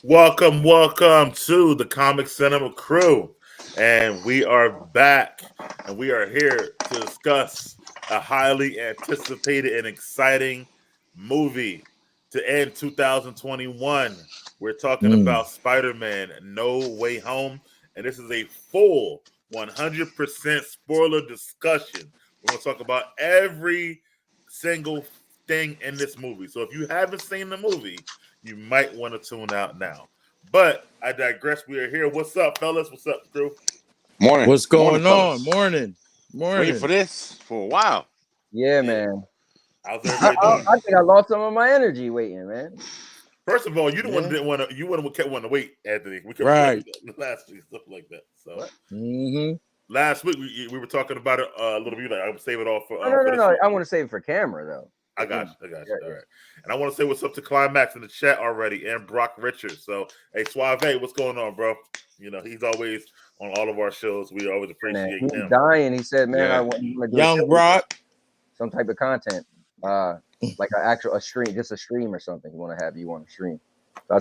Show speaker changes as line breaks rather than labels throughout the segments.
Welcome to the Comic Cinema Crew. And we are back and we are here to discuss a highly anticipated and exciting movie to end 2021. We're talking about Spider-Man No Way Home, and this is a full 100% spoiler discussion. We're going to talk about every single thing in this movie. So if you haven't seen the movie, you might want to tune out now. But I digress. We are here. What's up, fellas? What's up, crew?
Morning.
What's going on?
Fellas.
Morning.
Waiting for this for a while.
Yeah, man.
How's everybody doing?
I think I lost some of my energy waiting, man.
First of all, you the one that didn't want to. You would have kept wanting to wait, Anthony. We could
Right.
last week, stuff like that. So
Mm-hmm.
last week we were talking about it a little bit. I would save it off for.
No. I want to save it for camera though.
I got you.
Yeah.
All right. And I want to say what's up to Climax in the chat already and Brock Richards. So, hey, Suave, what's going on, bro? You know, he's always on all of our shows. We always appreciate
He's
him.
dying. He said, man, I want to do
Young Brock.
some type of content. Like a stream, just a stream or something. You want to have you on a stream. So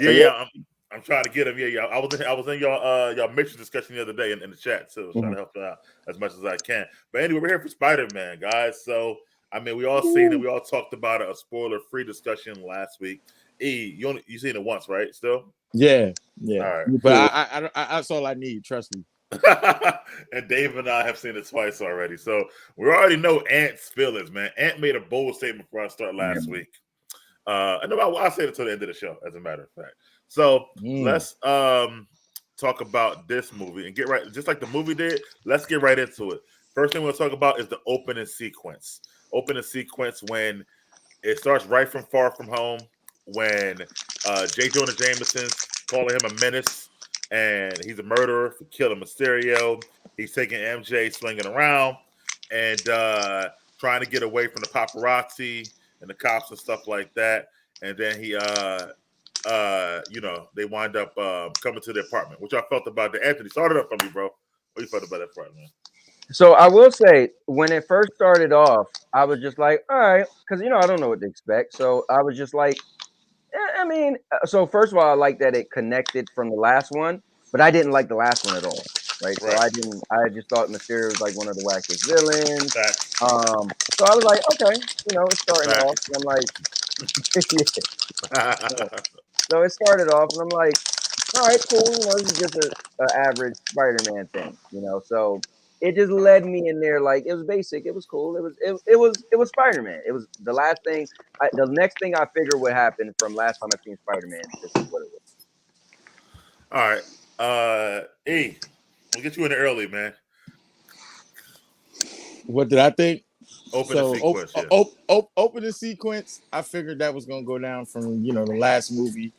I'm trying to get him. Yeah. I was in y'all mission discussion the other day in the chat too, trying to help him out as much as I can. But anyway, we're here for Spider-Man, guys. So I mean, we all seen it. We all talked about it. A spoiler-free discussion last week. You seen it once, right? Still?
Yeah.
All right.
But I that's all I need. Trust me.
And Dave and I have seen it twice already. So we already know Ant's feelings, man. Ant made a bold statement before I start last week. I know I'll say it until the end of the show, as a matter of fact. So let's talk about this movie and get right, just like the movie did. Let's get right into it. First thing we'll talk about is the opening sequence. Opening sequence when it starts right from Far From Home, when J. Jonah Jameson's calling him a menace and he's a murderer for killing Mysterio. He's taking MJ swinging around and trying to get away from the paparazzi and the cops and stuff like that. And then he, they wind up coming to the apartment, which I felt about the Anthony. Started up for me, bro. What you felt about that part, man?
So I will say, when it first started off, I was just like, all right, because I don't know what to expect. So I was just like, so first of all, I like that it connected from the last one, but I didn't like the last one at all. Right. So I just thought Mysterio was like one of the wackest villains. So I was like, okay, it's starting off. And I'm like, So it started off and I'm like, all right, cool. This is just an average Spider-Man thing, so it just led me in there. Like, it was basic. It was cool. It was Spider-Man. It was the last thing. The next thing I figured would happen from last time I seen Spider-Man. This is what it was.
All right. We'll get you in early, man.
What did I think?
Opening sequence.
Opening sequence. I figured that was gonna go down from the last movie.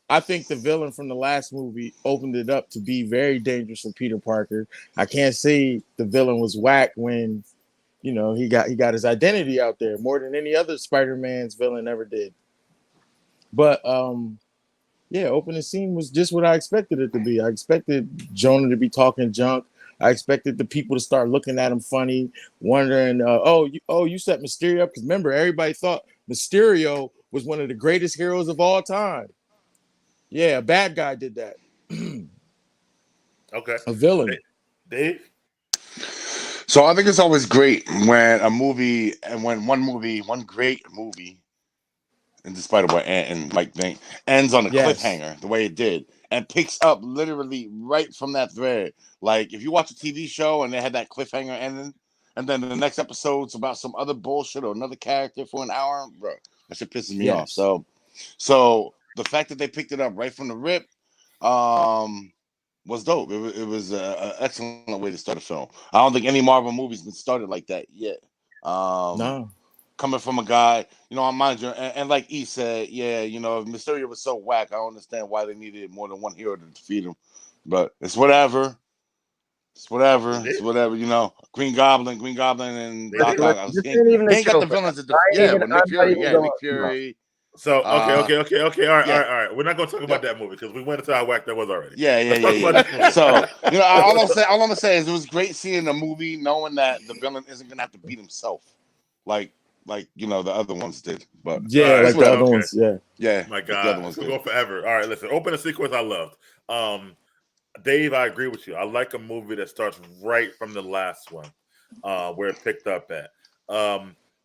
I think the villain from the last movie opened it up to be very dangerous for Peter Parker. I can't say the villain was whack when, he got his identity out there more than any other Spider-Man's villain ever did. But opening scene was just what I expected it to be. I expected Jonah to be talking junk. I expected the people to start looking at him funny, wondering, you set Mysterio up? Because remember, everybody thought Mysterio was one of the greatest heroes of all time. Yeah, a bad guy did that.
Okay.
A villain.
Dave?
So I think it's always great when one great movie, in despite of what Ant and Mike think, ends on a cliffhanger the way it did and picks up literally right from that thread. Like, if you watch a TV show and they had that cliffhanger ending, and then the next episode's about some other bullshit or another character for an hour, bro, that shit pisses me off. So the fact that they picked it up right from the rip was dope. It was an excellent way to start a film. I don't think any Marvel movie's been started like that yet.
No.
Coming from a guy, mind you, and like E said, if Mysterio was so whack, I don't understand why they needed more than one hero to defeat him. But it's whatever. Green Goblin, and Doc Ock. He ain't got the villains to defeat. Nick Fury.
So okay. All right. We're not gonna talk about that movie because we went into how whack that was already.
Yeah. So all I'm gonna say is it was great seeing the movie, knowing that the villain isn't gonna have to beat himself. Like, like the other ones did. But
Yeah,
right,
like the other
okay.
ones. Yeah.
yeah,
My
like the other
God,
ones
it's
did.
gonna go forever. All right, listen. Opening sequence I loved. Dave, I agree with you. I like a movie that starts right from the last one, where it picked up at.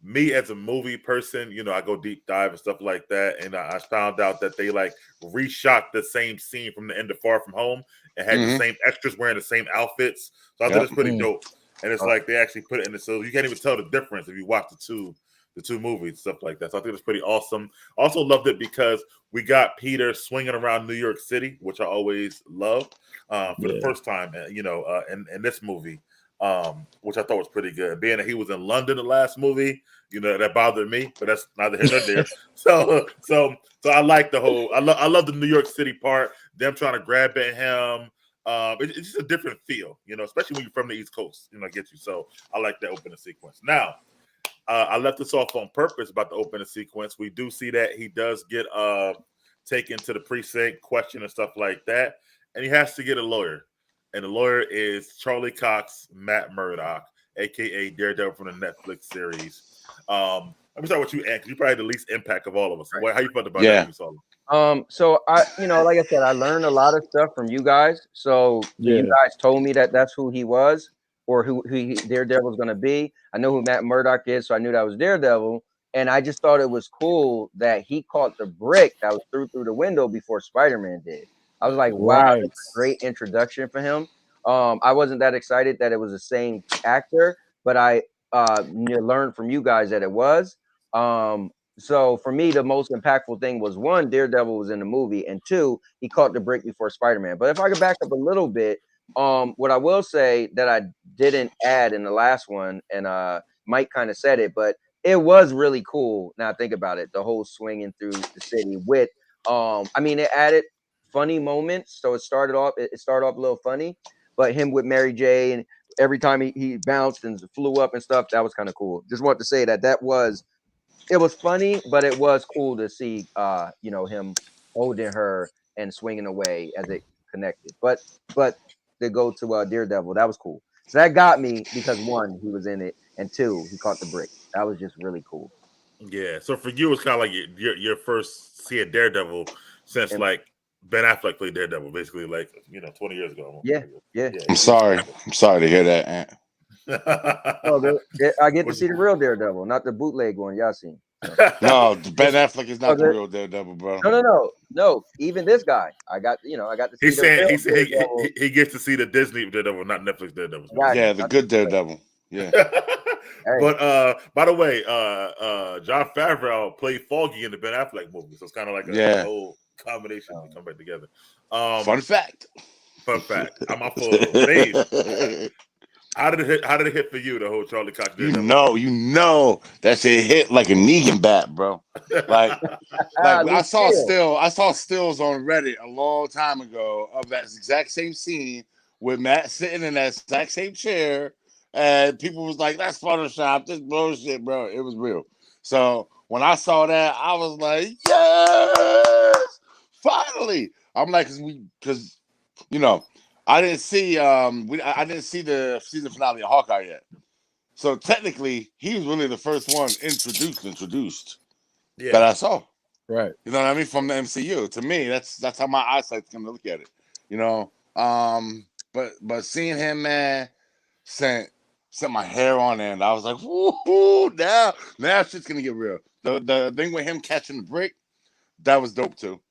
Me as a movie person, I go deep dive and stuff like that, and I found out that they like reshot the same scene from the end of Far From Home and had the
Mhm.
same extras wearing the same outfits. So I thought
Yep.
it's pretty
Mm.
dope. And it's like they actually put it in the so you can't even tell the difference if you watch the two movies, stuff like that. So I think it's pretty awesome. Also loved it because we got Peter swinging around New York City, which I always love for the
Yeah.
first time, in this movie, which I thought was pretty good. Being that he was in London the last movie, that bothered me, but that's neither here nor there. So I like the whole. I love the New York City part. Them trying to grab at him. It's just a different feel, especially when you're from the East Coast. I get you. So I like that opening sequence. Now, I left this off on purpose about the opening sequence. We do see that he does get taken to the precinct, question and stuff like that, and he has to get a lawyer. And the lawyer is Charlie Cox, Matt Murdock, aka Daredevil from the Netflix series. Let me start with you, Ant, because you probably had the least impact of all of us. How you felt about that when you saw him?
So I, like I said, I learned a lot of stuff from you guys. So you guys told me that that's who he was, or who Daredevil's going to be. I know who Matt Murdock is, so I knew that was Daredevil. And I just thought it was cool that he caught the brick that was through the window before Spider-Man did. I was like, wow,
Right.
that's a great introduction for him. I wasn't that excited that it was the same actor, but I learned from you guys that it was. So for me, the most impactful thing was, one, Daredevil was in the movie, and two, he caught the break before Spider-Man. But if I could back up a little bit, what I will say that I didn't add in the last one, and Mike kind of said it, but it was really cool. Now think about it, the whole swinging through the city with, it added funny moments. So it started off a little funny, but him with Mary J, and every time he bounced and flew up and stuff, that was kind of cool. Just want to say that was. It was funny, but it was cool to see, him holding her and swinging away as it connected. But to go to Daredevil, that was cool. So that got me because, one, he was in it, and two, he caught the brick. That was just really cool.
Yeah. So for you, it's kind of like your first seeing Daredevil since like Ben Affleck played Daredevil, basically 20 years ago.
Yeah.
I'm sorry to hear that, Ant.
I get to see the real Daredevil, not the bootleg one y'all seen.
No, Ben Affleck is not the real Daredevil, bro.
No. Even this guy, I got to see.
He gets to see the Disney Daredevil, not Netflix Daredevil.
Yeah, the good Daredevil. Yeah.
But by the way, Jon Favreau played Foggy in the Ben Affleck movie, so it's kind of like a whole combination to come back together.
Fun fact.
I'm off full Dave. How did it hit for you, the whole Charlie Cox?
You know that shit hit like a Negan bat, bro. Like I saw stills on Reddit a long time ago of that exact same scene with Matt sitting in that exact same chair, and people was like, "That's Photoshop, this bullshit, bro." It was real. So when I saw that, I was like, "Yes, finally!" I'm like, because I didn't see I didn't see the season finale of Hawkeye yet. So technically, he was really the first one introduced that I saw.
Right.
You know what I mean? From the MCU. To me, that's how my eyesight's gonna look at it. But seeing him, man, sent my hair on end. I was like, woo, now shit's gonna get real. The thing with him catching the brick, that was dope too.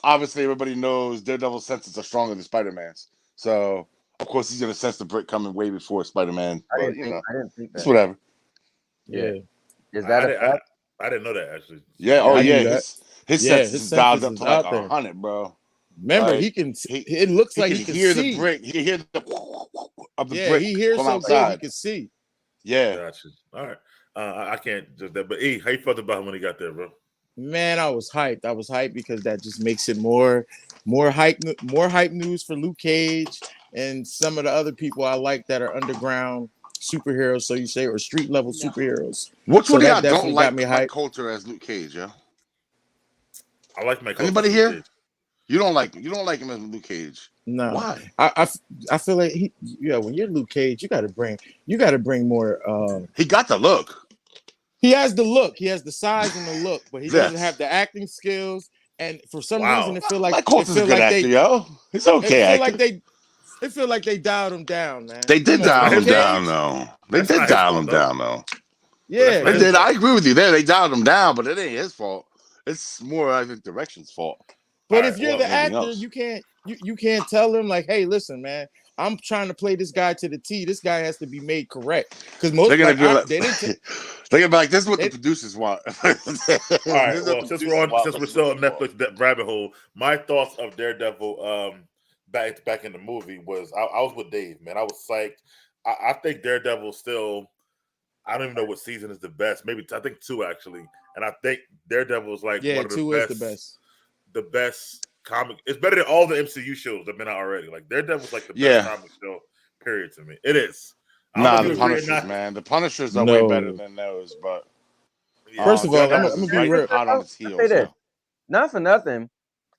Obviously, everybody knows Daredevil's senses are stronger than Spider-Man's. So, of course, he's going to sense the brick coming way before Spider-Man.
I didn't think that.
It's whatever.
Yeah.
Is that a fact?
I didn't know that, actually.
Yeah, his senses
his
dialed up
is
to like
out there.
100, bro.
Remember,
Like,
he can. It looks like he can
hear
see
the brick. He can hear the of the
yeah,
brick.
he hears
from
so
outside.
good he can see.
Yeah.
Gotcha. All right. I can't just that. But how you felt about him when he got there, bro?
Man, I was hyped because that just makes it more hype news for Luke Cage and some of the other people I like that are underground superheroes, so you say, or street level superheroes.
Which one of y'all
definitely
don't like
got me
Mike
hyped.
Coulter as Luke Cage, yeah?
I like Mike.
Anybody here? You don't like him as Luke Cage.
No.
Why?
I feel like when you're Luke Cage, you gotta bring more
he got the look.
He has the look. He has the size and the look, but he doesn't have the acting skills. And for some reason, it feel like
Colt is a good actor, yo. He's okay.
It feel like they dialed him down, man.
They did dial him down, though. They did dial him down, though.
Yeah,
they did. I agree with you there. They dialed him down, but it ain't his fault. It's more, I think, direction's fault.
But if you're the actor, you can't tell him like, hey, listen, man, I'm trying to play this guy to the T. This guy has to be made correct. Because most
they're gonna be like, this is what the producers want.
All right. Well, since we're still on Netflix rabbit hole, my thoughts of Daredevil back in the movie was I was with Dave, man. I was psyched. I think Daredevil still. I don't even know what season is the best. Maybe I think 2 actually, and I think Daredevil is like one of the
2
best.
Is the best.
The best comic. It's better than all the MCU shows that have been out already. Like Daredevil's like the best comic show. Period to me. It is.
Nah, the Punishers, man. The Punishers are way better than those. But
first of all, I'm gonna be real.
Hot on its heels.
Not for nothing.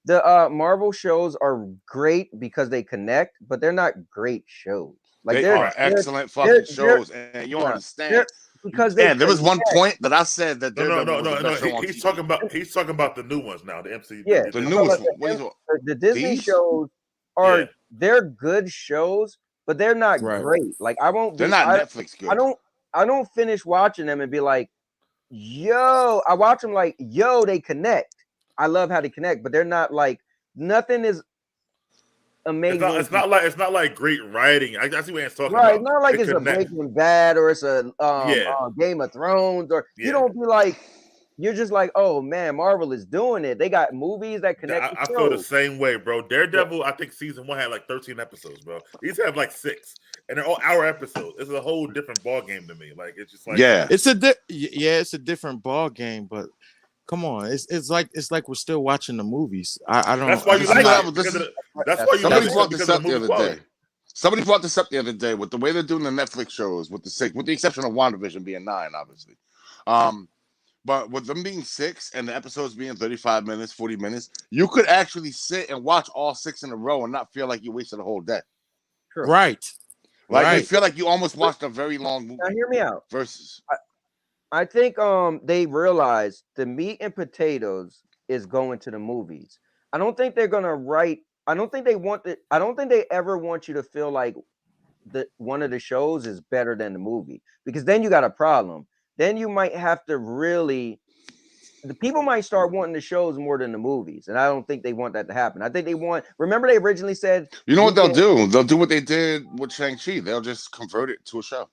The Marvel shows are great because they connect, but they're not great shows. Like
they are excellent fucking shows, and you understand.
Because
there was one point that I said that
no. He's talking about the new ones now, the MCU.
Yeah,
the newest one.
The Disney shows are they're good shows, but they're not great. Like they're not
Netflix good.
I don't finish watching them and be like, yo, I watch them like, yo, they connect. I love how they connect, but they're not like nothing is amazing.
It's not like great writing. I see what he's talking about.
Right, not like it's a Breaking Bad or it's a Game of Thrones or you don't be like, you're just like, oh man, Marvel is doing it. They got movies that connect.
I feel the same way, bro. Daredevil, I think season 1 had like 13 episodes, bro. These have like 6, and they're all hour episodes. It's a whole different ball game to me. Like it's just like
it's a different ball game, but. Come on, it's like we're still watching the movies. I don't.
That's why you like it. That's why you
somebody brought this up the other day. Somebody brought this up the other day with the way they're doing the Netflix shows, with the exception of WandaVision being 9, obviously. But with them being 6 and the episodes being 35 minutes, 40 minutes, you could actually sit and watch all 6 in a row and not feel like you wasted a whole day.
True. Right.
Like you feel like you almost watched a very long movie.
Now hear me out.
Versus.
I think they realize the meat and potatoes is going to the movies. I don't think they're gonna write. I don't think they ever want you to feel like one of the shows is better than the movie, because then you got a problem. Then you might have to the people might start wanting the shows more than the movies, and I don't think they want that to happen. I think they want. Remember, they originally said,
you know what they'll do? They'll do what they did with Shang-Chi. They'll just convert it to a show.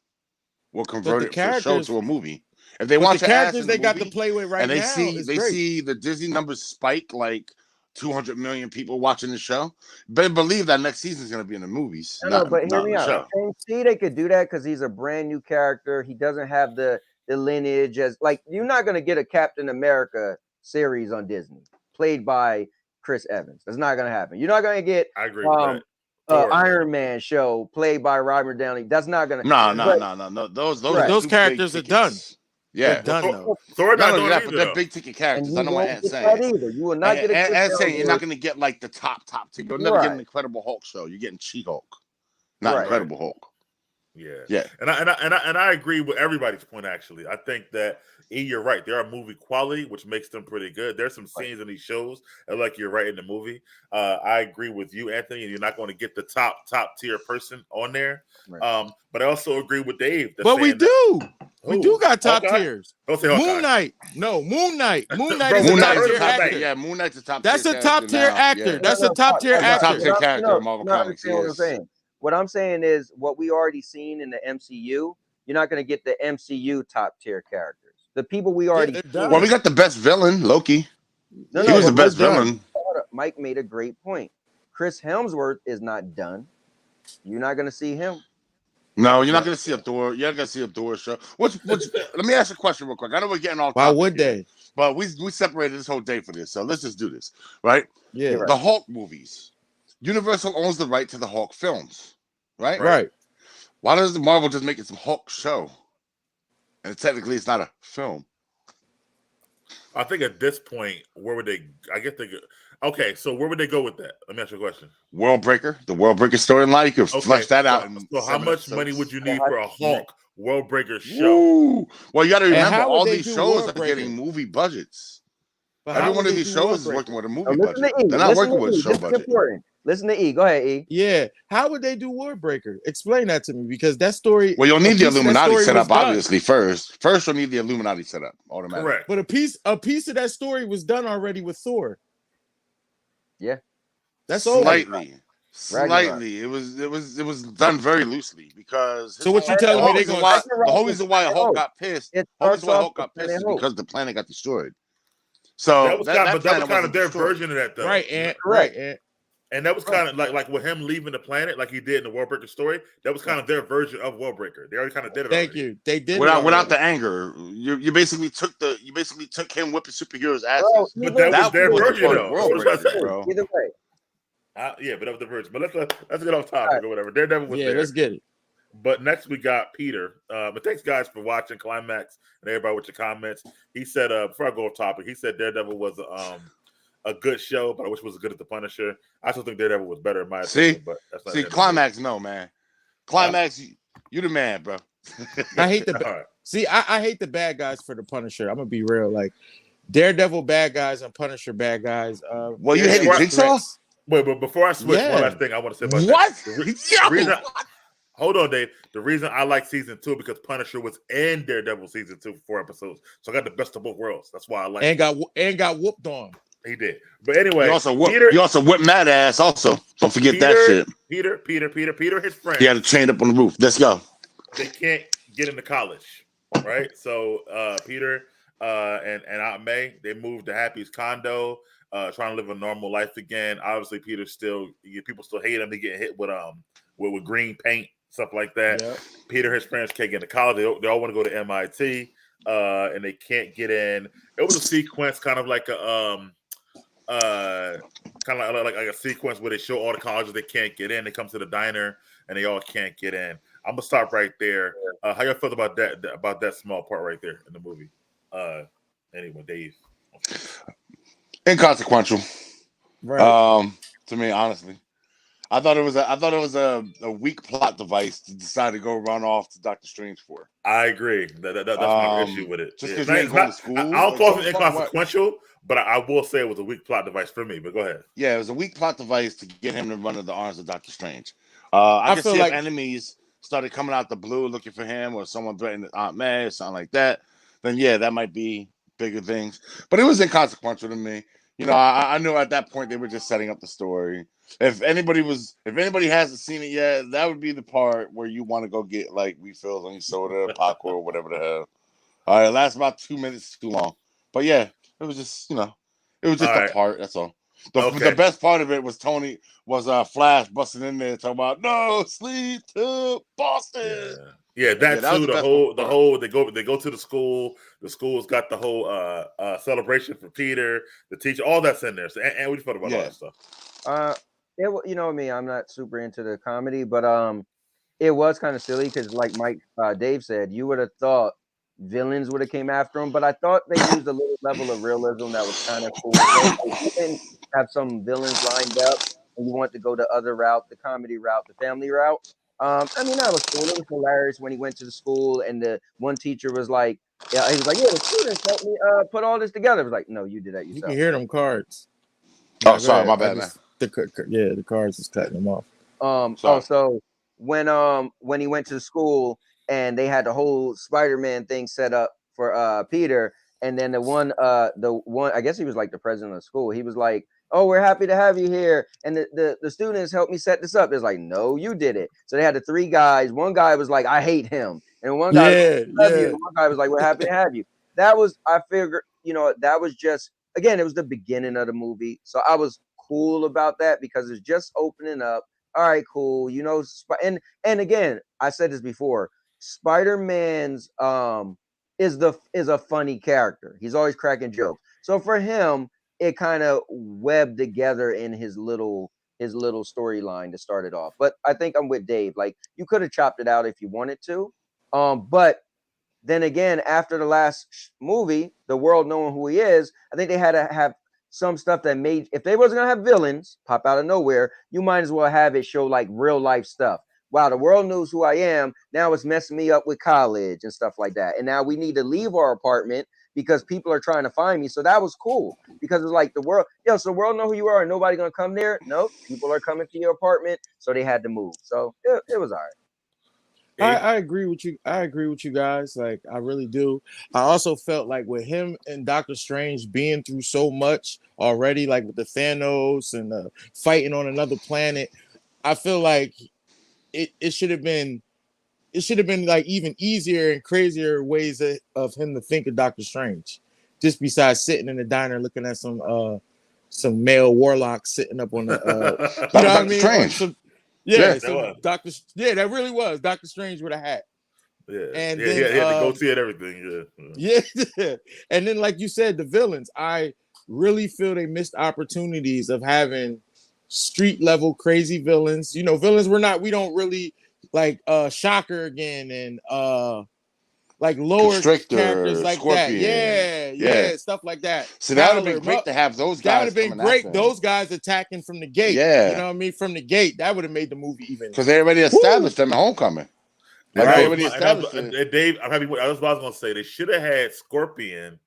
We'll convert it from a show to a movie. If they want
the characters they got to play with right now,
and they see the Disney numbers spike like 200 million people watching the show, better believe that next season is going to be in the movies.
But hear me out. See, they could do that because he's a brand new character. He doesn't have the lineage as like you're not going to get a Captain America series on Disney played by Chris Evans. That's not going to happen. You're not going to get.
I agree with that.
Iron Man show played by Robert Downey. That's not going to.
No. Those
characters are done.
Yeah,
they're done though.
Thor not doing
that,
either,
but they're big ticket characters. I know what Ant's saying.
Either. You will not get
Ant's saying you're not going to get like the top ticket. You'll never get an Incredible Hulk show. You're getting She-Hulk, not Incredible Hulk.
Yeah. And I agree with everybody's point. Actually, I think that you're right. They are movie quality, which makes them pretty good. There's some scenes in these shows that like you're right in the movie. I agree with you, Anthony. And you're not going to get the top tier person on there. Right. But I also agree with Dave.
But we do. We do got top tiers.
Don't say Hawkeye.
Moon Knight. No, Moon Knight. Moon Knight
is
a top tier actor.
Yeah, Moon Knight's a top tier.
That's a top tier actor. That's a top tier actor.
Top tier character in Marvel Comics.
What I'm saying is what we already seen in the MCU. You're not going to get the MCU top tier characters. The people we already.
Well, we got the best villain, Loki. He was the best villain.
Mike made a great point. Chris Hemsworth is not done. You're not going to see him.
No, you're not going to see a Thor. You're not going to see a Thor show. Let me ask you a question real quick. I know we're getting all.
Why would they?
But we separated this whole day for this, so let's just do this, right?
Yeah.
The Hulk movies. Universal owns the right to the Hulk films, right?
Right.
Why does the Marvel just make it some Hulk show? And technically, it's not a film.
I think at this point, where would they? I guess they. Okay, so where would they go with that? Let me ask you a question.
World Breaker, the World Breaker storyline. You could flesh that out.
So how much money would you need for a Hulk World Breaker show.
Ooh. Well, you got to
And
remember,
how would
all
they
these
do
shows
World
are
Breaker?
getting movie budgets.
But
Every
how
one
would
of
they
these
do
shows
World
is
Breaker?
working with a movie
Listen
budget.
to E.
They're not
Listen
working
to
with
E.
a show
This is
budget.
important. Listen to E. Go ahead, E.
Yeah, how would they do World Breaker? Explain that to me, because that story.
Well, you'll need the
piece of that
Illuminati
story
set
was
up,
done.
obviously, first. First, you'll need the Illuminati set up, automatically.
Correct.
But a piece of that story was done already with Thor.
Yeah.
That's over.
Slightly.
Ragnarok.
Slightly. It was done very loosely because
So what you telling
the
me
whole
they
reason
gonna?
why
Ragnarok
the whole
is
reason why
Planet
Hulk
Hulk.
got pissed.
It
The whole reason
starts
why
off
Hulk
with
got pissed
Planet
is
Hulk.
because the planet got destroyed. So
That was kind of
wasn't
their
destroyed.
version of that, though.
Right, and
Correct.
right, and
And that was kind of like with him leaving the planet, like he did in the World Breaker story. That was kind of their version of World Breaker. They already kind of did it.
thank
already.
you. They did
Without the anger, you basically took him whipping superheroes' asses.
But that was their
was
version,
part
though.
of World
That's what I'm
Breaker,
saying.
bro.
Either way.
Yeah, but that was the version. But let's get off topic or whatever. Daredevil was
Yeah,
there.
let's get it.
But next we got Peter. But thanks guys for watching Climax and everybody with your comments. He said, before I go off topic, he said Daredevil was a good show, but I wish it was as good as The Punisher. I still think Daredevil was better in my opinion. But that's not
Climax, no man. Climax, you the man, bro.
I hate the
All right.
see. I hate the bad guys for the Punisher. I'm gonna be real. Like Daredevil bad guys and Punisher bad guys.
Well, you hated Jigsaw?
Wait, but before I switch,
Yeah.
one last thing I want to say about
What?
that. Hold on, Dave. The reason I like season 2 because Punisher was in Daredevil season 2 for 4 episodes, so I got the best of both worlds. That's why I like.
And got whooped on.
He did, but anyway,
You also whipped Mad Ass. Also, don't forget that shit.
Peter, his friend.
He had a chain up on the roof. Let's go.
They can't get into college, right? So Peter and Aunt May, they moved to Happy's condo, trying to live a normal life again. Obviously, people still hate him. They get hit with green paint, stuff like that.
Yep.
Peter, his friends can't get into college. They all want to go to MIT, and they can't get in. It was a sequence, kind of like a like a sequence where they show all the colleges they can't get in. They come to the diner and they all can't get in. I'm gonna stop right there. How y'all feel about that small part right there in the movie? Anyway, Dave.
Inconsequential.
Right.
To me, honestly. I thought it was a weak plot device to decide to go run off to Doctor Strange for.
I agree. That's my issue with it.
Just because you ain't going to school.
I don't call it inconsequential, but I will say it was a weak plot device for me. But go ahead.
Yeah, it was a weak plot device to get him to run into the arms of Doctor Strange. I can see if enemies started coming out the blue looking for him, or someone threatened Aunt May or something like that, then yeah, that might be bigger things. But it was inconsequential to me. You know, I knew at that point they were just setting up the story. If anybody hasn't seen it yet, that would be the part where you want to go get like refills on your soda, popcorn, whatever the hell. All right, it lasts about 2 minutes too long. But yeah, it was just a part. That's all. The best part of it was Flash busting in there talking about no sleep to Boston.
Yeah, that too. The whole they go to the school. The school's got the whole celebration for Peter, the teacher, all that's in there. So, and we felt about all that stuff.
You know me, I'm not super into the comedy, but it was kind of silly because, like Dave said, you would have thought villains would have came after him, but I thought they used a little level of realism that was kind of cool. If you didn't have some villains lined up, and you want to go the other route, the comedy route, the family route. I mean, that was cool. It was hilarious when he went to the school and the one teacher was like, he was like, yeah, the students helped me put all this together. It was like, no, you did that yourself.
You can hear them cards.
Oh, sorry, my bad, man.
The cards is cutting them off.
Also, when he went to school and they had the whole Spider-Man thing set up for Peter, and then the one, I guess he was like the president of the school. He was like, oh, we're happy to have you here. And the students helped me set this up. It's like, no, you did it. So they had the 3 guys. One guy was like, I hate him. And one guy, one guy was like, we're happy to have you. That was, I figured, that was just, again, it was the beginning of the movie. So I was cool about that because it's just opening up. All right, cool. And again, I said this before, Spider-Man's is a funny character. He's always cracking jokes. So for him, it kind of webbed together in his little storyline to start it off. But I think I'm with Dave. Like, you could have chopped it out if you wanted to. But then again, after the last movie, the world knowing who he is, I think they had to have some stuff that made, if they wasn't gonna have villains pop out of nowhere, you might as well have it show like real life stuff. wow, the world knows who I am. Now it's messing me up with college and stuff like that. And now we need to leave our apartment because people are trying to find me. So that was cool because it's like the world, so the world know who you are and nobody gonna come there. Nope, people are coming to your apartment, so they had to move. So it was all right.
I agree with you. I agree with you guys. Like, I really do. I also felt like with him and Doctor Strange being through so much already, like with the Thanos and fighting on another planet, I feel like it should have been like even easier and crazier ways of him to think of Doctor Strange, just besides sitting in the diner looking at some male warlock sitting up on the you know what I mean?
Strange.
Yeah, so Doctor. Yeah, that really was Doctor Strange with a hat.
Yeah,
and
yeah,
then
he had to go see it, everything.
Yeah. And then, like you said, the villains. I really feel they missed opportunities of having street level crazy villains. You know, villains we don't really like Shocker again and like lower characters like
Scorpion.
that. Yeah, stuff like that.
So that would have been great to have those guys.
That would have been great. Those guys attacking from the gate.
Yeah.
You know what I mean? From the gate. That would have made the movie even.
Because they already established them at Homecoming.
Dave, I was going to say they should have had Scorpion.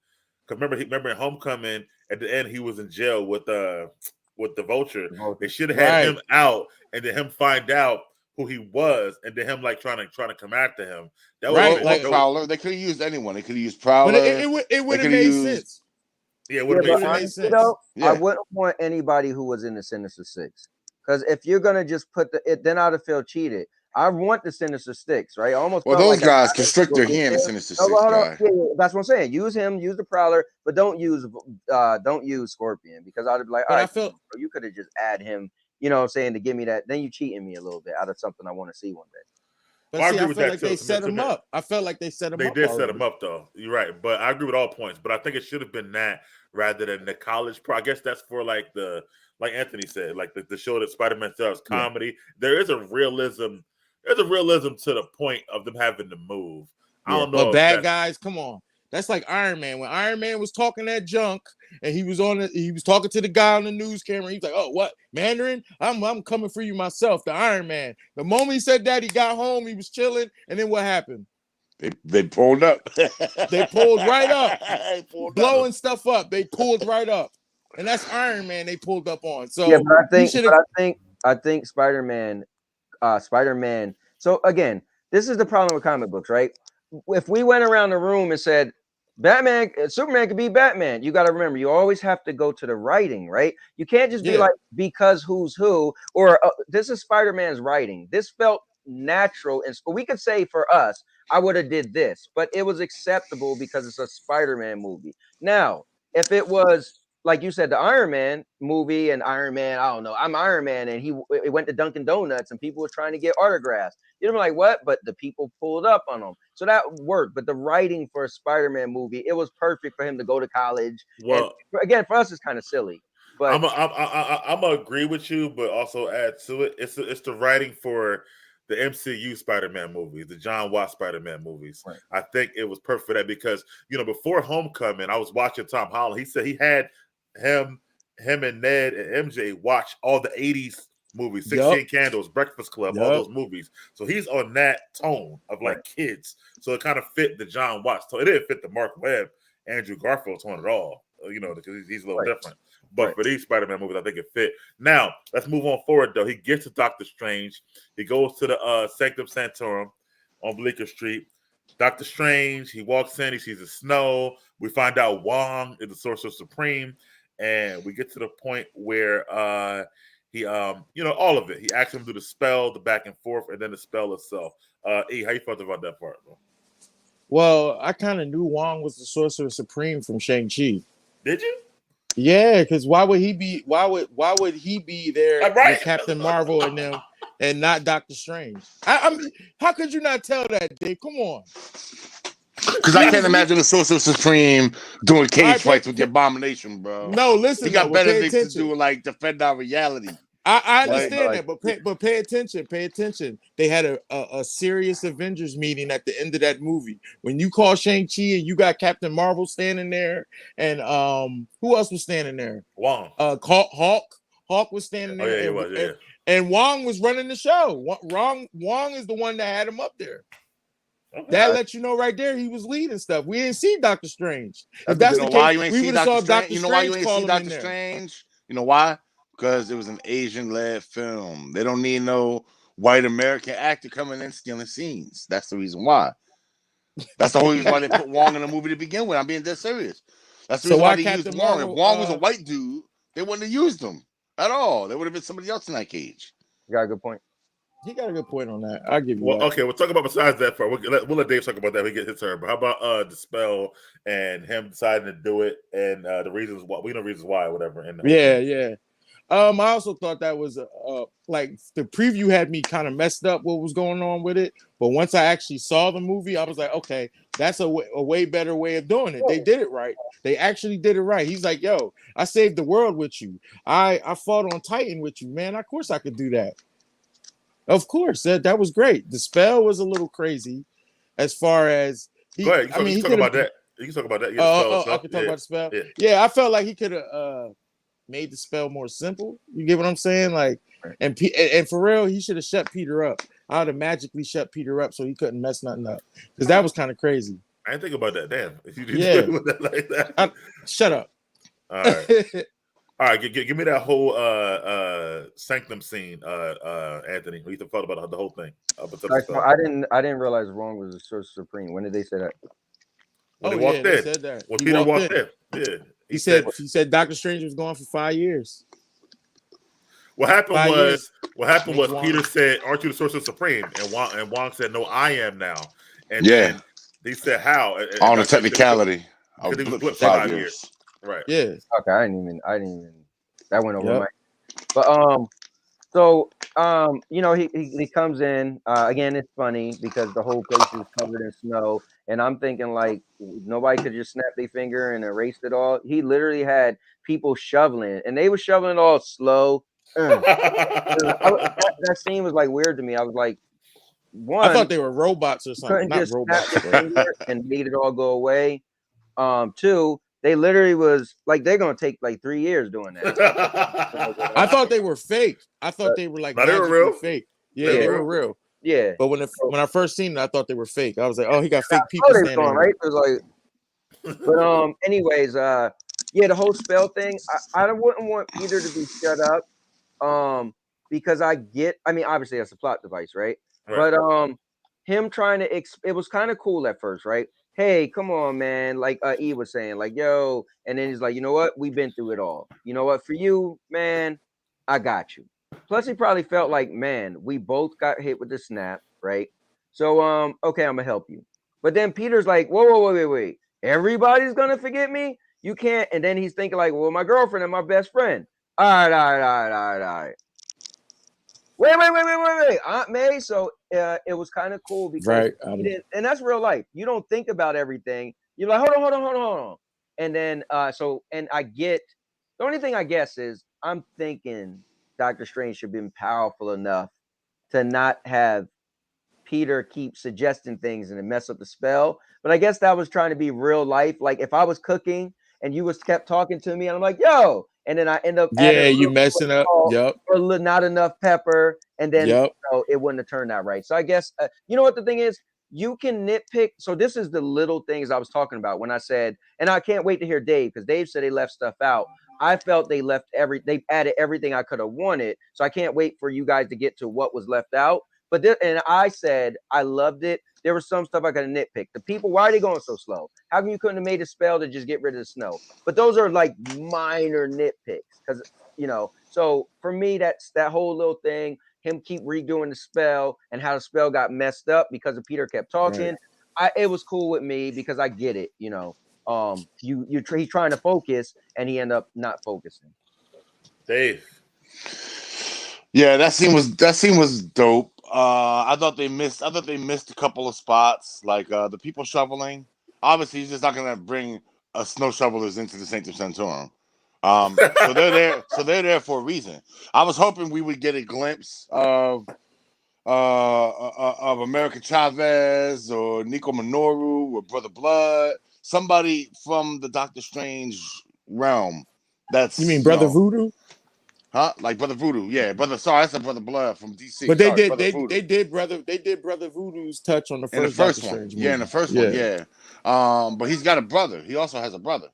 Because remember in Homecoming, at the end, he was in jail with the Vulture. They should have had him out and then him find out who he was, and then him like trying to come after him. That was
like Prowler. They could have used anyone. They could have used Prowler.
But it would have made sense.
Yeah, it would have made sense.
I wouldn't want anybody who was in the Sinister Six, because if you're gonna just put then I'd have felt cheated. I want the Sinister Six, right?
Those guys, Constrictor, he and the Sinister Six guy.
Yeah, that's what I'm saying. Use him, use the Prowler, but don't use Scorpion, because I'd be like, all right, you could have just add him. You know what I'm saying, to give me that. Then you cheating me a little bit out of something I want to see one day.
But I feel like they set him up. I felt like they set him up.
They did set him up, though. You're right. But I agree with all points. But I think it should have been that rather than the college I guess that's for like Anthony said, like the show that Spider-Man does comedy. Yeah. There is a realism. There's a realism to the point of them having to move. I don't know.
But bad guys, come on. That's like Iron Man. When Iron Man was talking that junk and he was talking to the guy on the news camera. He's like, "Oh, what, Mandarin? I'm coming for you myself, the Iron Man." The moment he said that, he got home, he was chilling, and then what happened?
They pulled up.
They pulled right up. Blowing stuff up. They pulled right up. And that's Iron Man they pulled up on. So
yeah, but I think Spider-Man. So again, this is the problem with comic books, right? If we went around the room and said Superman could be Batman, you got to remember, you always have to go to the writing, right? You can't just be like, because who's who, or this is Spider-Man's writing. This felt natural, and we could say for us, I would have did this, but it was acceptable because it's a Spider-Man movie. Now, if it was like you said, the Iron Man movie, and Iron Man, I don't know, I'm Iron Man, and it went to Dunkin' Donuts and people were trying to get autographs. You'd be like, what? But the people pulled up on him. So that worked. But the writing for a Spider-Man movie, it was perfect for him to go to college. Well, and again, for us, it's kind of silly. But
I'm gonna agree with you, but also add to it. It's the writing for the MCU Spider-Man movies, the John Watts Spider-Man movies. Right. I think it was perfect for that because, before Homecoming, I was watching Tom Holland. He said he had him and Ned and MJ watch all the 80s movies, 16 Candles, Breakfast Club, all those movies. So he's on that tone of like kids. So it kind of fit the John Watts tone. It didn't fit the Mark Webb, Andrew Garfield tone at all, because he's a little different. But for these Spider-Man movies, I think it fit. Now, let's move on forward, though. He gets to Doctor Strange. He goes to the Sanctum Sanctorum on Bleecker Street. Doctor Strange, he walks in, he sees the snow. We find out Wong is the Sorcerer Supreme. And we get to the point where he, all of it. He asks him to do the spell, the back and forth, and then the spell itself. E, how you felt about that part, bro?
Well, I kind of knew Wong was the Sorcerer Supreme from Shang-Chi.
Did you?
Yeah, because why would he be there with Captain Marvel and them and not Doctor Strange? I mean, how could you not tell that, Dave? Come on.
Because I can't imagine the Sorcerer Supreme doing cage fights with the Abomination, bro.
No, listen.
He got better things to do, like defend our reality.
I understand that, but pay attention. Pay attention. They had a serious Avengers meeting at the end of that movie. When you call Shang-Chi and you got Captain Marvel standing there, and who else was standing there?
Wong.
Hawk was standing there.
Oh, yeah, he was,
And Wong was running the show. Wong is the one that had him up there.
Okay.
That lets you know right there he was leading stuff. We didn't see Doctor Strange. If
You
that's
know
the
why
case,
you ain't
we
see
would have saw
Doctor
Doctor
Strange? You know why you
Strange
ain't see
call him in
Doctor
there.
Strange? You know why? Because it was an Asian-led film. They don't need no white American actor coming in stealing scenes. That's the reason why. That's the whole reason why they put Wong in the movie to begin with. I'm being dead serious. That's the
So
reason why
why
they
Captain
used Wong.
Marvel?
If Wong was a white dude, they wouldn't have used him at all. There would have been somebody else in that cage.
You got a good point.
He got a good point on that. I'll give you
Well,
that.
okay, we'll talk about besides that part. We'll let Dave talk about that when he gets his turn. But how about the spell and him deciding to do it and the reasons why? We know reasons why, or whatever. And
Yeah. I also thought that was like the preview had me kind of messed up what was going on with it, but once I actually saw the movie, I was like, okay, that's a way better way of doing it. They did it right. They actually did it right. He's like, yo, I saved the world with you. I fought on Titan with you, man. Of course I could do that. Of course, that was great. The spell was a little crazy as far as
go ahead.
I mean,
you
he
talk
could
about
have.
that. You can talk about that. Yeah, the spell,
I can talk about the spell.
Yeah.
Yeah, I felt like he could have made the spell more simple. You get what I'm saying? Like, and for real, he should have shut Peter up. I would have magically shut Peter up so he couldn't mess nothing up because that was kind of crazy.
I didn't think about that. Damn, if you did that like that.
Shut up.
All right. All right, give me that whole sanctum scene, Anthony. What you thought about the whole thing?
I didn't realize Wrong was the Sorcerer Supreme. When did they say that?
When they walked in.
They said that.
When Peter walked in. Yeah.
He said Doctor Strange was gone for 5 years.
What happened was Peter said, "Aren't you the Sorcerer Supreme?" And Wong said, "No, I am now." And then he said, "How?" And
on a technicality,
because he was blipped for 5 years. Right.
Yeah.
Okay, I didn't even. That went over my. But so you know, he comes in. Again, it's funny because the whole place is covered in snow, and I'm thinking like nobody could just snap their finger and erase it all. He literally had people shoveling, and they were shoveling it all slow. That scene was like weird to me. I was like,
I thought they were robots or something. Not robots,
snap their finger and made it all go away. Two, they literally was like they're gonna take like 3 years doing that.
I thought they were fake. I thought they were like
they were real.
Fake. Yeah, they were real.
Yeah.
But when I first seen it, I thought they were fake. I was like, oh, he got fake people standing
going, right? It was like, but anyways, yeah, the whole spell thing. I wouldn't want Peter to be shut up. Because I mean, obviously that's a plot device, right? But him trying to it was kind of cool at first, right? Hey, come on, man. Like E was saying, like, yo, and then he's like, you know what? We've been through it all. You know what? For you, man, I got you. Plus, he probably felt like, man, we both got hit with the snap, right? So, okay, I'm gonna help you. But then Peter's like, whoa, wait. Everybody's gonna forget me? You can't. And then he's thinking like, well, my girlfriend and my best friend. All right. Wait. Aunt May. So it was kind of cool because and that's real life. You don't think about everything. You're like, hold on. And then and I get the only thing I guess is I'm thinking Doctor Strange should have been powerful enough to not have Peter keep suggesting things and mess up the spell. But I guess that was trying to be real life. Like if I was cooking and you kept talking to me and I'm like, yo, and then I end up
you messing up. Yep.
Or not enough pepper, and then it wouldn't have turned out right. So I guess you know what the thing is. You can nitpick. So this is the little things I was talking about when I said, and I can't wait to hear Dave because Dave said they left stuff out. I felt they added everything I could have wanted. So I can't wait for you guys to get to what was left out. But and I said I loved it. There was some stuff I could have nitpicked. The people, why are they going so slow? How come you couldn't have made a spell to just get rid of the snow? But those are like minor nitpicks because So for me, that's that whole little thing. Him keep redoing the spell and how the spell got messed up because of Peter kept talking. Right. It was cool with me because I get it. He's trying to focus and he ended up not focusing.
Dave.
Yeah, that scene was dope. I thought they missed a couple of spots, like the people shoveling. Obviously, he's just not gonna bring snow shovelers into the Sanctum Sanctorum. So they're there. So they're there for a reason. I was hoping we would get a glimpse of America Chavez or Nico Minoru or Brother Blood, somebody from the Doctor Strange realm. You
mean Brother Voodoo?
Huh? Like Brother Voodoo. Yeah, Brother. Sorry, I said Brother Blood from DC.
But
Sorry, Brother Voodoo.
they did Brother Voodoo's touch on the
In the
first Doctor
first one.
Strange movie.
Yeah, in the first one. Yeah. But he's got a brother. He also has a brother.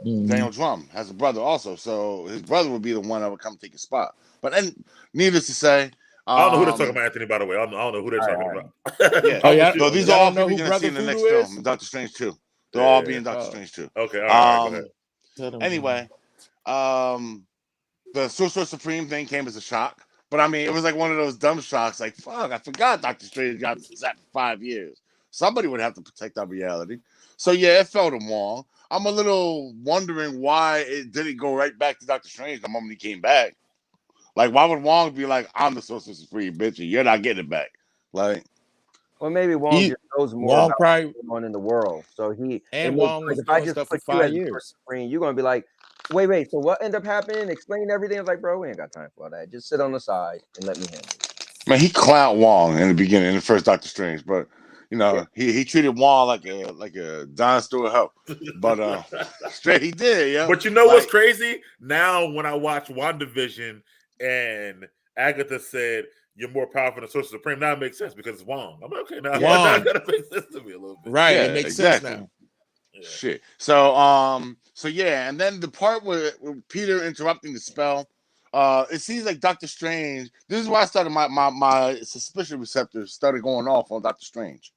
Daniel Drum has a brother also. So his brother would be the one that would come take his spot. But needless to say,
I don't know who they're talking about, Anthony, by the way. I don't know who they're talking about.
Yeah.
Oh, yeah.
So these
Y'all
are all
don't know
people
who
you're gonna see in the
Brother
next
Voodoo
film,
is?
Doctor Strange 2. They'll all be in Doctor Strange 2.
Okay, all right, go ahead.
Anyway, the Sorcerer Supreme thing came as a shock. But I mean, it was like one of those dumb shocks. Like, fuck, I forgot Doctor Strange got zapped for 5 years. Somebody would have to protect our reality. So yeah, it felt him wrong. I'm a little wondering why it didn't go right back to Doctor Strange the moment he came back. Like, why would Wong be like, I'm the Sorcerer Supreme, bitch, and you're not getting it back? Like,
well, maybe Wong just knows more about what's going on in the world. So
Wong was doing stuff for 5 years.
You're gonna be like, wait. So what ended up happening? Explain everything. I was like, bro, we ain't got time for all that. Just sit on the side and let me handle it.
Man, he clowned Wong in the beginning, in the first Doctor Strange, but you know, he treated Wong like a Don Stewart help. But straight he did, yeah.
But you know what's crazy? Now when I watch WandaVision and Agatha said you're more powerful than Sorcerer Supreme, now it makes sense because it's Wong. I'm like, okay, now that gotta make sense to me a little bit.
Right, it makes sense now.
Yeah. Shit. So yeah, and then the part where Peter interrupting the spell, it seems like Doctor Strange. This is why I started my suspicion receptors started going off on Doctor Strange.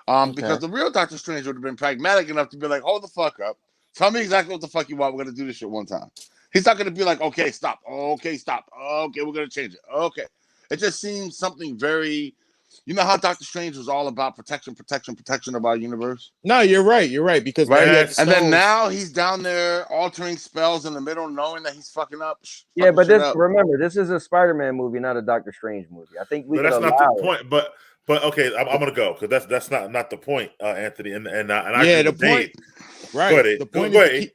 Because the real Doctor Strange would have been pragmatic enough to be like, hold the fuck up. Tell me exactly what the fuck you want. We're gonna do this shit one time. He's not gonna be like, okay, stop. Okay, stop. Okay, we're gonna change it. Okay. It just seems something very, you know how Doctor Strange was all about protection of our universe?
No, you're right. Because
and then now he's down there altering spells in the middle, knowing that he's fucking up.
Yeah, but remember, this is a Spider-Man movie, not a Doctor Strange movie. I think
that's not the point. But okay, I'm gonna go because that's not the point, Anthony. And I
yeah,
the
point. Right. The point is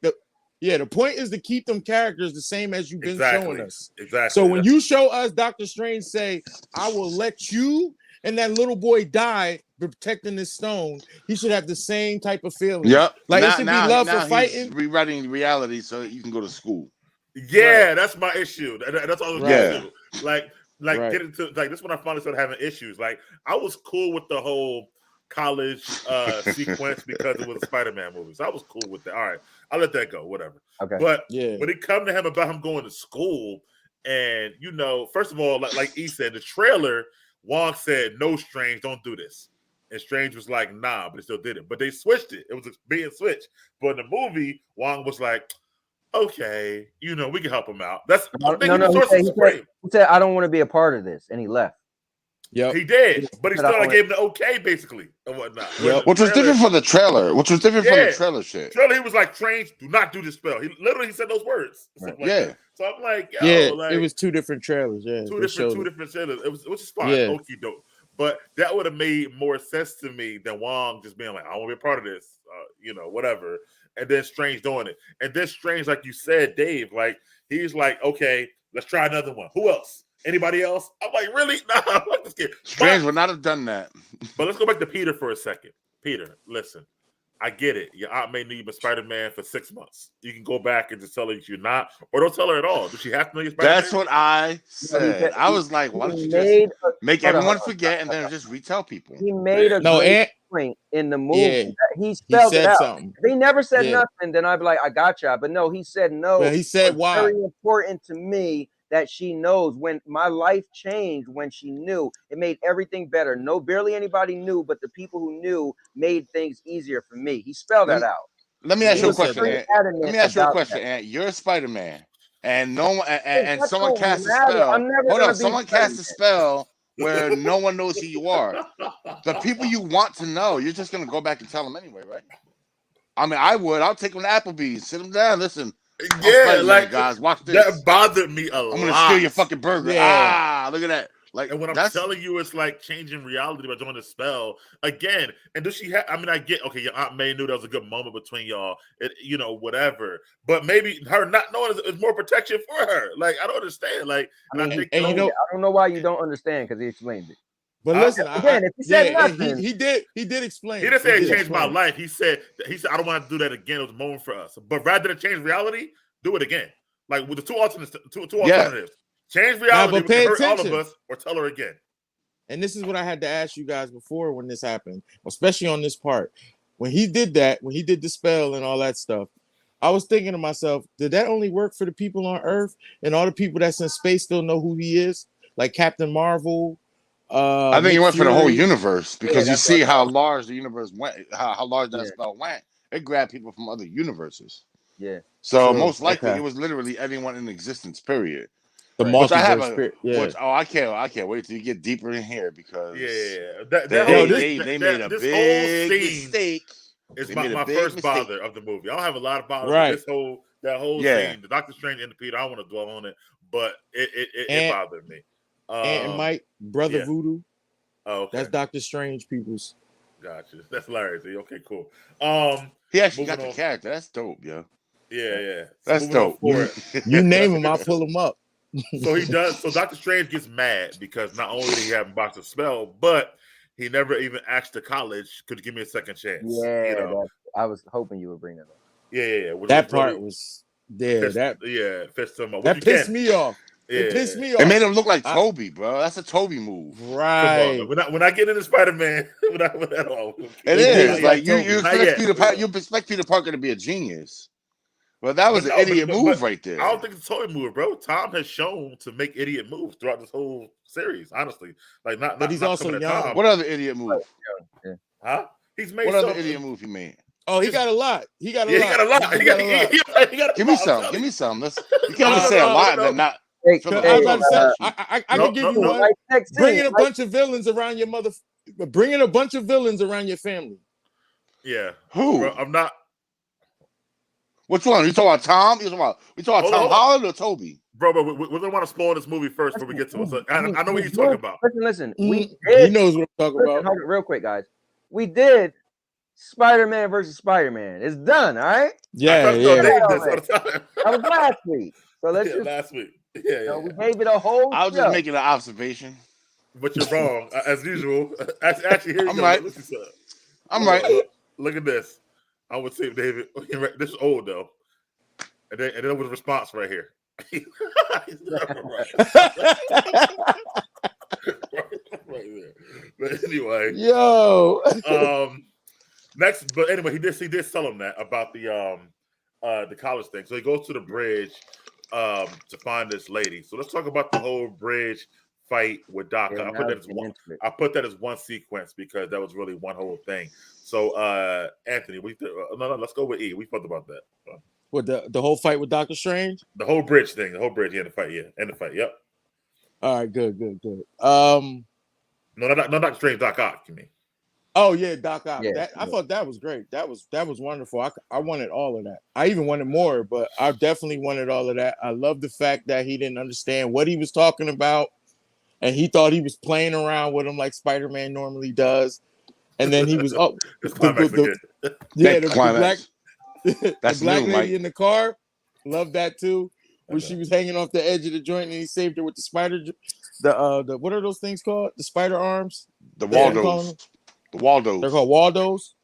the point is to keep them characters the same as you've been showing us.
Exactly.
So when you show us Doctor Strange say, I will let you and that little boy die protecting this stone, he should have the same type of feeling.
Yep.
Like it should be love for fighting.
Rewriting reality so you can go to school.
Yeah, that's my issue. That's all I was gonna do. Like get into like this when I finally started having issues. Like I was cool with the whole college sequence because it was a Spider-Man movie. So I was cool with that. All right, I'll let that go, whatever.
Okay.
But when it come to him about him going to school, and you know, first of all, like E said, the trailer, Wong said, no, Strange, don't do this. And Strange was like, nah, but he still did it. But they switched it. It was being switched. But in the movie, Wong was like, okay, you know, we can help him out. That's
he said, I don't want to be a part of this. And he left.
Yeah, he did, but he still gave him the okay, basically, and whatnot.
Yep. Which was different from the trailer. From the trailer shit.
Trailer, he was like, "Strange, do not do this spell." He literally said those words.
Right.
Like so I'm like,
it was two different trailers. Yeah,
two different trailers. It was, which is fine. Yeah. Okie doke. But that would have made more sense to me than Wong just being like, "I want to be a part of this," you know, whatever. And then Strange doing it, and then Strange, like you said, Dave, like he's like, "Okay, let's try another one. Who else? Anybody else?" I'm like, really? Nah, I like this kid.
Strange would not have done that.
But let's go back to Peter for a second. Peter, listen, I get it. Your aunt may know you've been Spider-Man for 6 months. You can go back and just tell her you're not, or don't tell her at all. Does she have to know you're Spider-Man?
That's what I said. I was like, why don't you just make everyone forget and then just retell people?
He made a point in the movie.
Yeah,
he spelled it out.
Something.
If he never said nothing, then I'd be like, I gotcha. But no, he said no.
Well, he said why.
Very important to me that she knows. When my life changed, when she knew, it made everything better. No, barely anybody knew, but the people who knew made things easier for me. He spelled that out.
Let me ask you a question, Ant. Let me ask you a question, Ant. You're a Spider-Man, and no one, and someone casts a spell. Hold on, someone casts a spell where no one knows who you are. The people you want to know, you're just gonna go back and tell them anyway, right? I mean, I would. I'll take them to Applebee's, sit them down, listen.
Yeah, like
guys, watch this.
That bothered me a lot.
I'm gonna steal your fucking burger. Yeah. Look at that. Like,
and when I'm telling you, it's like changing reality by doing the spell again. And does she have? I mean, I get okay. Your Aunt May knew that was a good moment between y'all. You know, whatever. But maybe her not knowing is more protection for her. Like, I don't understand. Like,
I don't know why you don't understand because he explained it.
But listen,
again, if he said nothing,
he did explain.
He didn't say it changed my life. He said I don't want to do that again. It was a moment for us. But rather than change reality, do it again. Like with the two alternatives. Change reality,
but
which
pay
can hurt all of
attention.
us, or tell her again.
And this is what I had to ask you guys before when this happened, especially on this part. When he did that, when he did the spell and all that stuff, I was thinking to myself, did that only work for the people on Earth, and all the people that's in space still know who he is? Like Captain Marvel.
I think
Nick
it went for the whole
Fury.
universe because you
that's
see
what
how large the universe went, how large that
Yeah.
spell went. It grabbed people from other universes.
Yeah.
So
True.
most likely
Okay.
it was literally everyone in existence. Period.
The
Right.
Which I have
multiverse spirit. Yeah.
which I can't wait till you get deeper in here because they made a
this
big
whole scene
mistake.
It's
They
my
made a big
first
mistake.
bother of the movie. I don't have a lot of bothers.
Right.
But that whole
Yeah.
scene, the Doctor Strange and the Peter. I don't want to dwell on it, but it
And-
bothered me.
and Mike, Brother
yeah.
Voodoo.
Oh, okay.
That's Doctor Strange, peoples.
Gotcha. That's hilarious. Okay, cool.
He actually got
moving
the
on.
character. That's dope, yo.
Yeah.
That's
moving on
dope.
forward.
You name him, I'll pull him up.
So he does. So Doctor Strange gets mad because not only did he have box of spell, but he never even asked the college, could you give me a second chance?
Yeah, I was hoping you would bring that up.
Yeah.
That part was
pissed him off.
That pissed me off. It pissed me off.
It made him look like Toby, bro. That's a Toby move.
Right.
Come on, when I get into Spider-Man, at all.
It is like you expect Peter Parker to be a genius. Well, that was an idiot move right there.
I don't think it's a Toby move, bro. Tom has shown to make idiot moves throughout this whole series, honestly. Like
but he's also young.
What other idiot move?
Huh? He's made
what other idiot move he made?
Oh, he got a lot. He got a lot.
He got a lot.
Give me some. Give me some. You can't just say a lot and then not.
I can give you one. Bringing a bunch of villains around your bringing a bunch of villains around your family.
Yeah.
Who?
Bro, I'm not.
Which one? You talking about Tom? We talking Tom Holland or Toby?
Bro, but we're gonna want to spoil this movie first before we get to it. So I know what you're talking about.
Listen.
He knows what I'm talking about.
Real quick, guys. We did Spider-Man versus Spider-Man. It's done, all right?
Yeah.
That was last week. So let's just
last week. Yeah.
We gave it a whole.
I was just making an observation.
But you're wrong, as usual. Actually, here you
I'm
go.
right. I'm right.
Look at this. I would say, David, this is old though. And then there was a response right here. right there. But anyway.
Yo.
Next, but anyway, he did tell him that about the college thing. So he goes to the bridge to find this lady. So let's talk about the whole bridge fight with Doc. I put that as one sequence because that was really one whole thing. So Anthony, let's go with E. We talked about that.
What the whole fight with Doctor Strange?
The whole bridge thing. The whole bridge. Yeah, the fight. Yep.
All right. Good.
No, not Doctor Strange. Doc Ock. You mean?
Oh yeah, Doc Ock.
Yeah,
I thought that was great. That was wonderful. I wanted all of that. I even wanted more, but I definitely wanted all of that. I love the fact that he didn't understand what he was talking about, and he thought he was playing around with him like Spider-Man normally does. And then he was the black lady in the car. Love that too. When she was hanging off the edge of the joint and he saved her with the spider. The what are those things called? The spider arms.
The Waldos. The Waldos.
They're called Waldos.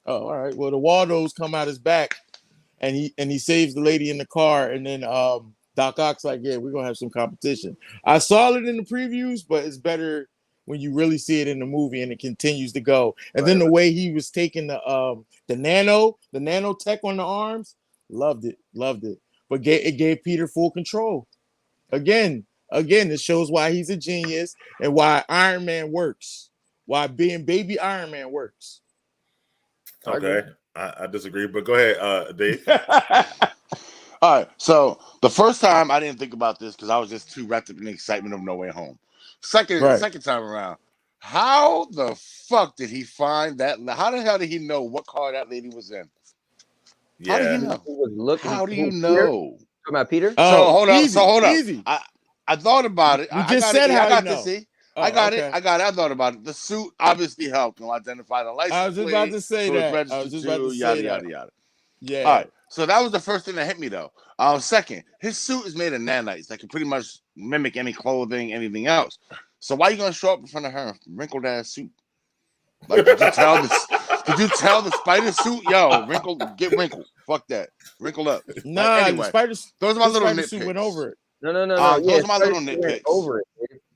Oh, all right. Well, the Waldos come out his back, and he saves the lady in the car, and then Doc Ock's like, "Yeah, we're gonna have some competition." I saw it in the previews, but it's better when you really see it in the movie, and it continues to go. And then the way he was taking the nanotech on the arms, loved it. But it gave Peter full control. Again, it shows why he's a genius and why Iron Man works. Why being baby Iron Man works.
Okay. I disagree, but go ahead, Dave.
All right. So the first time I didn't think about this because I was just too wrapped up in the excitement of No Way Home. Second time around, how the fuck did he find that? How the hell did he know what car that lady was in?
Yeah.
How do you know? How do you know?
Talking about Peter?
So hold on.
Easy.
I thought about it.
You just said how you know.
I got it. I thought about it. The suit obviously helped him identify the license plate.
I was just about to say that.
Yada.
Yeah.
All right. So that was the first thing that hit me, though. Second, his suit is made of nanites that can pretty much mimic any clothing, anything else. So why are you gonna show up in front of her in wrinkled ass suit? Like, did you tell this? Could you tell the spider suit? Yo, get wrinkled. Fuck that. Wrinkle up.
Nah,
Anyway, those are my little
spider suit went
nitpicks.
over it.
No.
Those
Yeah,
are my little
Spider-Man went
nitpicks.
over it.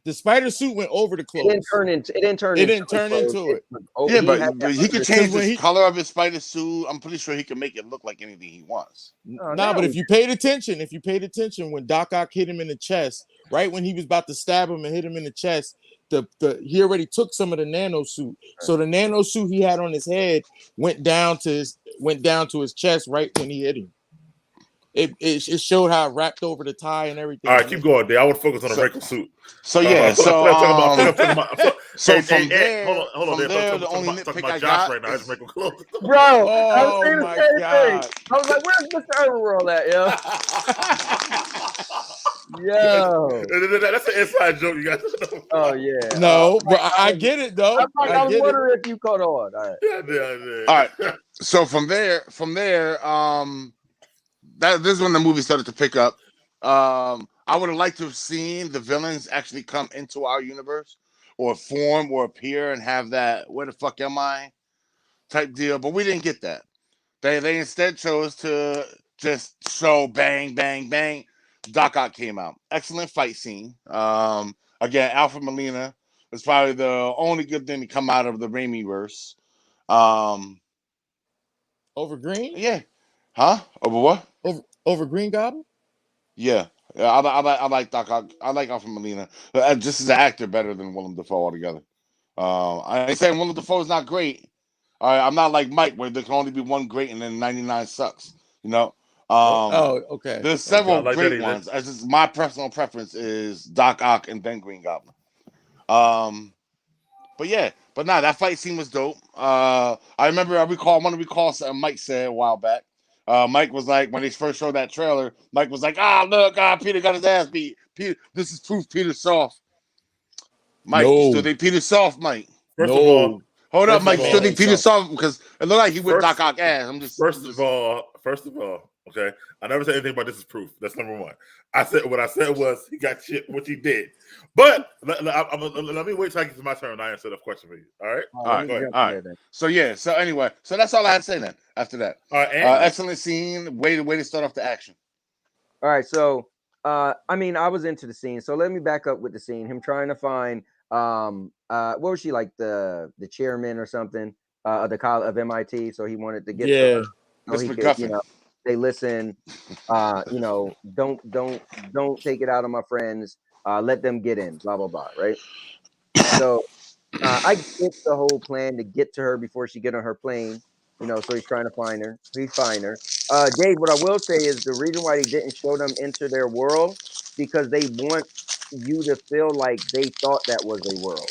The spider suit went over the
It
clothes.
didn't turn into it.
Yeah, but he could change
Because
the color of his spider suit. I'm pretty sure he can make it look like anything he wants.
But if you paid attention, when Doc Ock hit him in the chest, right when he was about to stab him and hit him in the chest, he already took some of the nano suit. So the nano suit he had on his head went down to his chest right when he hit him. It showed how it wrapped over the tie and everything.
All right, keep going, Dave. I would focus on the wrinkle suit.
So yeah,
so
from there,
hold on,
the only nitpick I got
right now is wrinkle clothes.
Bro, I was
Oh
saying the
my
same
God.
thing. I was like, "Where's Mr. Overworld at, yo?" Yo.
That's an inside joke, you guys.
Oh yeah.
No, but I get it though.
I was wondering if you caught on. All right.
Yeah, I did.
All right. So from there, this is when the movie started to pick up. I would have liked to have seen the villains actually come into our universe or form or appear and have that "where the fuck am I" type deal, but we didn't get that. They instead chose to just show bang, bang, bang. Doc Ock came out. Excellent fight scene. Again, Alfred Molina is probably the only good thing to come out of the Raimi-verse.
Over Green?
Yeah. Huh? Over what?
Over Green Goblin?
Yeah. I like Doc Ock. I like Alfred Molina. Just as an actor, better than Willem Dafoe altogether. I ain't saying Willem Dafoe is not great. All right, I'm not like Mike, where there can only be one great and then 99 sucks. You know.
Okay.
There's several great ones. As just my personal preference is Doc Ock and then Green Goblin. But that fight scene was dope. I want to recall something Mike said a while back. Mike was like, when they first showed that trailer, Mike was like, look, Peter got his ass beat. Peter, this is proof Peter's soft. Mike, you still think Peter's soft, Mike?
First of all,
hold up, Mike. You still think Peter's soft? Because it looked like he whipped Doc Ock ass.
First of all, okay. I never said anything about this is proof. That's number one. What I said was he got shit, which he did. But let me wait till I get to my turn and I answer the question for you. All right?
All right. So anyway, that's all I had to say then after that.
All right,
excellent scene. Way to start off the action.
All right, so I was into the scene. So let me back up with the scene. Him trying to find what was she like, the chairman or something of the college of MIT. So he wanted to get to her, so he could, they listen, don't take it out on my friends, let them get in, blah blah blah, right? So I get the whole plan to get to her before she get on her plane, so he's trying to find her. Dave, what I will say is the reason why they didn't show them enter their world, because they want you to feel like they thought that was a world.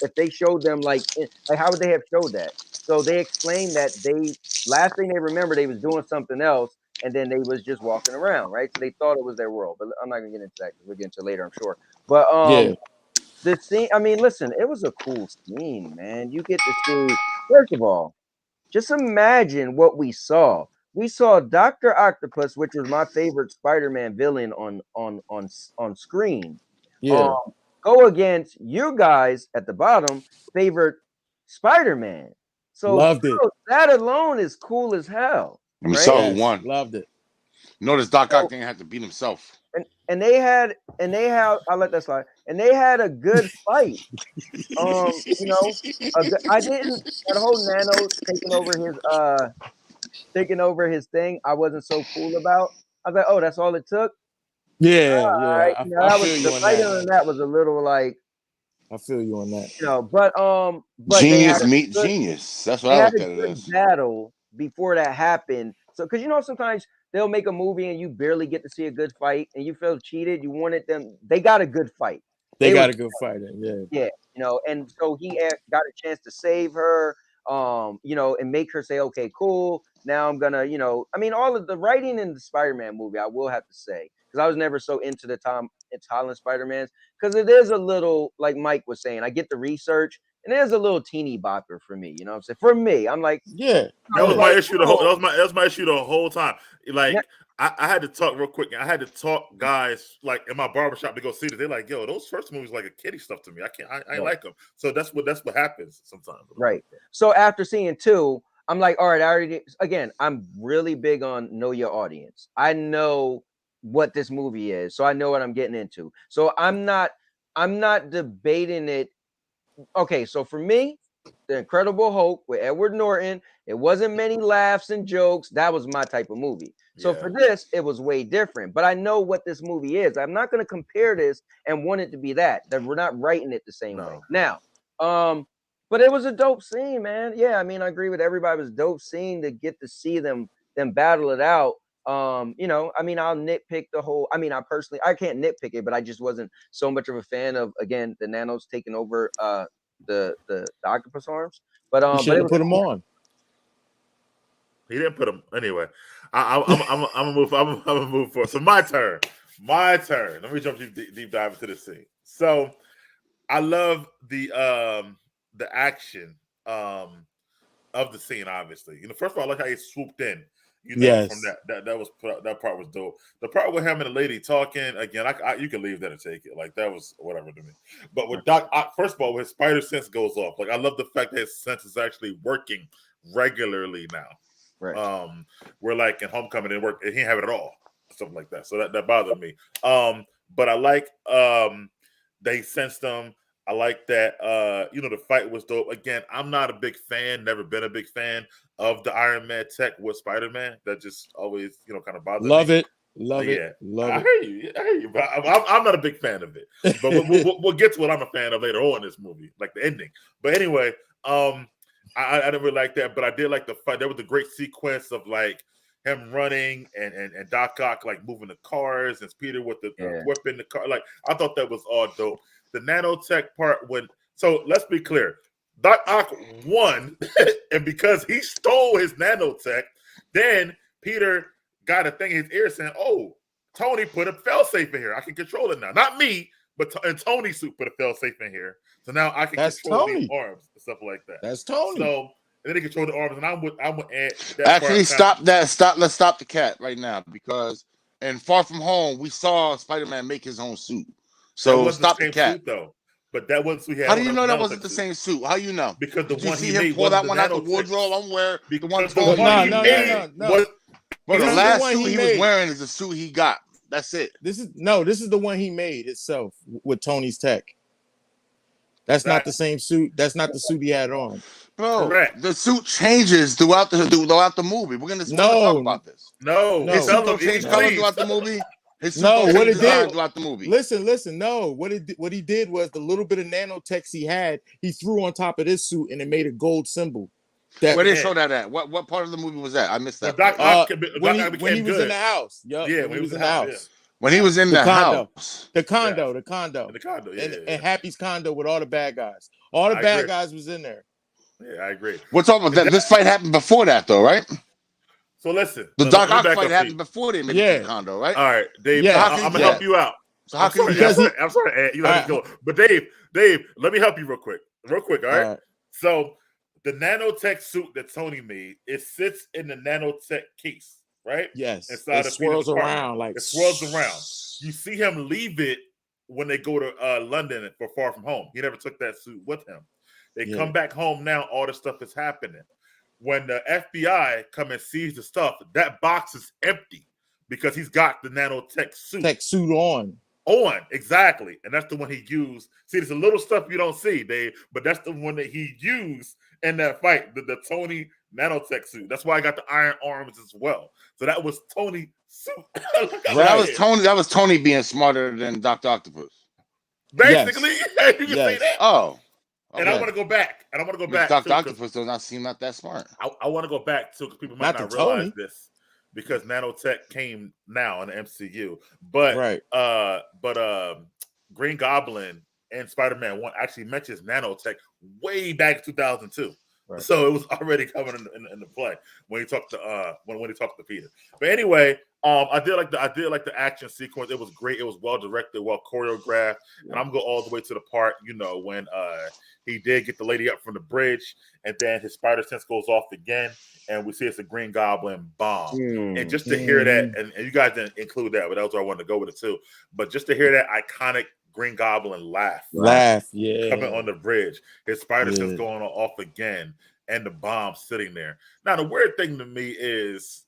If they showed them like how would they have showed that? So they explained that last thing they remember, they was doing something else, and then they was just walking around, right? So they thought it was their world, but I'm not gonna get into that because we'll get into it later, I'm sure. But the scene, listen, it was a cool scene, man. You get to see, first of all, just imagine what we saw. We saw Dr. Octopus, which was my favorite Spider-Man villain on screen.
Yeah.
Go against you guys at the bottom favorite Spider-Man. So
loved it.
That alone is cool as hell.
We saw who won.
Loved it.
Notice Doc Ock didn't have to beat himself.
And they had I'll let that slide. And they had a good fight. I didn't, that whole Nano taking over his thing, I wasn't so cool about. I was like, oh, that's all it took.
Right.
I feel you on that. That was a little like,
I feel you on that.
But
genius meet genius. That's what I looked at it as.
Battle before that happened. So, because sometimes they'll make a movie and you barely get to see a good fight, and you feel cheated. You wanted them. They got a good fight.
They got a good fight. Yeah.
And so he got a chance to save her. And make her say, okay, cool. Now I'm gonna, all of the writing in the Spider-Man movie, I will have to say, because I was never so into the Tom Holland Spider-Mans, because it is a little, like Mike was saying, I get the research, And it is a little teeny bopper for me. You know what I'm saying? For me, I'm like,
Yeah.
That was my
like,
issue. That was my issue the whole time. Like
Yeah.
I had to talk real quick. I had to talk guys like in my barbershop to go see this. They're like, "Yo, those first movies like a kiddie stuff to me. I can't. I ain't like them." So that's what happens sometimes.
Right. So after seeing 2, I'm like, all right, I already. Again, I'm really big on know your audience. I know what this movie is, so I know what I'm getting into. So I'm not debating it. Okay, so for me, The Incredible Hulk with Edward Norton, it wasn't many laughs and jokes. That was my type of movie. So for this, it was way different. But I know what this movie is. I'm not going to compare this and want it to be that we're not writing it the same way. Now, but it was a dope scene, man. Yeah, I mean, I agree with everybody. It was a dope scene to get to see them battle it out. You know, I mean, I'll nitpick the whole. I mean, I can't nitpick it, but I just wasn't so much of a fan of, again, the nanos taking over the octopus arms. But
You should have put them on.
He didn't put them anyway. I'm gonna move. I'm gonna move forward. So my turn. Let me jump deep dive into this scene. So I love the action of the scene. Obviously, you know, first of all, I like how he swooped in. You know, from that part was dope. The part with him and the lady talking again, you can leave that and take it. Like that was whatever to me. But with Doc Ock, first of all, his spider sense goes off. Like I love the fact that his sense is actually working regularly now.
Right.
We're like in Homecoming, it worked. He didn't have it at all, something like that. So that bothered me. But I like they sensed them. I like that, you know, the fight was dope. Again, I'm not a big fan, never been a big fan of the Iron Man tech with Spider-Man. That just always, you know, kind of bothers me.
Love it.
I hear you, but I'm not a big fan of it. But we'll get to what I'm a fan of later on in this movie, like the ending. But anyway, I didn't really like that, but I did like the fight. There was a great sequence of like him running and Doc Ock like moving the cars and Peter with the whip in the car. Like I thought that was all dope. The nanotech part so let's be clear. Doc Ock won, and because he stole his nanotech, then Peter got a thing in his ear saying, "Oh, Tony put a failsafe in here. I can control it now. Not me, but and Tony's suit put a failsafe in here. So now I can control these arms and stuff like that."
That's Tony.
So and then he controlled the arms, and I'm with Ant.
Actually, let's stop the cat right now, because in Far From Home we saw Spider-Man make his own suit. So stop the cat.
Suit, though. But that wasn't suit he had.
How do you know that wasn't the same suit? How you know?
Because the one
he made pull that one out the wardrobe. I'm wearing the one.
No.
Bro, the last suit he was wearing is the suit he got. That's it.
This is the one he made itself with Tony's tech. That's not the same suit. That's not the suit he had on.
Bro, the suit changes throughout the movie. We're gonna talk about this.
His
suit don't change color throughout the movie.
What it did
throughout the movie.
Listen. No, what he did was the little bit of nanotechs he had, he threw on top of this suit, and it made a gold symbol.
Where they show that at? What part of the movie was that? I missed that.
When he was in the house. Yeah, when he was in the house.
When he was in the house.
The condo. And Happy's condo with all the bad guys. All the bad guys was in there.
Yeah, I agree.
We're talking about that. This fight happened before that, though, right?
So listen,
the Doc Ock fight happened before they made the condo, right?
All right, Dave. I'm gonna help you out. So I'm sorry, Ant, you know how to go. But Dave, let me help you real quick. All right. So the nanotech suit that Tony made, it sits in the nanotech case, right?
Yes.
Inside
it swirls around
it swirls around. You see him leave it when they go to London for Far From Home. He never took that suit with him. They come back home now. All the stuff is happening. When the FBI come and seize the stuff, that box is empty because he's got the nanotech suit.
Tech suit on.
Exactly. And that's the one he used. See, there's a little stuff you don't see, Dave, but that's the one that he used in that fight, the Tony nanotech suit. That's why I got the iron arms as well. So that was Tony's suit.
That was Tony being smarter than Dr. Octopus.
Basically, you can say that.
Oh. Okay.
And I want to go back.
Dr. Octopus does not seem not that smart.
I want to go back too, because people might not realize this, because nanotech came now in the MCU. But Green Goblin and Spider-Man 1 actually mentions nanotech way back in 2002.
Right.
So it was already coming in the play when he talked to when he talked to Peter. But anyway, I did like the action sequence. It was great. It was well directed, well choreographed. And I'm going all the way to the part, when he did get the lady up from the bridge, and then his spider sense goes off again, and we see it's a Green Goblin bomb. And just to hear that, and you guys didn't include that, but that's where I wanted to go with it too. But just to hear that iconic Green Goblin laugh,
yeah,
coming on the bridge, his spider sense going off again, and the bomb sitting there. Now the weird thing to me is,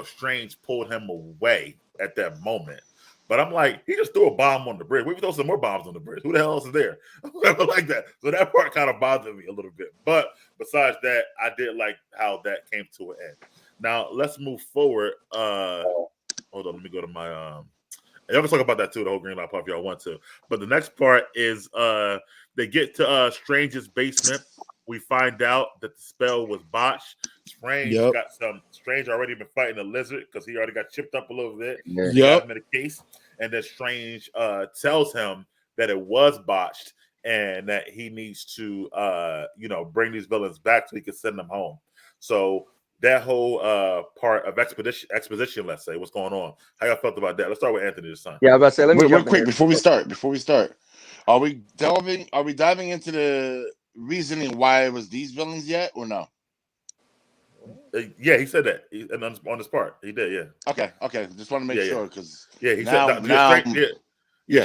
Strange pulled him away at that moment. But I'm like, he just threw a bomb on the bridge. We can throw some more bombs on the bridge. Who the hell else is there? Like that. So that part kind of bothered me a little bit. But besides that, I did like how that came to an end. Now let's move forward. Hold on, let me go to my y'all can talk about that too, the whole Green Light part if y'all want to. But the next part is they get to Strange's basement. We find out that the spell was botched. Strange already been fighting a lizard because he already got chipped up a little bit. He got him in a case. And then Strange tells him that it was botched and that he needs to bring these villains back so he can send them home. So that whole part of exposition, let's say, what's going on. How y'all felt about that? Let's start with Anthony this time.
Yeah, I was about to say, let me
real quick before we start. Are we diving into the reasoning why it was these villains yet or no?
Yeah, he said that on this part. He did, yeah.
Okay. Just want to make sure because
he
said
that.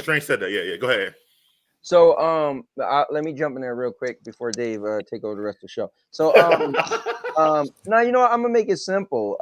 Strange said that. Yeah. Go ahead.
So let me jump in there real quick before Dave take over the rest of the show. So now I'm gonna make it simple.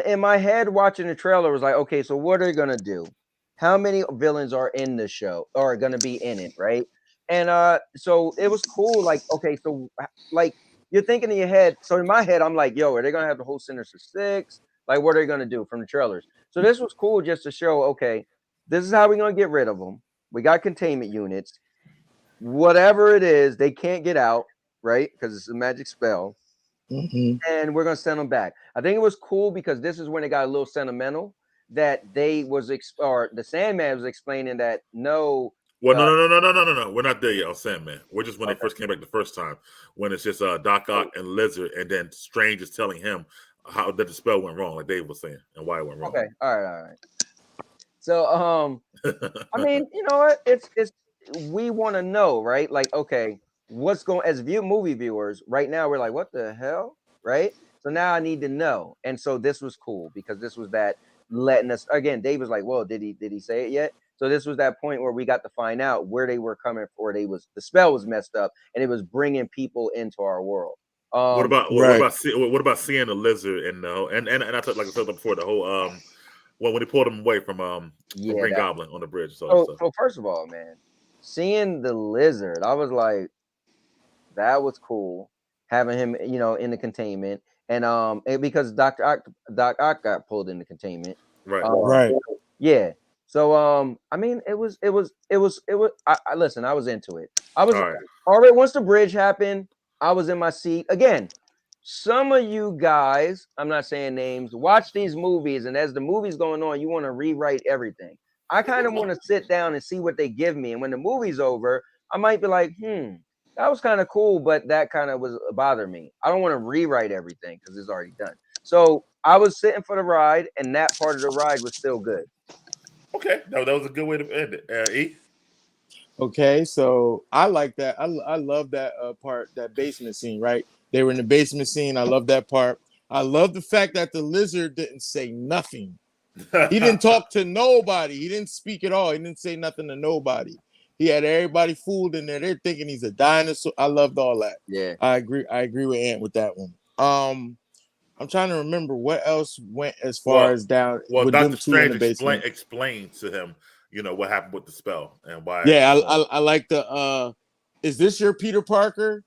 In my head, watching the trailer was like, okay, so what are they gonna do? How many villains are in the show or are gonna be in it, right? And so it was cool. Like, okay, so like you're thinking in your head. So in my head, I'm like, yo, are they gonna have the whole Sinister Six? Like, what are they gonna do from the trailers? So this was cool just to show, okay, this is how we're gonna get rid of them. We got containment units. Whatever it is, they can't get out, right? Because it's a magic spell. And we're gonna send them back. I think it was cool because this is when it got a little sentimental. That the Sandman was explaining that no.
Well, no. We're not there yet on Sandman. We're just when they first came back the first time, when it's just Doc Ock and Lizard, and then Strange is telling him how that the spell went wrong, like Dave was saying, and why it went wrong.
Okay, all right. So, I mean, you know what? It's we want to know, right? Like, okay, what's going as movie viewers right now? We're like, what the hell, right? So now I need to know, and so this was cool because this was that letting us again. Dave was like, well, did he say it yet? So this was that point where we got to find out where they were coming for. The spell was messed up, and it was bringing people into our world.
What about seeing the lizard and I took, like I said before, the whole when they pulled him away from Green Goblin on the bridge. So
first of all, man, seeing the lizard, I was like, that was cool. Having him, in the containment, and because Doc Ock got pulled into containment,
right.
Yeah. So I mean, it was. Listen, I was into it. I was all right. Once the bridge happened, I was in my seat again. Some of you guys, I'm not saying names, watch these movies, and as the movie's going on, you want to rewrite everything. I kind of want to sit down and see what they give me, and when the movie's over, I might be like, that was kind of cool, but that kind of was bothering me. I don't want to rewrite everything because it's already done. So I was sitting for the ride, and that part of the ride was still good.
Okay, that was a good way to end it. E?
Okay, so I like that. I love that part, that basement scene, right? They were in the basement scene. I love that part. I love the fact that the lizard didn't say nothing. He didn't talk to nobody. He didn't speak at all. He didn't say nothing to nobody. He had everybody fooled in there. They're thinking he's a dinosaur. I loved all that.
Yeah,
I agree with Ant with that one. I'm trying to remember what else went as far as down.
Well,
with
Dr.
them two in the
Strange
basement.
explained to him, what happened with the spell and why.
Yeah, I like the. Is this your Peter Parker?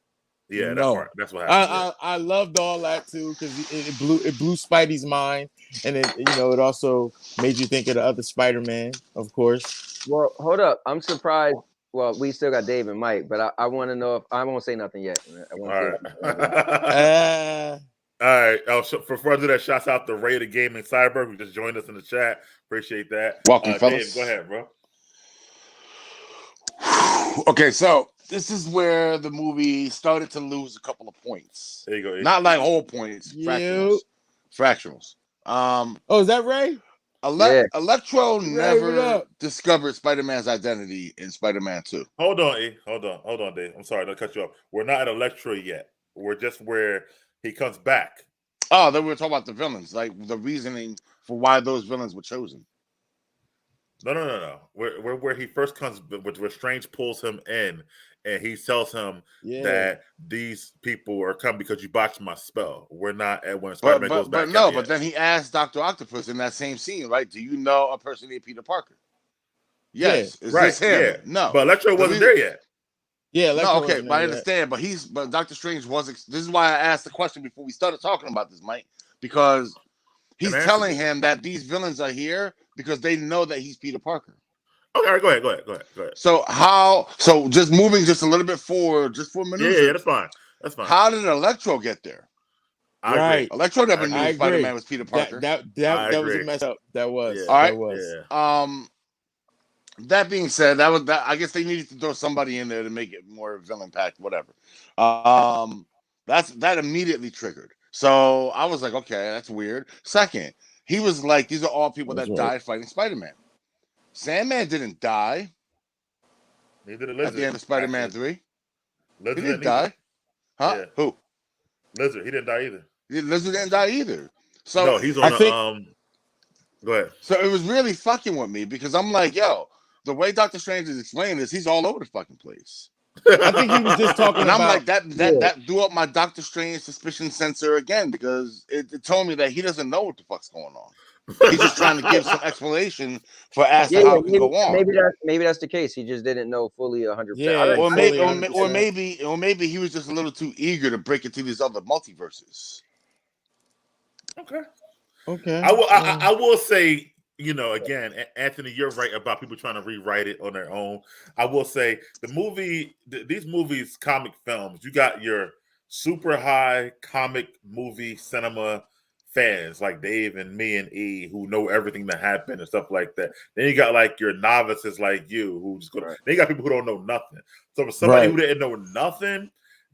Yeah,
no.
That's what happened.
I loved all that too because it blew Spidey's mind, and it also made you think of the other Spider-Man, of course.
Well, hold up, I'm surprised. Well, we still got Dave and Mike, but I want to know if I won't say nothing yet.
All right. So before I do that, shouts out to Ray the Gaming Cyber who just joined us in the chat. Appreciate that.
Welcome, fellas.
Dave, go ahead, bro.
Okay, so this is where the movie started to lose a couple of points.
There you go.
Not like whole points,
You.
fractionals.
Oh, is that Ray?
Yeah.
Electro
Ray, what
never
up?
discovered Spider-Man's identity in Spider-Man 2.
Hold on, E. Hold on, Dave. I'm sorry to cut you off. We're not at Electro yet. We're just where he comes back.
Oh, then we were talking about the villains, like the reasoning for why those villains were chosen.
No. We're where he first comes, where Strange pulls him in, and he tells him that these people are coming because you botched my spell. We're not at when Spider-Man goes back.
But then he asked Dr. Octopus in that same scene, right? Do you know a person named Peter Parker? Yes.
Yeah.
Is this him?
Yeah.
No.
But Electro wasn't there yet.
Yeah,
no, okay, but I understand. But Doctor Strange this is why I asked the question before we started talking about this, Mike, because he's telling him that these villains are here because they know that he's Peter Parker.
Okay, all right, go ahead.
So just moving just a little bit forward, just for a minute.
Yeah, that's fine. How
did Electro get there?
I agree.
Electro never knew Spider-Man was Peter Parker.
That was a mess up. That was.
Yeah.
All right.
That was. That being said, I guess they needed to throw somebody in there to make it more villain packed, whatever. That immediately triggered. So I was like, okay, that's weird. Second, he was like, these are all people that died fighting Spider-Man. Sandman didn't die.
Neither did Lizard.
At the end of Spider-Man 3.
Lizard
he didn't die. Huh? Yeah. Who?
Lizard. He didn't die either.
Lizard didn't die either. So
no, he's on Go ahead.
So it was really fucking with me because I'm like, yo, the way Doctor Strange is explaining this, he's all over the fucking place.
I think he was just talking about.
And I'm like, that blew up my Doctor Strange suspicion sensor again because it told me that he doesn't know what the fuck's going on. He's just trying to give some explanation for how it can go on.
Maybe that's the case. He just didn't know fully 100%.
Yeah, or maybe he was just a little too eager to break into these other multiverses.
Okay. I will say, again, Anthony, you're right about people trying to rewrite it on their own. I will say these movies, comic films, you got your super high comic movie cinema fans like Dave and me and E who know everything that happened and stuff like that. Then you got like your novices like you who just go. Then you got people who don't know nothing. So for somebody who didn't know nothing,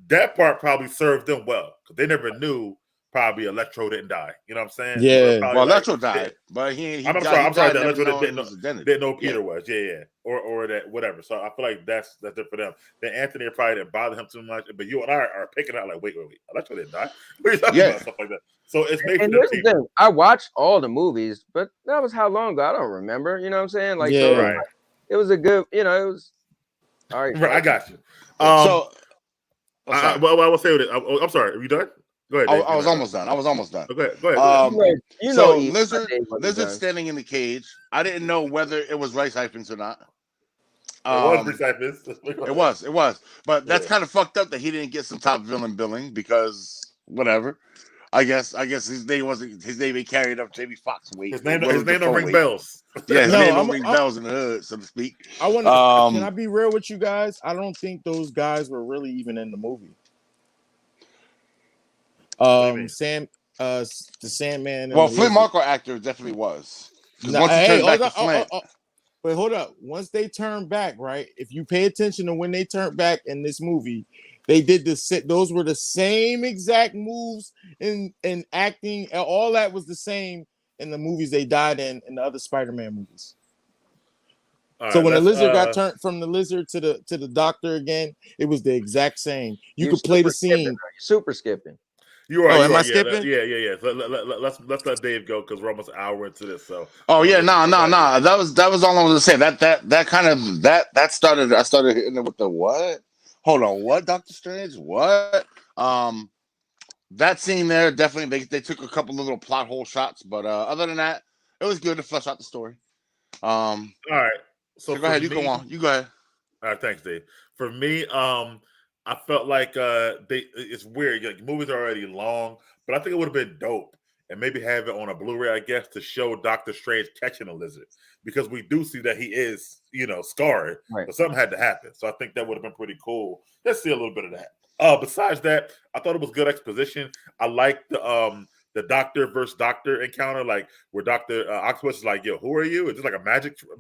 that part probably served them well because they never knew. Probably Electro didn't die. You know what I'm saying?
Yeah. Well, Electro died, but I'm
sorry. That Electro didn't know Peter was. Yeah. Or that whatever. So I feel like that's it for them. Then Anthony probably didn't bother him too much, but you and I are picking out like, wait, Electro didn't die. What are you talking about? Stuff like that. So it's maybe the
thing. I watched all the movies, but that was how long ago? I don't remember. You know what I'm saying? Like, it was a good. It was all right.
Right, I got you. I will say this. I'm sorry. Are you done? Go ahead,
I was almost done.
Go ahead.
So Lizard standing in the cage. I didn't know whether it was rice hyphens or not.
It was rice hyphens.
It was. But that's kind of fucked up that he didn't get some top villain billing because whatever. I guess his name carried up Jamie Foxx weight.
His name don't ring bells.
Yeah, his name don't ring bells in the hood, so to speak.
I want can I be real with you guys? I don't think those guys were really even in the movie. The Sandman.
Well, Flint Marko actor definitely was.
But hold up. Once they turned back, right? If you pay attention to when they turned back in this movie, they did those were the same exact moves in acting. All that was the same in the movies they died in the other Spider-Man movies. So when the Lizard got turned from the Lizard to the Doctor again, it was the exact same. You could play the scene.
Super skipping.
You are.
Am I skipping?
Yeah. Let's let Dave go because we're almost an hour into this. So.
Oh yeah, no. That was all I was to say. That started. I started hitting it with the what? Hold on, what? Doctor Strange? What? That scene there definitely they took a couple of little plot hole shots, but other than that, it was good to flesh out the story.
All right.
So go ahead. You go on. You go ahead.
All right. Thanks, Dave. For me, I felt like it's weird. Like, movies are already long, but I think it would have been dope and maybe have it on a Blu-ray, I guess, to show Doctor Strange catching a lizard because we do see that he is, scarred.
Right.
But something had to happen, so I think that would have been pretty cool. Let's see a little bit of that. Besides that, I thought it was good exposition. I liked the the Doctor versus Doctor encounter, like where Doctor Octopus is like, "Yo, who are you?" It's just like a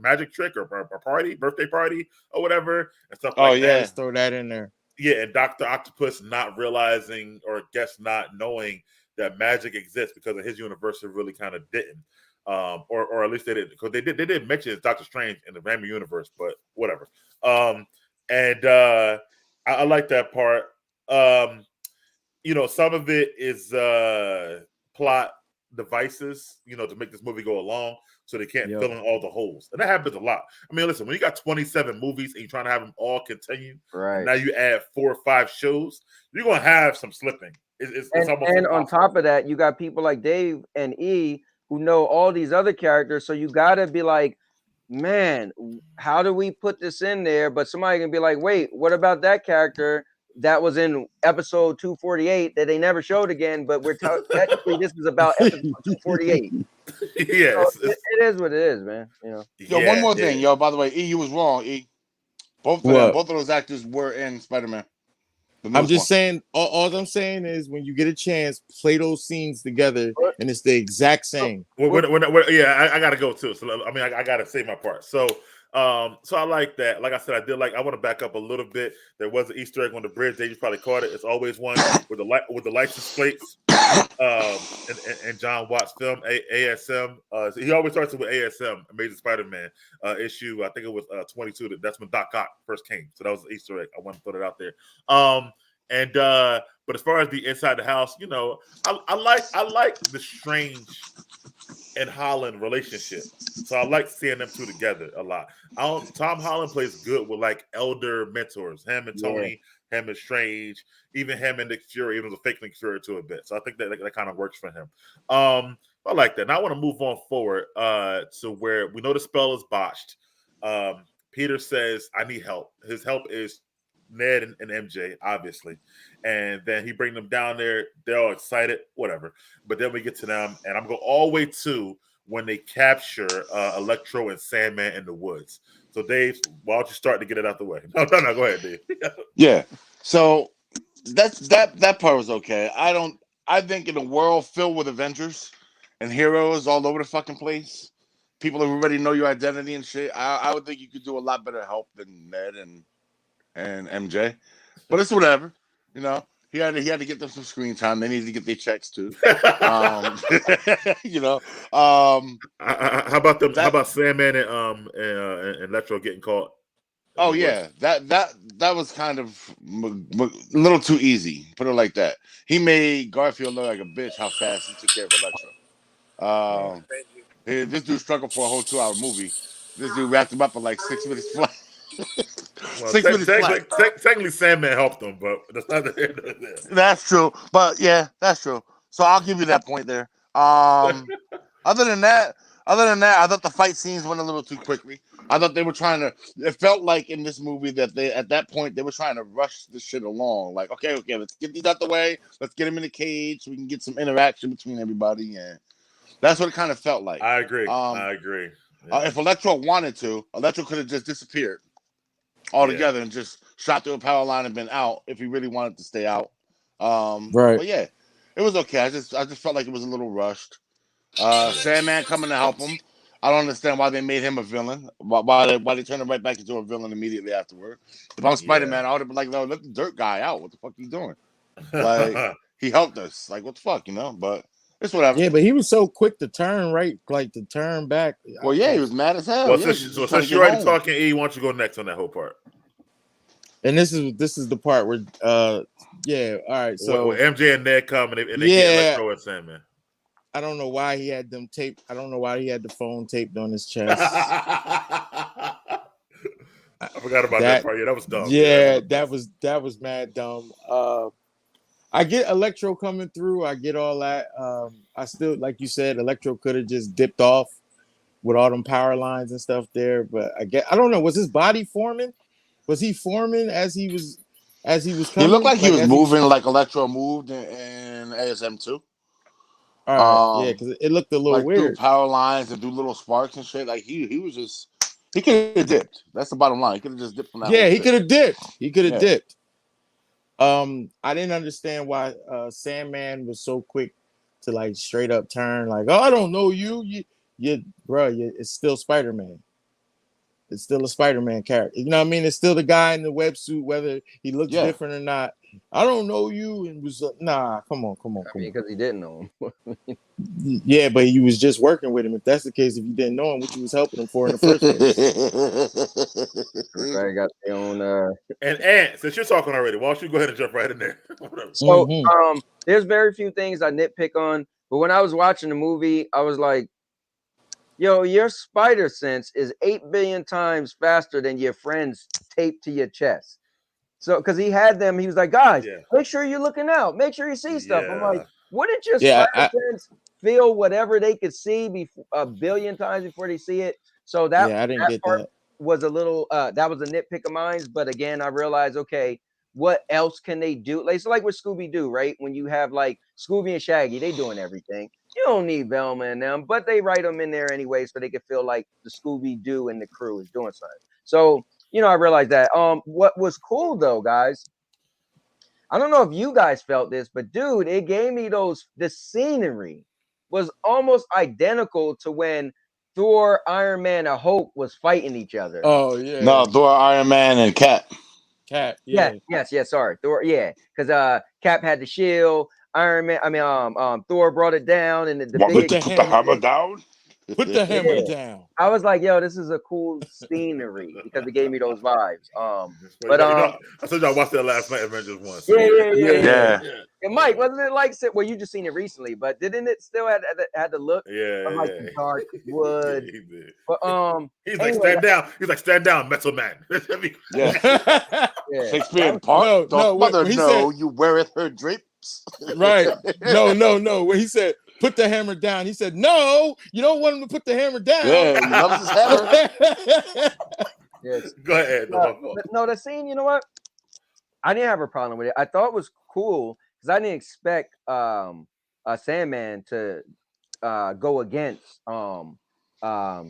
magic trick or a party, birthday party or whatever, and stuff like that.
Just throw that in there.
Yeah, and Doctor Octopus not realizing, or I guess not knowing that magic exists because of his universe, it really kind of didn't. Or at least they didn't, because they did mention it's Doctor Strange in the Raimi universe, but whatever. I like that part. Some of it is plot devices, to make this movie go along, so they can't fill in all the holes, and that happens a lot. I mean, listen, when you got 27 movies and you're trying to have them all continue,
right?
And now you add 4 or 5 shows, you're gonna have some slipping. It's almost
and
impossible.
On top of that, you got people like Dave and E who know all these other characters, so you gotta be like, man, how do we put this in there? But somebody can be like, wait, what about that character that was in episode 248 that they never showed again? But we're technically this is about episode 248.
Yeah,
so it is what it is, man.
One more thing, by the way, E, you was wrong. E, both of those actors were in Spider-Man.
I'm just saying, all I'm saying is when you get a chance, play those scenes together, and it's the exact same.
I gotta go too. So I mean, I gotta say my part. So I like that. Like I said, I want to back up a little bit. There was an Easter egg on the bridge. They just probably caught it. It's always one with the license plates. In John Watts' film ASM, so he always starts with ASM, Amazing Spider-Man issue. I think it was 22. That's when Doc Ock first came. So that was an Easter egg. I want to put it out there. But as far as the inside the house, I like the Strange and Holland relationship. So I like seeing them two together a lot. Tom Holland plays good with like elder mentors, him and Tony. Him and Strange, even him and Nick Fury, even the fake Nick Fury to a bit. So I think that kind of works for him. I like that. Now I want to move on forward to where we know the spell is botched. Peter says, I need help. His help is Ned and MJ, obviously. And then he brings them down there. They're all excited, whatever. But then we get to them, and I'm going all the way to when they capture Electro and Sandman in the woods. So, Dave, why don't you start to get it out the way? No, go ahead, Dave.
Yeah. So that part was okay. I think in a world filled with Avengers and heroes all over the fucking place, people who already know your identity and shit, I would think you could do a lot better help than Ned and MJ. But it's whatever, He had to get them some screen time. They need to get their checks too.
How about them? How about Sandman and Electro getting caught?
Oh yeah, that was kind of a little too easy. Put it like that. He made Garfield look like a bitch. How fast he took care of Electro. This dude struggled for a whole 2-hour movie. This dude wrapped him up in like 6 minutes flat.
Well, 6 minutes flat. Technically, Sandman helped him, but that's not the end of it.
That's true. But yeah, that's true. So I'll give you that point there. Other than that, I thought the fight scenes went a little too quickly. I thought they were trying to. It felt like in this movie that at that point they were trying to rush this shit along. Like, okay, let's get these out the way. Let's get them in the cage so we can get some interaction between everybody, and that's what it kind of felt like.
I agree. Yeah.
If Electro wanted to, Electro could have just disappeared altogether and just shot through a power line and been out if he really wanted to stay out.
Right.
But yeah, it was okay. I just felt like it was a little rushed. Sandman coming to help him. I don't understand why they made him a villain. Why they turned him right back into a villain immediately afterward. If I'm Spider-Man, I would have been like, no, let the dirt guy out. What the fuck are you doing? Like, he helped us. Like, what the fuck, But it's whatever.
Yeah, but he was so quick to turn to turn back.
Well, yeah, he was mad as hell.
Well, since you're already talking, E, why don't you go next on that whole part?
And this is the part where, all right. So
MJ and Ned come and they get Electro and Sandman.
I don't know why he had them taped. I don't know why he had the phone taped on his chest.
I forgot about that part. Yeah, that was dumb.
Yeah, that was mad dumb. I get Electro coming through. I get all that. I still, like you said, Electro could have just dipped off with all them power lines and stuff there. But I don't know. Was his body forming? Was he forming as he was coming?
He looked like he was moving like Electro moved in ASM 2.
All right, yeah, because it looked a little weird.
Through power lines and do little sparks and shit. Like he was just, he could have dipped. That's the bottom line. He could have just dipped from that.
Yeah, he could have dipped. He could have dipped. I didn't understand why Sandman was so quick to like straight up turn like, oh, I don't know you, bro, it's still Spider-Man. It's still a Spider-Man character. You know what I mean? It's still the guy in the web suit, whether he looks different or not. I don't know you, and was nah. Come on.
Because he didn't know him.
Yeah, but you was just working with him. If that's the case, if you didn't know him, what you was helping him for in the first place?
Everybody got their own.
And Ant, since you're talking already, why don't you go ahead and jump right in there?
So there's very few things I nitpick on, but when I was watching the movie, I was like, yo, your spider sense is 8 billion times faster than your friends taped to your chest. So, because he had them, he was like, guys, make sure you're looking out. Make sure you see stuff. I'm like, wouldn't your spider sense feel whatever they could see a billion times before they see it? So that,
I didn't get that.
Was a little, that was a nitpick of mine. But again, I realized, okay, what else can they do? Like, so like with Scooby-Doo, right? When you have like Scooby and Shaggy, they doing everything. You don't need Velma and them, but they write them in there anyway so they can feel like the Scooby-Doo and the crew is doing something. So, you know, I realized that. What was cool though, guys, I don't know if you guys felt this, but dude, it gave me the scenery was almost identical to when Thor, Iron Man, and Hulk was fighting each other.
Oh, yeah.
No, Thor, Iron Man, and Cap.
Yes, sorry. Thor, because Cap had the shield. Iron Man, Thor brought it down, and the
big put the hammer down.
Put the hammer down.
I was like, yo, this is a cool scenery because it gave me those vibes. But
I told you I watched that last night, Avengers 1. So
yeah. And Mike, wasn't it like, well, you just seen it recently, but didn't it still had the look of like the dark wood?
Yeah, he did.
But
he's like, stand down. He's like, stand down, Metal Man.
Shakespeare Park. Mother, you weareth her drapes.
Right. No. When he said, put the hammer down, he said, no, you don't want him to put the hammer down.
Yeah, he loves his hammer.
Yes.
Go ahead.
No, the scene, you know what? I didn't have a problem with it. I thought it was cool because I didn't expect Sandman to go against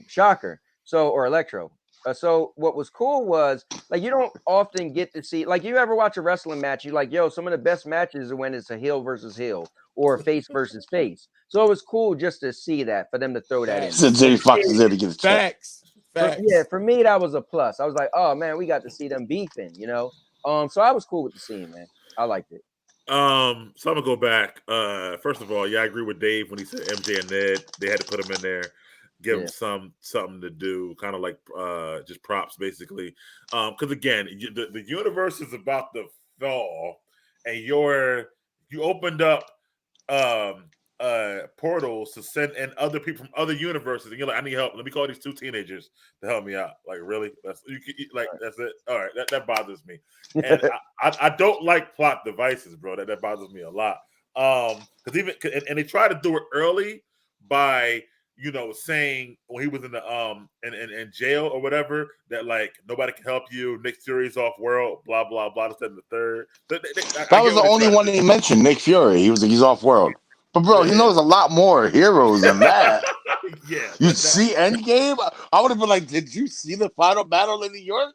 Shocker, or Electro. So what was cool was like you don't often get to see, like, you ever watch a wrestling match, you like, yo, some of the best matches are when it's a heel versus heel or face versus face. So it was cool just to see that, for them to throw that in.
Since Jamie Foxx is there to get his
Facts.
For me, that was a plus. I was like, oh man, we got to see them beefing, you know. So I was cool with the scene, man. I liked it.
So I'm gonna go back. First of all, I agree with Dave when he said MJ and Ned. They had to put them in there, give them something to do, kind of like just props, basically. Because again, the universe is about to fall, and you opened up portals to send in other people from other universes, and you're like, I need help. Let me call these two teenagers to help me out. Like, really? That's it. All right, that bothers me, and I don't like plot devices, bro. That bothers me a lot. Because even and they try to do it early by saying when he was in the in jail or whatever that like nobody can help you. Nick Fury's off world. Blah blah blah. This and the third.
That was the only one he mentioned. Nick Fury. He's off world. But bro, he knows a lot more heroes than that. You see Endgame? I would have been like, did you see the final battle in New York?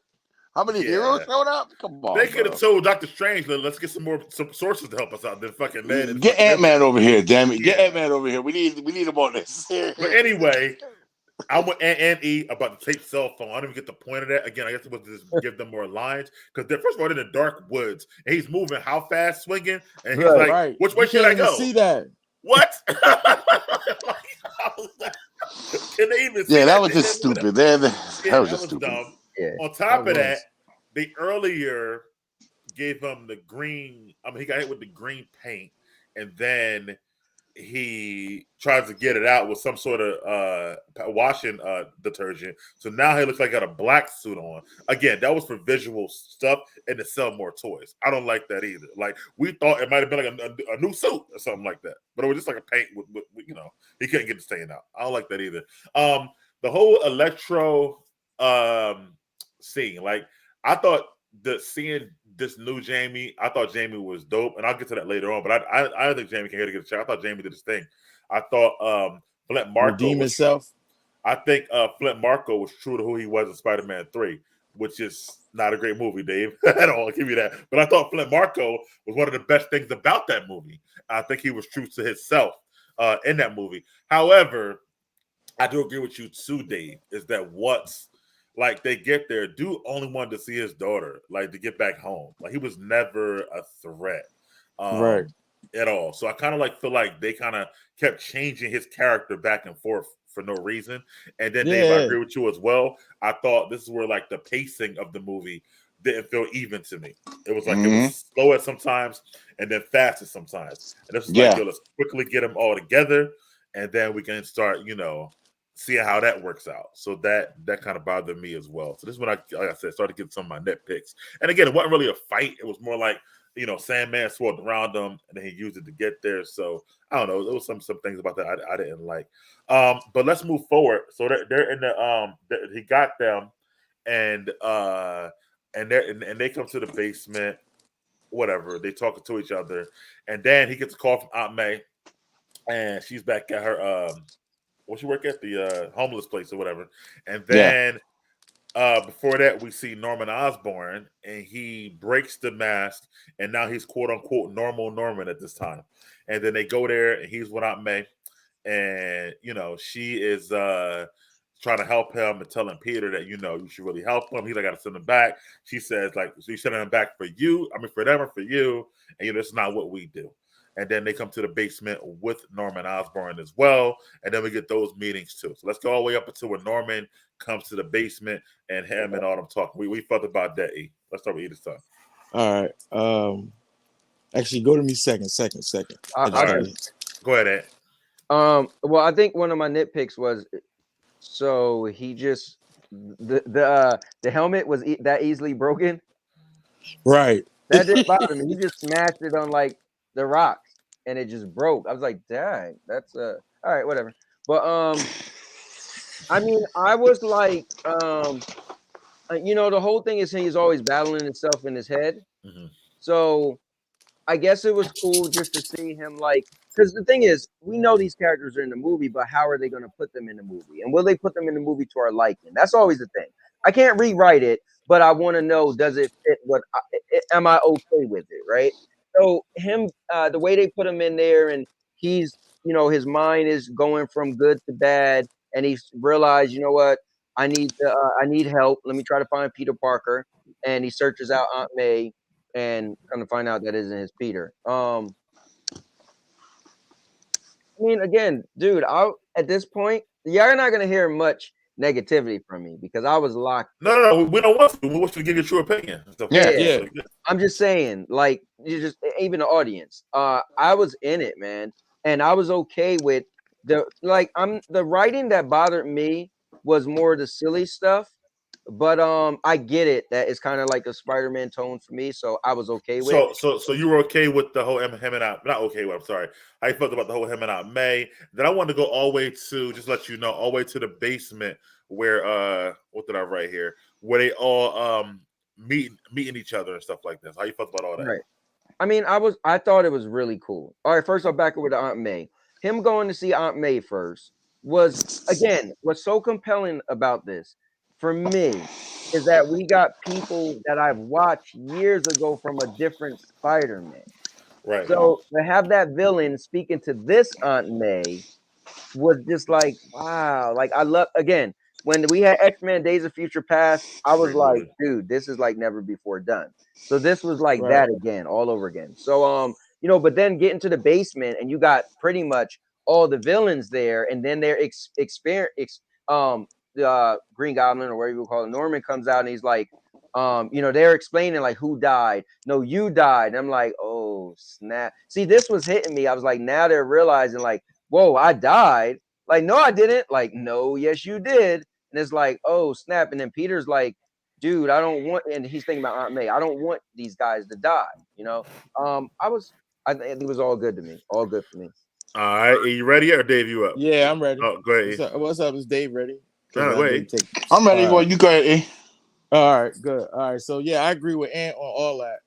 How many heroes showed up? Come on.
They could have told Doctor Strange, let's get some sources to help us out. Then fucking Ned.
Get Ant-Man over here, damn it. Get Ant-Man over here. We need him on this.
But anyway, I'm with Ant E about the tape cell phone. I don't even get the point of that. Again, I guess it was just give them more lines. Because first of all, they're in the dark woods. And he's moving how fast swinging? And he's like, which way should I go?
See that.
What? Can they even see
that
was just stupid. That was just stupid.
Dumb. Yeah, on top of that, they earlier gave him the green. He got hit with the green paint, and then he tries to get it out with some sort of washing detergent. So now he looks like he got a black suit on. Again, that was for visual stuff and to sell more toys. I don't like that either. Like, we thought it might have been like a new suit or something like that, but it was just like a paint with he couldn't get the stain out. I don't like that either. The whole Electro scene, like, I thought seeing this new Jamie, I thought Jamie was dope, and I'll get to that later on. But I don't think Jamie came here to get a shot. I thought Jamie did his thing. I thought Flint Marko
redeem himself.
I think Flint Marko was true to who he was in Spider-Man 3, which is not a great movie, Dave. I don't give you that. But I thought Flint Marko was one of the best things about that movie. I think he was true to himself. in that movie. However, I do agree with you too, Dave. Is that once like they get there, dude only wanted to see his daughter, like to get back home. Like he was never a threat,
Right.
at all. So I kind of like feel like they kind of kept changing his character back and forth for no reason. And then Dave, I
Yeah.
agree with you as well. I thought this is where like the pacing of the movie didn't feel even to me. It was like it was slow at sometimes and then fast at sometimes. And this was like, yo, let's quickly get them all together, and then we can start, seeing how that works out. So that kind of bothered me as well. So this is when like I said, started getting some of my nitpicks. And again, it wasn't really a fight. It was more like, Sandman swirled around him and then he used it to get there. So I don't know. There was some things about that I didn't like. But let's move forward. So they're in the he got them, and they come to the basement. Whatever, they talking to each other, and then he gets a call from Aunt May, and she's back at her she work at the homeless place or whatever. And then before that, we see Norman Osborn, and he breaks the mask, and now he's quote unquote normal Norman at this time. And then they go there, and he's with Aunt May, and she is trying to help him and telling Peter that you should really help him. He's like, I gotta send him back. She says like, so you sending him back for you? I mean, for them or for you? And that's not what we do. And then they come to the basement with Norman Osborn as well. And then we get those meetings too. So let's go all the way up until when Norman comes to the basement and him and all them talking. We felt about that, E. Let's start with E this time.
All right. Actually, go to me second.
All right. Go ahead, Ed.
Well, I think one of my nitpicks was, so he just the helmet was that easily broken.
Right.
That didn't bother me. He just smashed it on like the rocks and it just broke. I was like, dang, that's all right, whatever. But I mean, I was like, the whole thing is he's always battling himself in his head.
Mm-hmm.
So I guess it was cool just to see him like, because the thing is, we know these characters are in the movie, but how are they going to put them in the movie? And will they put them in the movie to our liking? That's always the thing. I can't rewrite it, but I want to know, does it fit am I okay with it, right? So him, the way they put him in there, and he's, his mind is going from good to bad, and he's realized, you know what, I need help. Let me try to find Peter Parker, and he searches out Aunt May, and come to find out that isn't his Peter. I mean, again, dude, at this point, you're not gonna hear much negativity from me because I was locked.
No, we don't want to. We want you to give your true opinion.
Yeah. I'm just saying, like, even the audience. I was in it, man, and I was okay with the writing that bothered me was more the silly stuff. But I get it that it's kind of like a Spider-Man tone for me, so I was okay with it.
So you were okay with the whole him and not okay with. I'm sorry. How you felt about the whole him and Aunt May? Then I wanted to go all the way to just let you know all the way to the basement where what did I write here? Where they all meeting each other and stuff like that. How you felt about all that?
Right. I mean, I thought it was really cool. All right, first I'll back it with Aunt May. Him going to see Aunt May first was so compelling about this. For me, is that we got people that I've watched years ago from a different Spider-Man.
Right.
So to have that villain speaking to this Aunt May was just like, wow. Like I love, again, when we had X-Men Days of Future Past, I was like, dude, this is like never before done. So this was like that again, all over again. So but then get into the basement and you got pretty much all the villains there, and then their the Green Goblin or whatever you call it, Norman comes out and he's like, they're explaining like who died. No, you died. And I'm like, oh snap. See, this was hitting me. I was like, now they're realizing like, whoa, I died. Like, no, I didn't. Like, no, yes, you did. And it's like, oh snap. And then Peter's like, dude, I don't want, and he's thinking about Aunt May. I don't want these guys to die. I think it was all good to me. All good for me.
All right, are you ready or Dave? You up?
Yeah, I'm ready.
Oh, go ahead.
What's up? Is Dave ready?
No, go ahead.
I'm ready. Well, you go ahead. E.
All right, good. All right, so yeah, I agree with Ant on all that.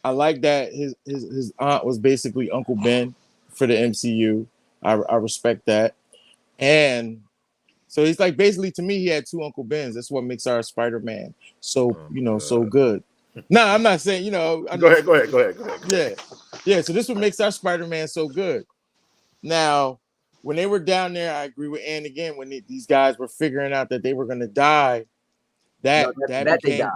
I like that his aunt was basically Uncle Ben for the MCU. I respect that, and so he's like basically to me he had two Uncle Bens. That's what makes our Spider-Man so so good. No, I'm not saying
Go ahead.
Yeah. So this what makes our Spider-Man so good. Now, when they were down there, I agree with Ann again. When these guys were figuring out that they were going to die, that
that they
became
died.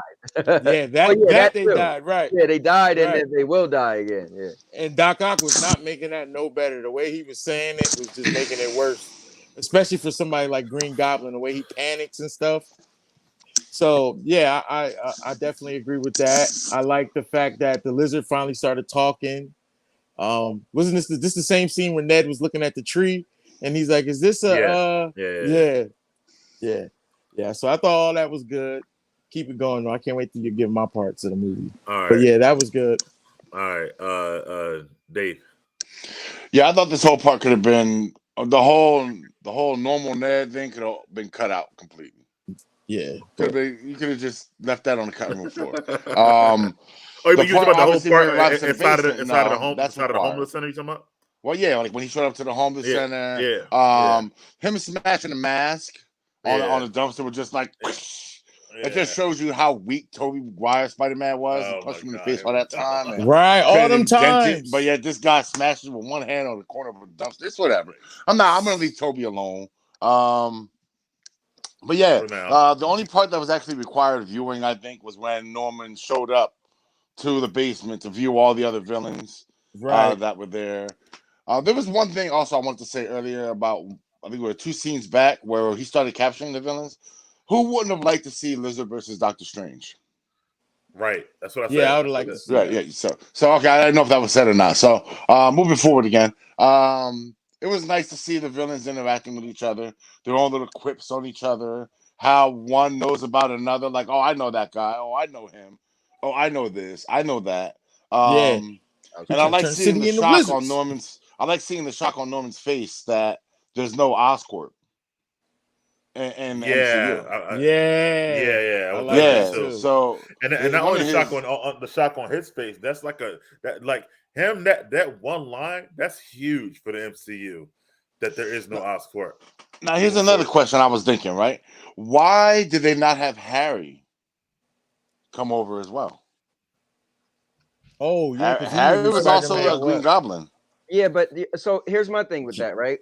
that they
too.
died, right?
Yeah, they died, and
Right.
then they will die again. Yeah.
And Doc Ock was not making that no better. The way he was saying it was just making it worse, especially for somebody like Green Goblin, the way he panics and stuff. So yeah, I definitely agree with that. I like the fact that the lizard finally started talking. Wasn't this the same scene where Ned was looking at the tree and he's like, "Is this a yeah?" So I thought all that was good. Keep it going though. I can't wait till you give my parts of the movie.
All right.
But yeah, that was good.
All right, Dave.
Yeah, I thought this whole part could have been the whole normal Ned thing could have been cut out completely.
Yeah,
you could have just left that on the cutting room floor.
Oh, you talking about the whole part inside of the
required.
homeless center? You talking about?
Well, yeah, like when he showed up to the homeless center.
Yeah.
Him smashing the mask on the dumpster was just like. It just shows you how weak Tobey Maguire Spider-Man was. He punched him in the face all that time. And
right, all them times.
But yeah, this guy smashes with one hand on the corner of a dumpster. It's whatever. I'm gonna leave Tobey alone. But yeah, the only part that was actually required viewing, I think, was when Norman showed up to the basement to view all the other villains that were there. There was one thing also I wanted to say earlier about, I think we were 2 scenes back where he started capturing the villains. Who wouldn't have liked to see Lizard versus Doctor Strange?
Right. That's what I said.
Yeah, I would like to see
that. Yeah. So okay, I didn't know if that was said or not. So moving forward again. It was nice to see the villains interacting with each other, their own little quips on each other, how one knows about another, like, oh, I know that guy, oh, I know him, oh, I know this, I know that. And I like seeing the shock on Norman's face that there's no Oscorp. And
MCU.
I like that too.
So
and not only the shock on his face, that's like that one line, that's huge for the MCU, that there is no Oscorp.
Now here's another question I was thinking, right? Why did they not have Harry come over as well?
Oh yeah,
Harry was also a Green Goblin.
Yeah, but so here's my thing with that, right?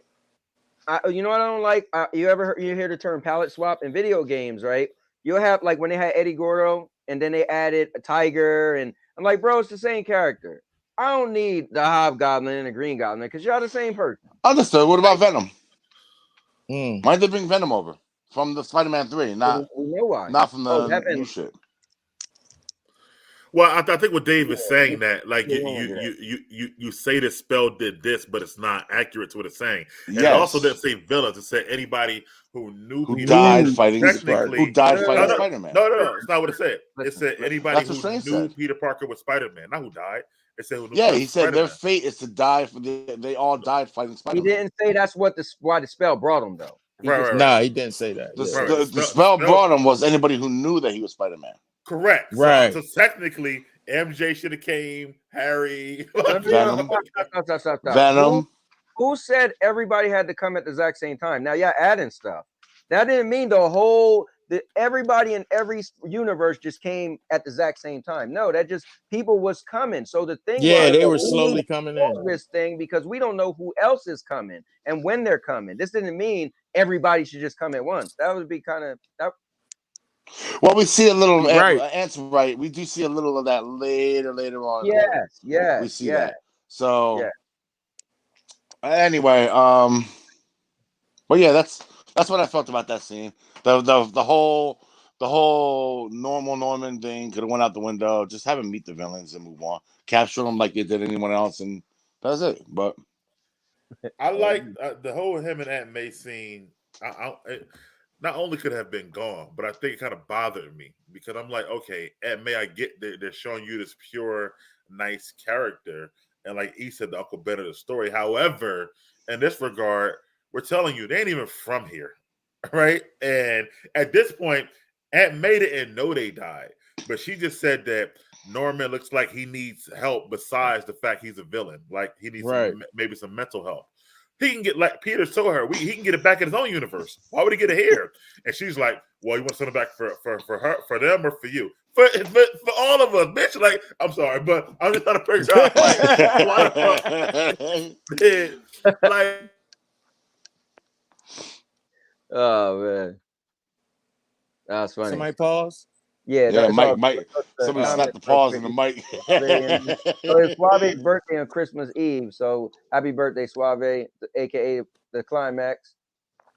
You know what I don't like? You hear the term palette swap in video games, right? You'll have, like, when they had Eddie Gordo and then they added a Tiger, and I'm like, bro, it's the same character. I don't need the Hobgoblin and the Green Goblin because y'all the same person.
Understood. What about Venom? Why did they bring Venom over from the Spider-Man 3? Not from the new shit.
Well, I think what Dave is saying, that like you say the spell did this, but it's not accurate to what it's saying. And it also didn't say villains. It said anybody who
died fighting Spider-Man.
No, it's not what it said. It said anybody who knew Peter Parker was Spider-Man, not who died. It said
he said their fate is to die they all died fighting Spider-Man.
He didn't say that's why the spell brought him though.
No, he didn't say that.
The spell brought him was anybody who knew that he was Spider-Man.
Correct.
Right.
So technically, MJ should have came. Harry.
Venom.
Who said everybody had to come at the exact same time? Now, adding stuff. That didn't mean everybody in every universe just came at the exact same time. No, that just people was coming. So the thing
they were slowly coming in.
This thing, because we don't know who else is coming and when they're coming. This didn't mean everybody should just come at once. That would be kind of
Well, we see a little. Ant's right. We do see a little of that later on.
Yes.
We see that. So anyway, but yeah, that's what I felt about that scene. The whole normal Norman thing could have went out the window. Just have him meet the villains and move on. Capture them like they did anyone else, and that's it. But
I like the whole him and Aunt May scene. Not only could have been gone, but I think it kind of bothered me because I'm like, okay, Aunt May, I get they're showing you this pure, nice character, and like he said, the Uncle Ben of the story. However, in this regard, we're telling you they ain't even from here, right? And at this point, Aunt May didn't know they died, but she just said that Norman looks like he needs help besides the fact he's a villain. Like he needs maybe some mental help. He can get, like Peter told her, he can get it back in his own universe. Why would he get it here? And she's like, well, you want something back for her, for them, or for you? for all of us, bitch. Like, I'm sorry, but I'm just trying to figure out, like, why the fuck did, like,
Oh man, that's funny.
Somebody pause.
Yeah,
Yeah,
that's all.
Mike. Somebody
Uh,
slapped
Comment
the
real
pause
quick.
in the mic.
So it's Suave's birthday on Christmas Eve. So happy birthday, Suave, aka the climax.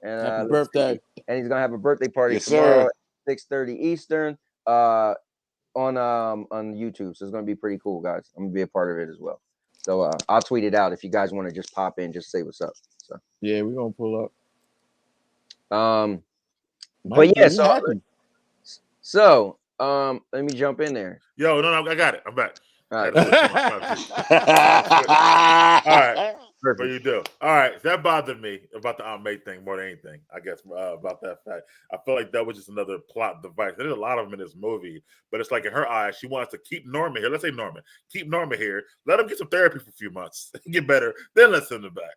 And
Happy
let's see.
birthday.
And he's gonna have a birthday party
Yes,
tomorrow
sir.
at 6:30 Eastern. On YouTube. So it's gonna be pretty cool, guys. I'm gonna be a part of it as well. So I'll tweet it out if you guys want to just pop in, just say what's up. So
Yeah, we're gonna pull up.
but
Mike,
yeah,
you happy?
so let me jump in there.
yo, no, I got it. I'm back.
All
I
right,
had to switch to my 5G. All right. What
perfect.
you do? All right, that bothered me about the Aunt May thing more than anything. I guess about that fact. I feel like that was just another plot device. There's a lot of them in this movie, but it's like in her eyes, she wants to keep Norman here. Let's say Norman, keep Norman here. Let him get some therapy for a few months, get better. Then let's send him back.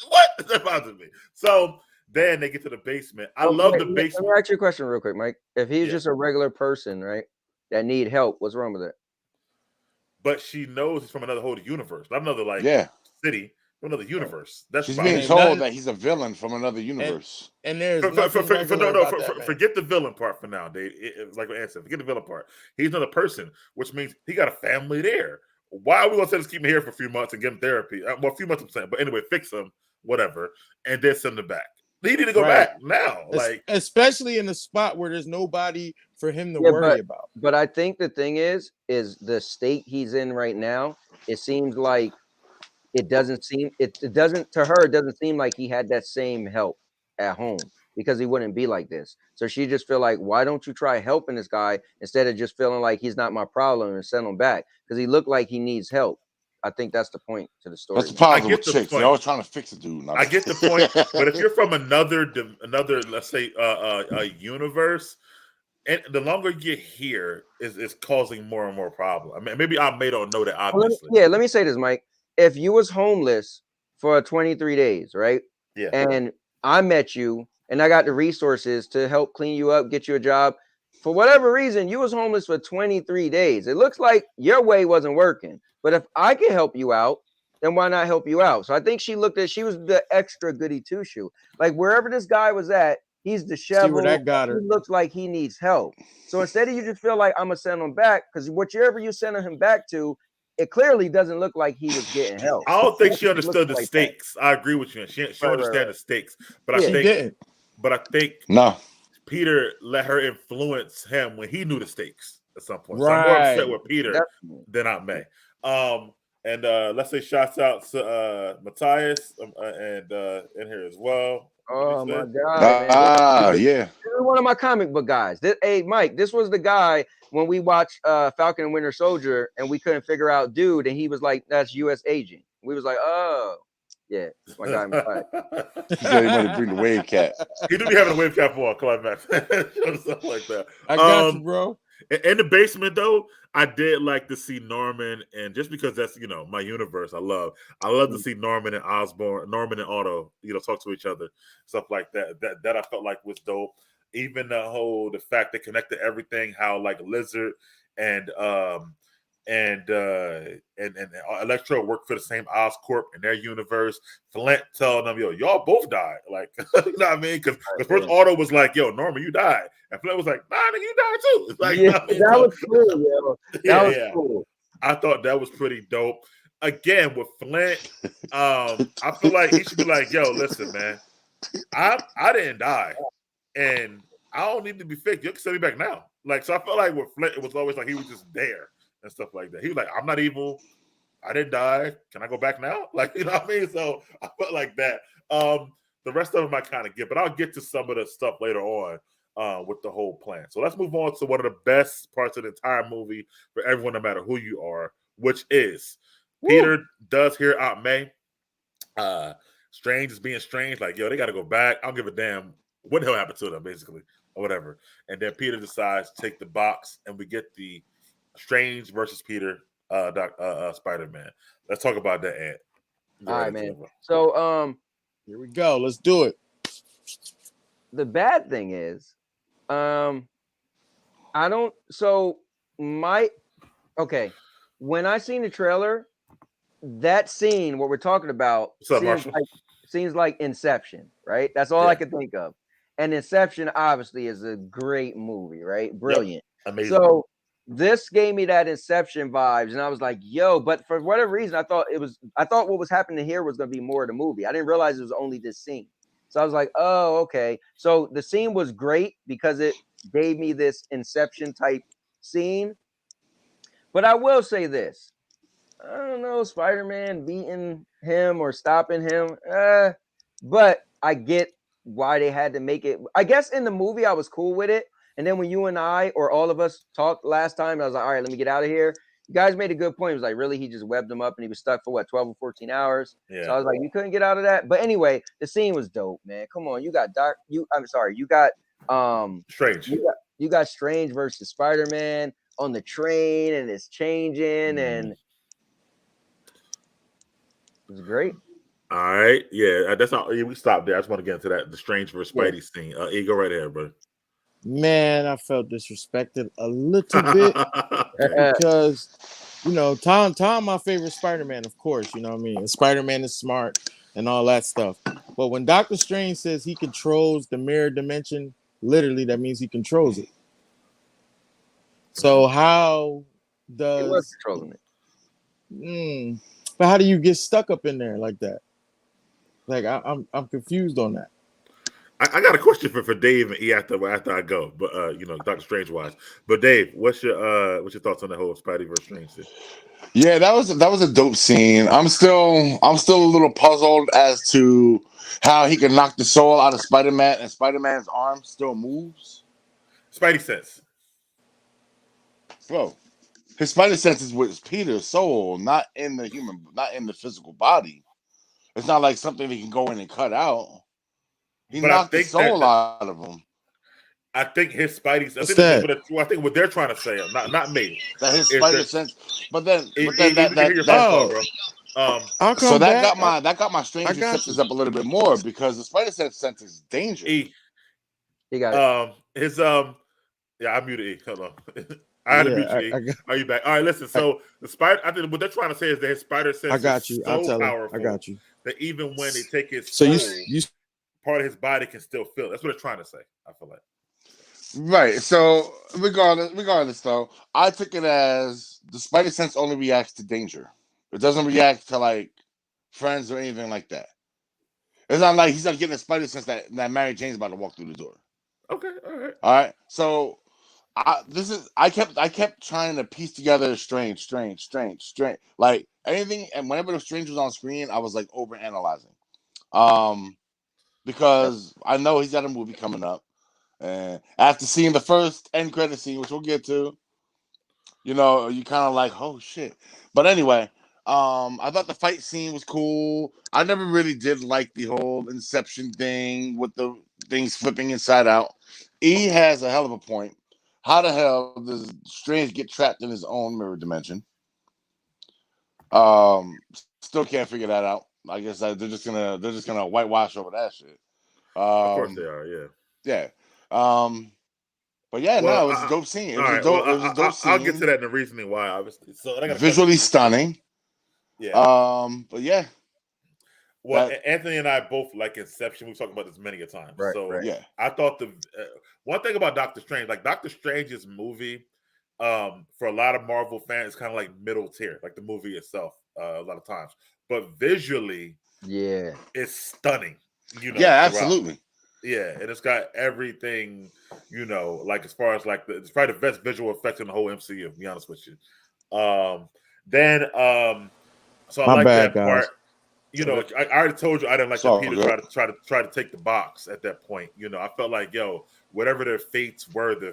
What? That bothers me. So then they get to the basement. I love the basement.
Let me ask you a question real quick, Mike. If he's just a regular person, right, that need help, what's wrong with it?
But she knows he's from another whole universe, not another city. Another universe. That's
She's
fine.
being told that he's a villain from another universe.
And there's
forget the villain part for now. Like what Ann said, forget the villain part. He's another person, which means he got a family there. Why are we gonna say let's keep him here for a few months and give him therapy? Well, a few months I'm saying, but anyway, fix him, whatever, and then send him back. He need to go back now, like
especially in a spot where there's nobody for him to worry about.
But I think the thing is the state he's in right now. It seems like it doesn't seem to her. It doesn't seem like he had that same help at home because he wouldn't be like this. So she just feel like, why don't you try helping this guy instead of just feeling like he's not my problem and send him back because he looked like he needs help. I think that's the point to the story.
That's the problem with chicks. They're always trying to fix a dude.
I get the point, but if you're from another, let's say, universe, and the longer you're here is causing more and more problems. I mean, maybe I don't know that obviously.
Let me say this, Mike. If you was homeless for 23 days, right?
Yeah.
And I met you and I got the resources to help clean you up, get you a job. For whatever reason, you was homeless for 23 days. It looks like your way wasn't working. But if I can help you out, then why not help you out? So I think she was the extra goody two-shoe. Like wherever this guy was at, he's disheveled.
See where that got her.
He looks like he needs help. So instead of you just feel like I'm gonna send him back, because whatever you sending him back to, it clearly doesn't look like he was getting help.
I don't think she understood the stakes. I agree with you. She understand the stakes, but I think
no.
Peter let her influence him when he knew the stakes at some point.
Right.
So I'm more upset with Peter than Aunt May. And let's say shouts out to Matthias and in here as well.
Oh my God!
Yeah.
This is one of my comic book guys. Hey, Mike, this was the guy when we watched Falcon and Winter Soldier and we couldn't figure out dude, and he was like, "That's U.S. agent." We was like, "Oh, yeah, my guy."
He said he wanted to bring the wave cap.
He do be having a wave cap for climax, stuff like that.
I got you, bro.
In the basement, though, I did like to see Norman, and just because that's my universe, I love to see Norman and Otto, talk to each other, stuff like that. That I felt like was dope. Even the fact that connected everything, how like Lizard and Electro work for the same Oscorp in their universe. Flint telling them, "Yo, y'all both died." Like, you know what I mean? Because first Otto was like, "Yo, Norman, you died," and Flint was like, "Nah, nigga, you died too." It's like,
that was cool, yo. That was cool.
I thought that was pretty dope. Again, with Flint, I feel like he should be like, "Yo, listen, man, I didn't die, and I don't need to be fixed. You can send me back now." Like, so I felt like with Flint, it was always like he was just there and stuff like that. He was like, "I'm not evil. I didn't die. Can I go back now?" Like, you know what I mean? So I felt like that. The rest of them I kind of get, but I'll get to some of the stuff later on with the whole plan. So let's move on to one of the best parts of the entire movie for everyone, no matter who you are, which is Peter does hear Aunt May. Strange is being strange. Like, yo, they got to go back. I don't give a damn what the hell happened to them, basically, or whatever. And then Peter decides to take the box, and we get the Strange versus Peter Spider-Man. Let's talk about that, Ant.
All right, man. So
here we go. Let's do it.
The bad thing is, I don't. So Okay, when I seen the trailer, that scene, what we're talking about,
What's up, Marshall?
seems like Inception, right? That's all I can think of. And Inception obviously is a great movie, right? Brilliant.
Yep. Amazing.
So this gave me that Inception vibes, and I was like, yo, but for whatever reason, I thought what was happening here was gonna be more of the movie. I didn't realize it was only this scene. So I was like, oh, okay. So the scene was great because it gave me this Inception type scene. But I will say this. I don't know, Spider-Man beating him or stopping him. But I get why they had to make it. I guess in the movie I was cool with it. And then when you and I or all of us talked last time, I was like, all right, let me get out of here. You guys made a good point. It was like, really, he just webbed him up and he was stuck for what, 12 or 14 hours.
Yeah.
So I was like, you couldn't get out of that. But anyway, the scene was dope, man. Come on. You got you got
Strange.
You got Strange versus Spider-Man on the train, and it's changing, and it was great.
All right, yeah, that's all. We stopped there. I just want to get into that the Strange versus Spidey scene. Go right ahead, bro.
Man, I felt disrespected a little bit because, you know, Tom, my favorite Spider-Man, of course. You know what I mean? And Spider-Man is smart and all that stuff. But when Doctor Strange says he controls the mirror dimension, literally, that means he controls it. So how does
he was controlling it?
But how do you get stuck up in there like that? Like I'm confused on that.
I got a question for Dave and E after I go, but you know, Doctor Strange wise. But Dave, what's your thoughts on the whole Spidey versus Strange thing?
Yeah, that was a dope scene. I'm still a little puzzled as to how he can knock the soul out of Spider-Man and Spider-Man's arm still moves.
Spidey sense.
Bro, his Spidey sense is with Peter's soul, not in the physical body. It's not like something he can go in and cut out. He knocked the soul out of him.
I think his Spidey. I think what they're trying to say, not me.
That his Spidey sense, but then
bro.
So that got my Strange senses up a little bit more because the Spidey sense is danger.
He got
his yeah, I muted E. Hold on. I had to mute you. Are you back? All right, listen. So the spider, I think what they're trying to say is that his spider sense is so powerful.
I got you.
That even when they take his soul,
you
part of his body can still feel it. That's what they're trying to say. I feel like.
Right. So regardless though, I took it as the Spidey sense only reacts to danger. It doesn't react to like friends or anything like that. It's not like he's not getting a Spidey sense that Mary Jane's about to walk through the door.
Okay.
All right. So I kept trying to piece together strange. Like anything, and whenever the Strange was on screen, I was like overanalyzing. Because I know he's got a movie coming up. And after seeing the first end credit scene, which we'll get to, you know, you kind of like, oh shit. But anyway, I thought the fight scene was cool. I never really did like the whole Inception thing with the things flipping inside out. E has a hell of a point. How the hell does Strange get trapped in his own mirror dimension? Still can't figure that out. I guess they're just gonna whitewash over that shit.
Of course they are, yeah.
Yeah. But yeah, it was a dope scene. It was a dope scene.
I'll get to that in the reasoning why, obviously. So
visually stunning.
Yeah.
But yeah.
Well, Anthony and I both like Inception. We've talked about this many a time.
Right,
so
yeah.
I thought the one thing about Doctor Strange, like Doctor Strange's movie, for a lot of Marvel fans, it's kind of like middle tier, like the movie itself, a lot of times. But visually, it's stunning. You know,
yeah, absolutely.
Yeah, and it's got everything, you know, like as far as like it's probably the best visual effects in the whole MCU, to be honest with you. So I like that part. You know, I already told you I didn't like that Peter try to take the box at that point. You know, I felt like, whatever their fates were. You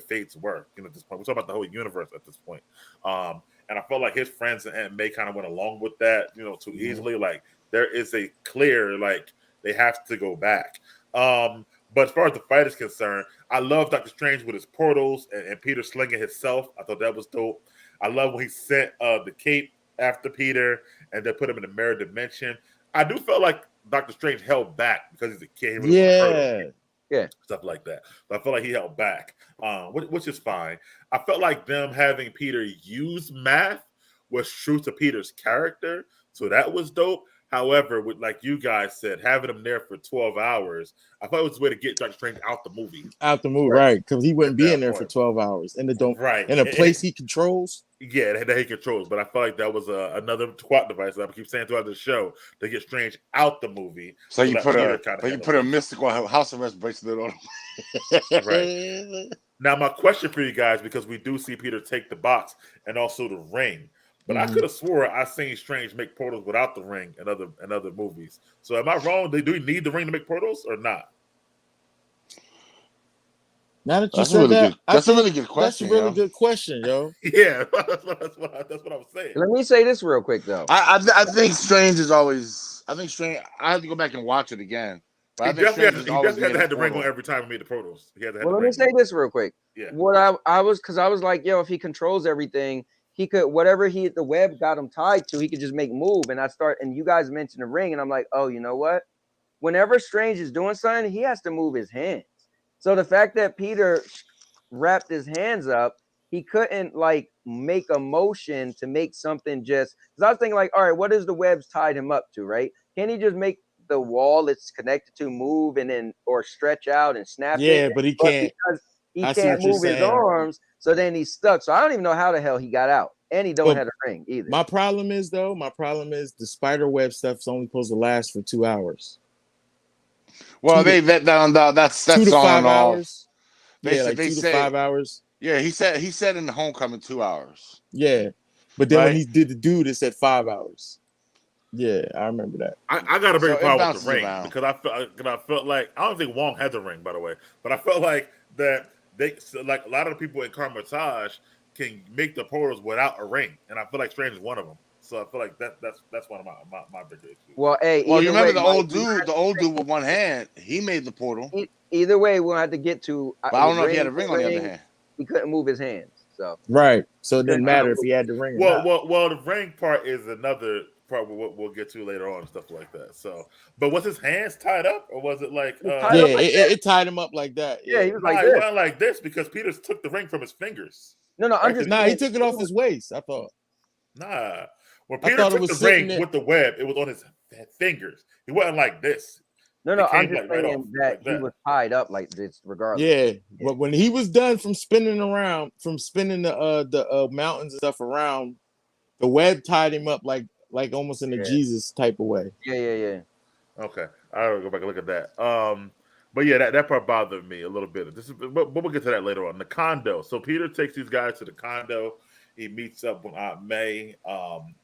know, at this point, we're talking about the whole universe at this point. And I felt like his friends and Aunt May kind of went along with that, you know, too easily. Like there is a clear, like they have to go back. But as far as the fight is concerned, I love Doctor Strange with his portals and Peter slinging himself. I thought that was dope. I love when he sent the cape after Peter and then put him in the mirror dimension. I do feel like Doctor Strange held back because he's a kid.
Yeah.
Stuff like that. So I feel like he held back, which is fine. I felt like them having Peter use math was true to Peter's character, so that was dope. However, with like you guys said, having him there for 12 hours, I thought it was a way to get Doctor Strange out the movie.
Out the movie, right? Because he wouldn't
At
be
that
in there for
point.
12 hours in the
Right.
in a place he controls.
Yeah, that he controls. But I felt like that was another twat device that I keep saying throughout the show to get Strange out the movie.
So you
let
put
Peter
a
kinda
but you
handle
put a
things.
mystical house arrest bracelet on him.
Right. Now, my question for you guys, because we do see Peter take the box and also the ring, but I could have swore I seen Strange make portals without the ring in other movies. So am I wrong? Do we need the ring to make portals or not?
Now that you
That's a
said
really
that,
good. That's a really good question.
That's a really good question, yo.
Yeah, that's what I was saying.
Let me say this real quick though.
I think Strange is always. I think Strange. I have to go back and watch it again. But I think Strange is
He
always
definitely had the ring on
portal.
every time he made the portals. He had to have
Well,
the
let me
ring
say
on.
this real quick.
Yeah.
What I was like, yo, if he controls everything, he could whatever the web got him tied to, he could just make move. And you guys mentioned the ring, and I'm like, oh, you know what? Whenever Strange is doing something, he has to move his hands. So the fact that Peter wrapped his hands up, he couldn't like make a motion to make something just because I was thinking like, all right, what is the webs tied him up to, right? Can he just make the wall it's connected to move and then or stretch out and snap it?
Yeah, but he can't.
Because he
I see
can't
what you're
move his
saying.
arms, so then he's stuck. So I don't even know how the hell he got out, and he don't
But
have a ring either.
My problem is the spider web stuff's only supposed to last for 2 hours.
Well, that's
2 to 5
on all.
hours. Yeah, like 2 to 5 hours.
Yeah, he said in the Homecoming 2 hours.
Yeah, but then
Right?
when he did the dude, it said 5 hours. Yeah, I remember that.
I got a big problem with the ring
around.
because I felt like I don't think Wong had the ring, by the way, but I felt like that like a lot of the people in Carmitage can make the portals without a ring, and I feel like Strange is one of them. So I feel like that's one of my bigger issues.
Well, hey,
you remember
the
old dude with one hand? He made the portal.
Either way, we'll have to get to.
But I don't know if he had a ring on the other hand.
He couldn't move his hands, so
right. So it didn't matter if he had the ring.
Well, the ring part is another part we'll get to later on and stuff like that. So, but was his hands tied up or was it like?
It tied him up like that.
Yeah, he was like
it
this.
wasn't like this because Peter took the ring from his fingers.
No, I'm just
he took it off his waist. I thought.
Nah, when Peter took the ring with the web, it was on his fingers. He wasn't like this.
No, I'm just saying that he was tied up like this, regardless.
Yeah, but when he was done from spinning the mountains and stuff around, the web tied him up like almost in a Jesus type of way.
Yeah.
Okay, I'll go back and look at that. But yeah, that part bothered me a little bit. But we'll get to that later on. The condo. So Peter takes these guys to the condo. He meets up with Aunt May.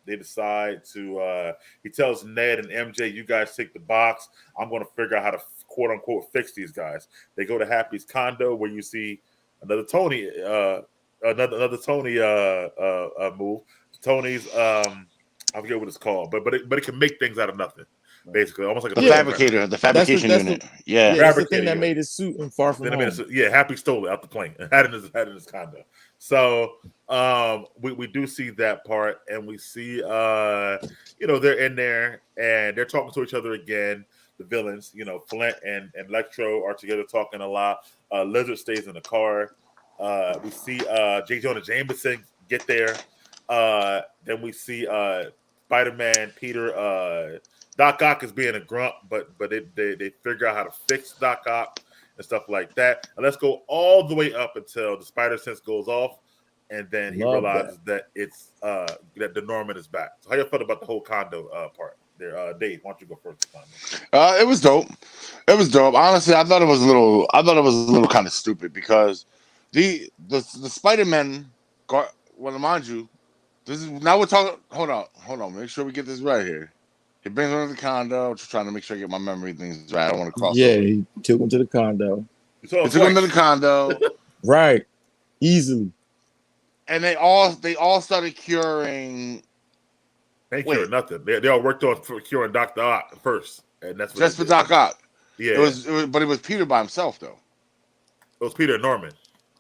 They decide to. He tells Ned and MJ, "You guys take the box. I'm going to figure out how to quote unquote fix these guys." They go to Happy's condo where you see another Tony, another Tony move. Tony's I forget what it's called, but it can make things out of nothing. Basically, almost like
the fabricator, the fabrication unit.
That's the thing that made his suit in Far From Home.
Happy stole it out the plane and had it in his condo. So we do see that part, and we see they're in there and they're talking to each other again. The villains, Flint and Electro are together talking a lot. Lizard stays in the car. We see J. Jonah Jameson get there. Then we see Spider-Man, Peter. Doc Ock is being a grunt, but they figure out how to fix Doc Ock and stuff like that. And let's go all the way up until the spider sense goes off, and then he realizes that it's that the Norman is back. So how you felt about the whole condo part there? Dave, why don't you go first?
It was dope. It was dope. Honestly, I thought it was a little kind of stupid because the Spider-Man. Well, mind you, this is now we're talking. Hold on. Make sure we get this right here. He brings him to the condo. Just trying to make sure I get my memory things right. I don't want to cross.
Yeah, he took him to the condo.
He took him to the condo.
Right, easily.
And they all started curing.
They cured nothing. They all worked on curing Dr. Ock first, and that's what
just for Doc Ock.
Yeah,
but it was Peter by himself though.
It was Peter and Norman.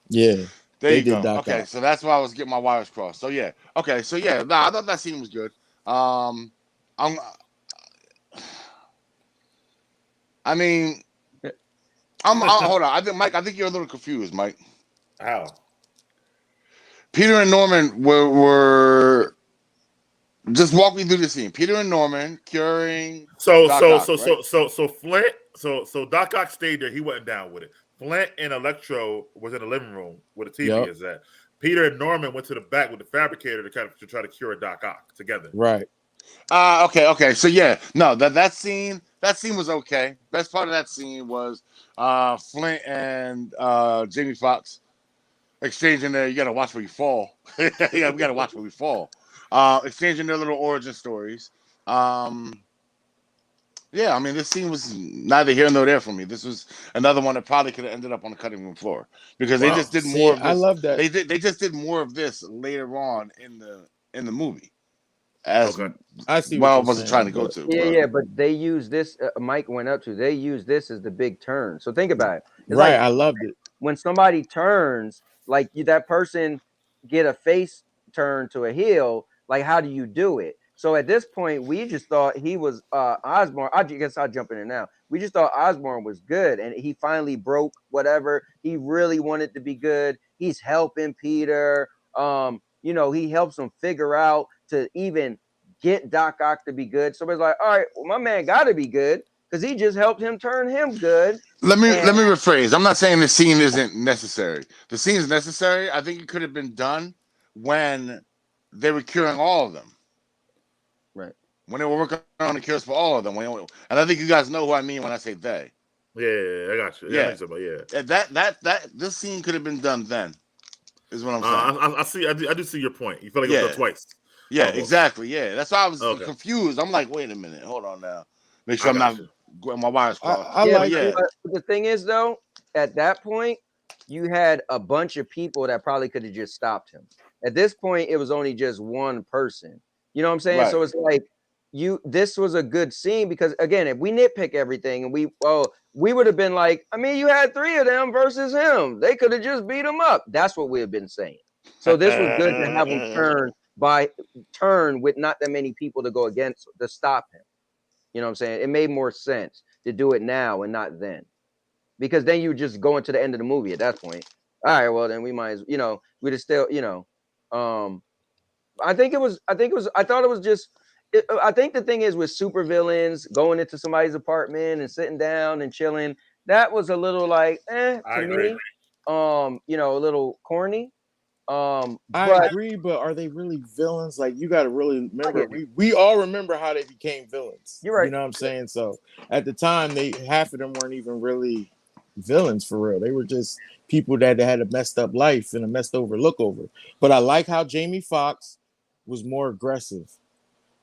Yeah,
there you go. Okay, so that's why I was getting my wires crossed. So yeah, okay, so yeah, I thought that scene was good. I mean, Hold on. I think you're a little confused, Mike.
How?
Peter and Norman were just walk me through the scene. Peter and Norman curing Doc Ock, right?
So Flint, so Doc Ock stayed there. He wasn't down with it. Flint and Electro was in the living room where the TV is at. Peter and Norman went to the back with the fabricator to try to cure Doc Ock together.
Right.
Okay. So yeah, no, that scene was okay. Best part of that scene was Flint and Jamie Foxx exchanging their, you gotta watch where you fall. Yeah, we gotta watch where we fall. Exchanging their little origin stories. Yeah, I mean, this scene was neither here nor there for me. This was another one that probably could have ended up on the cutting room floor because they just did more of this.
I love that.
They just did more of this later on in the movie. As
I see
what I wasn't trying to go to.
Yeah, but they use this. Mike went up to. They use this as the big turn. So think about it. It's
right,
like,
I loved it.
When somebody turns, like that person get a face turn to a heel. Like, how do you do it? So at this point, we just thought he was Osborn. I guess I'll jump in there now. We just thought Osborn was good, and he finally broke whatever he really wanted to be good. He's helping Peter. He helps him figure out to even get Doc Ock to be good. So it's like, all right, well, my man got to be good because he just helped him turn him good.
Let me rephrase. I'm not saying the scene isn't necessary. The scene is necessary. I think it could have been done when they were curing all of them.
Right.
When they were working on the cures for all of them. And I think you guys know who I mean when I say they.
Yeah, I got you.
Yeah. That this scene could have been done then. Is what I'm saying.
I do see your point. You feel like it was done twice.
Yeah, exactly. Yeah, that's why I was confused. I'm like, wait a minute, hold on now. Make sure I'm not getting my wires crossed.
But the thing is, though, at that point, you had a bunch of people that probably could have just stopped him. At this point, it was only just one person. You know what I'm saying? Right. So it's like this was a good scene because, again, if we nitpick everything and we would have been like, I mean, you had 3 of them versus him. They could have just beat him up. That's what we have been saying. So this was good to have him turn with not that many people to go against to stop him. You know what I'm saying? It made more sense to do it now and not then, because then you just go into the end of the movie at that point. All right, well then we might as we'd have still I think it was I think the thing is with supervillains going into somebody's apartment and sitting down and chilling, that was a little like to me, a little corny.
I agree, but are they really villains? Like, you got to really remember, we all remember how they became villains.
You're right.
You know what I'm saying? So at the time, half of them weren't even really villains for real. They were just people that had a messed up life and a messed over look over. But I like how Jamie Foxx was more aggressive.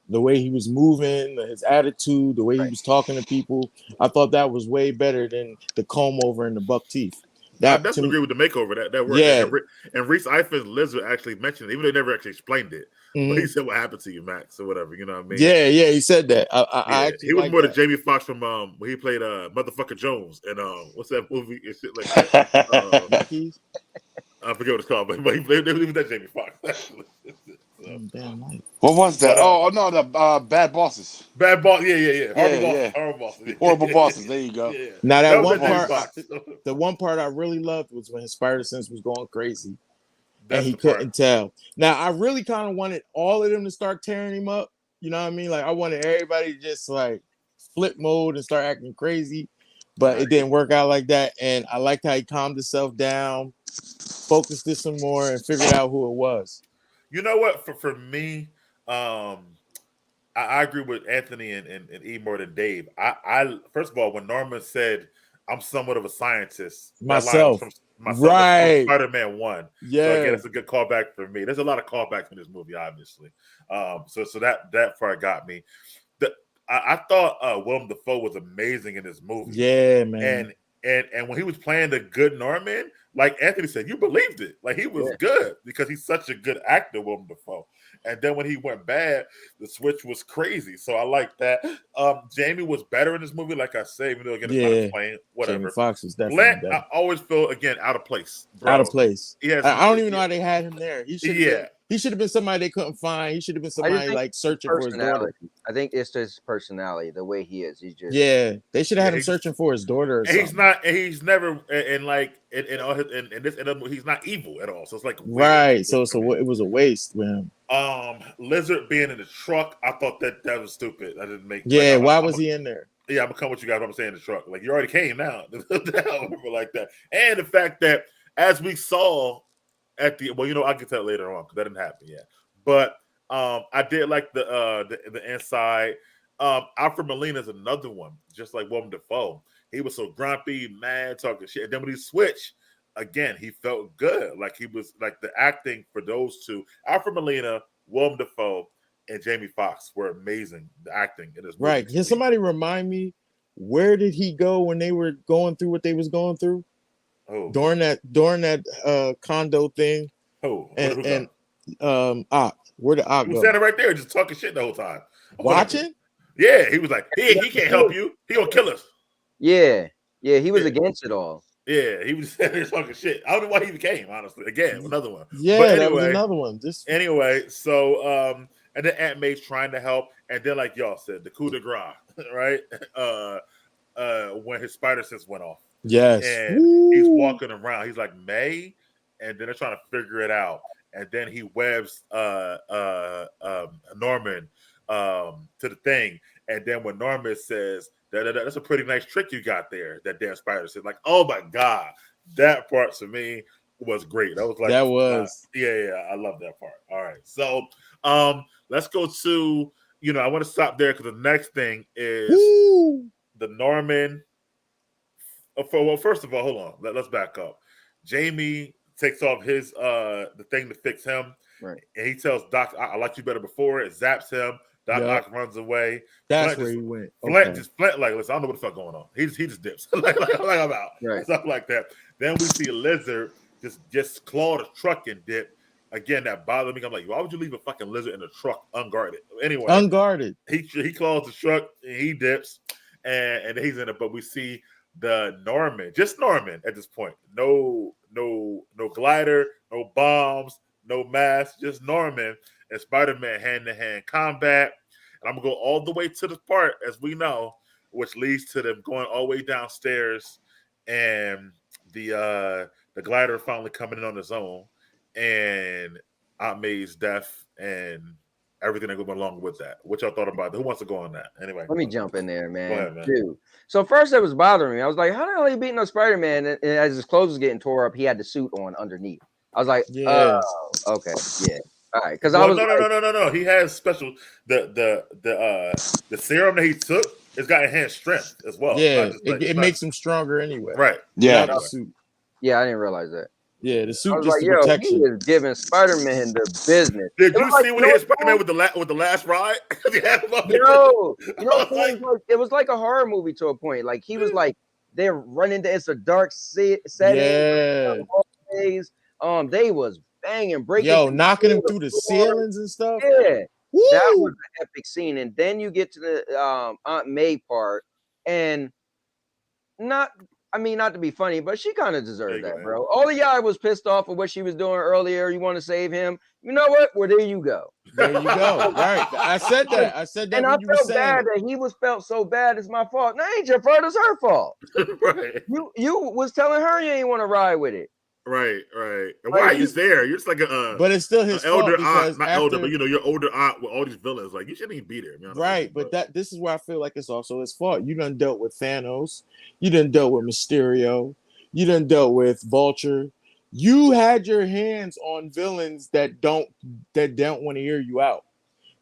The way he was moving, his attitude, the way he was talking to people, I thought that was way better than the comb over and the buck teeth.
I definitely agree with the makeover. That worked.
Yeah.
And Reese Ifan's Lizard actually mentioned it, even though they never actually explained it. Mm-hmm. But he said, "What happened to you, Max?" or whatever. You know what I mean?
Yeah, he said that. I actually
he was more than Jamie Foxx from when he played Motherfucker Jones and what's that movie and shit like that. I forget what it's called, but he was that Jamie Foxx actually.
What was that? The Bad Bosses.
Bad Boss, yeah. Horrible Bosses.
Horrible Bosses. There you go.
Yeah.
Now that one part, the one part I really loved was when his spider sense was going crazy, and he couldn't tell. Now I really kind of wanted all of them to start tearing him up. You know what I mean? Like I wanted everybody to just like flip mode and start acting crazy, but it didn't work out like that. And I liked how he calmed himself down, focused this some more, and figured out who it was.
You know what? For me, I agree with Anthony and E more than Dave. I first of all, when Norman said, "I'm somewhat of a scientist,"
myself
from
right,
Spider-Man 1.
Yeah,
so again, it's a good callback for me. There's a lot of callbacks in this movie, obviously. So that part got me. I thought Willem Dafoe was amazing in this movie.
Yeah, man.
And when he was playing the good Norman, like Anthony said, you believed it. Like he was good because he's such a good actor, Willem Dafoe. And then when he went bad, the switch was crazy. So I like that. Jamie was better in this movie, like I say, even though again it's not playing. Whatever.
Jamie Foxx was definitely better.
I always feel again out of place. Bro.
Out of place.
Yes,
I don't even know how they had him there. He should He should have been somebody they couldn't find. He should have been
I just
somebody
think
like searching for his daughter.
I think it's his personality, the way he is. He's just
They should have had him searching for his daughter. Or
and
something.
he's not. And he's never. And like in all his in this, he's not evil at all. So it's like
right. So it was a waste with him.
Lizard being in the truck, I thought that was stupid. I didn't make.
Yeah, why was he in there?
Yeah, I'm gonna come with you guys. I'm saying the truck. Like you already came now. Like that, and the fact that as we saw at the I'll get to that later on because that didn't happen yet. But I did like the inside. Alfred Molina is another one, just like Willem Dafoe. He was so grumpy, mad, talking shit. And then when he switched, again, he felt good. Like he was like the acting for those two. Alfred Molina, Willem Dafoe, and Jamie Foxx were amazing. The acting in this movie.
Right. Can somebody remind me where did he go when they were going through what they was going through?
Oh.
During that condo thing.
Oh,
where did Ock go?
He was standing right there just talking shit the whole time.
Watching?
Yeah, he was like, he can't help you. He gonna kill us.
Yeah, he was against it all.
Yeah, he was talking shit. I don't know why he even came, honestly. Again, another one.
Yeah, but anyway, that was another one.
Anyway, so and then Aunt May's trying to help, and then like y'all said, the coup de grace, right? When his spider sense went off.
Yes.
And he's walking around. He's like, May, and then they're trying to figure it out. And then he webs Norman to the thing. And then when Norman says, that's a pretty nice trick you got there, that damn spider said, like, oh my God, that part to me was great. That was like, I love that part. All right. So let's go to, I want to stop there because the next thing is the Norman. Well, first of all, hold on. Let's back up. Jamie takes off his the thing to fix him.
Right.
And he tells Doc, I liked you better before. It zaps him. Doc runs away.
That's where he went.
Flint, like, listen, I don't know what the fuck going on. He just dips. like I'm out.
Right.
Stuff like that. Then we see Lizard just claw the truck and dip. Again, that bothered me. I'm like, why would you leave a fucking lizard in the truck unguarded? Anyway.
Unguarded.
He claws the truck and he dips. And he's in it. But we see the Norman, just Norman at this point. No glider, no bombs, no mask, just Norman and Spider-Man hand-to-hand combat. And I'm gonna go all the way to the part, as we know, which leads to them going all the way downstairs and the glider finally coming in on his own and Aunt May's death and everything that goes along with that. What y'all thought about it? Who wants to go on that? Anyway.
Let me jump in there, man.
Go ahead, man.
Dude. So first it was bothering me. I was like, how the hell are you beating up Spider-Man? And as his clothes was getting tore up, he had the suit on underneath. I was like, oh, okay, yeah. All right. Because I was
no. He has special the serum that he took has got enhanced strength as well.
Yeah, it makes him stronger anyway.
Right.
Yeah.
Yeah, I didn't realize that.
Yeah, the suit
I was
just
like,
the protection.
He is giving Spider-Man the business.
Did you see when he hit Spider-Man with the last ride?
It was like a horror movie to a point. Like he was like they're running to it's a dark setting.
Yeah.
They was banging, breaking.
Knocking him through the ceilings and stuff.
Yeah.
Woo!
That was an epic scene. And then you get to the Aunt May part, and not to be funny, but she kind of deserved that, bro. All of y'all was pissed off at what she was doing earlier. You want to save him. You know what? Well, there you go.
There you go. Right. I said that.
And I felt bad that he felt so bad. It's my fault. No, ain't your fault. It's her fault.
Right.
You was telling her you ain't want to ride with it.
Right. And why are you there? You're just like
but it's still his
elder
fault
aunt, not elder, but your older aunt with all these villains. Like you shouldn't even be there, man.
Right, but this is where I feel like it's also his fault. You done dealt with Thanos, you done dealt with Mysterio, you done dealt with Vulture. You had your hands on villains that don't want to hear you out.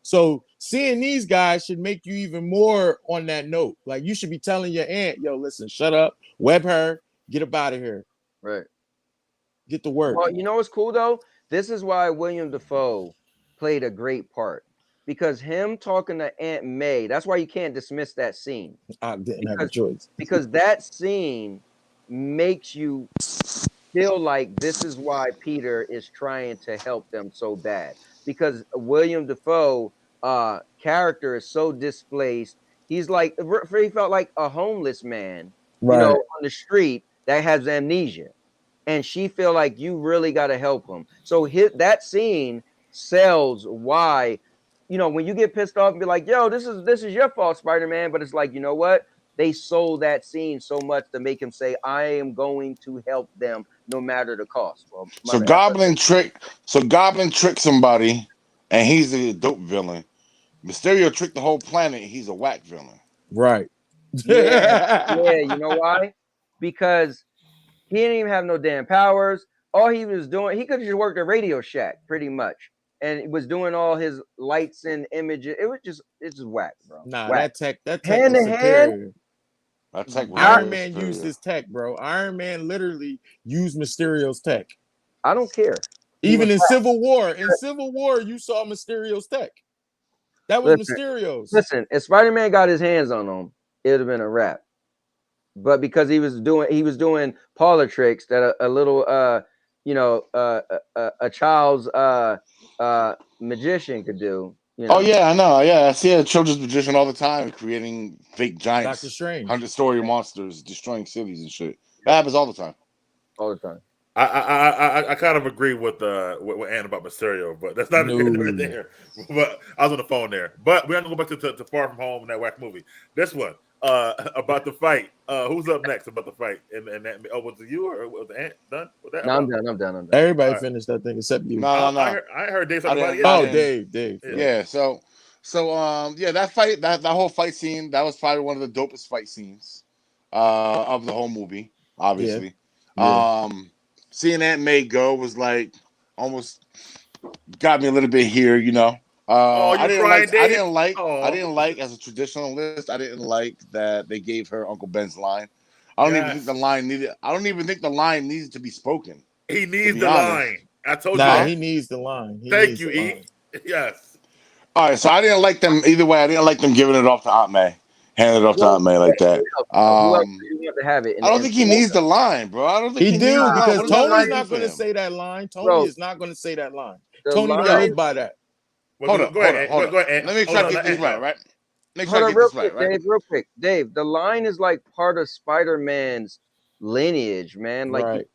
So seeing these guys should make you even more on that note. Like you should be telling your aunt, yo, listen, shut up, web her, get up out of here.
Right.
Get to work.
Well, you know what's cool though? This is why William Dafoe played a great part. Because him talking to Aunt May, that's why you can't dismiss that scene.
I didn't have a choice.
Because that scene makes you feel like this is why Peter is trying to help them so bad. Because William Dafoe character is so displaced. He felt like a homeless man, on the street that has amnesia. And she feel like you really got to help him. So that scene sells why, you know, when you get pissed off and be like, yo, this is your fault, Spider-Man, but it's like, you know what? They sold that scene so much to make him say, I am going to help them no matter the cost. Well,
So Goblin tricked somebody, and he's a dope villain. Mysterio tricked the whole planet, and he's a whack villain.
Right.
Yeah, you know why? Because he didn't even have no damn powers. All he was doing, he could have just worked a Radio Shack pretty much, and he was doing all his lights and images. It's just whack, bro.
Nah,
whack.
that tech
Hand
was
to hand?
superior.
That tech was
Iron
very
Man
superior.
used his tech, bro. Iron Man literally used Mysterio's tech.
I don't care.
Even in Civil War, you saw Mysterio's tech. That was Mysterio's.
Listen, if Spider-Man got his hands on him, it would have been a wrap. But because he was doing parlor tricks that a little a child's magician could do. You know?
Oh yeah, I know. Yeah, I see a children's magician all the time creating fake giants,
Dr. Strange,
100-story monsters, destroying cities and shit. That happens all the time.
All the time.
I kind of agree with Ann about Mysterio, but that's not right there. But I was on the phone there. But we're gonna go back to Far From Home and that whack movie. This one about the fight. Who's up next about the fight? And that, was it you or was Ant done with that?
No, I'm done.
Everybody finished that thing except you.
No.
I heard Dave talking about it.
Oh, Dave.
Yeah. So that fight, that whole fight scene, that was probably one of the dopest fight scenes of the whole movie. Obviously,
Yeah.
Seeing Aunt May go was like almost got me a little bit here, you know. I didn't like as a traditionalist. I didn't like that they gave her Uncle Ben's line. I don't even think the line needed to be spoken.
He needs the line. I told you.
He needs the line.
Thank you, E. Yes.
All right, so I didn't like them either way. I didn't like them giving it off to Aunt May. Handed it off to Aunt May like that. I don't think he needs the line, bro. I don't think
he do because Tony's not going to say that line. Tony is not going to say that line. Tony don't live by that.
Hold on. Go ahead. Let me try to get this right.
Real quick. Dave, the line is like part of Spider-Man's lineage, man. Like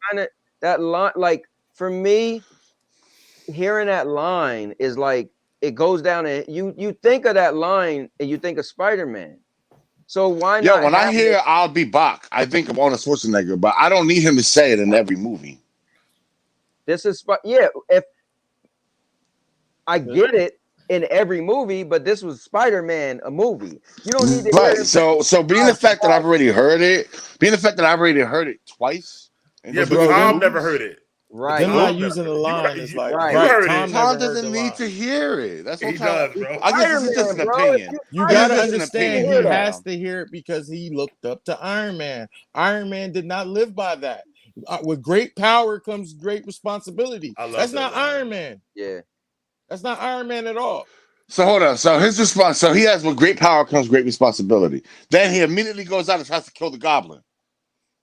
that line, like for me, hearing that line is like it goes down and you think of that line and you think of Spider-Man. So why not?
Yeah, when I hear "I'll be back," I think of Arnold Schwarzenegger, but I don't need him to say it in every movie.
This is if I get it in every movie, but this was Spider-Man, a movie. You don't need to
hear it. So being the fact that I've already heard it twice.
Yeah, but Tom never heard it.
Right.
Them not using the line is like
Tom doesn't need to hear it. That's what
he does, bro.
I guess this is just an opinion.
You gotta understand he has to hear it because he looked up to Iron Man. Iron Man did not live by that. With great power comes great responsibility. That's not Iron Man.
Yeah.
That's not Iron Man at all.
So hold on. So his response. So he has, with great power comes great responsibility. Then he immediately goes out and tries to kill the Goblin.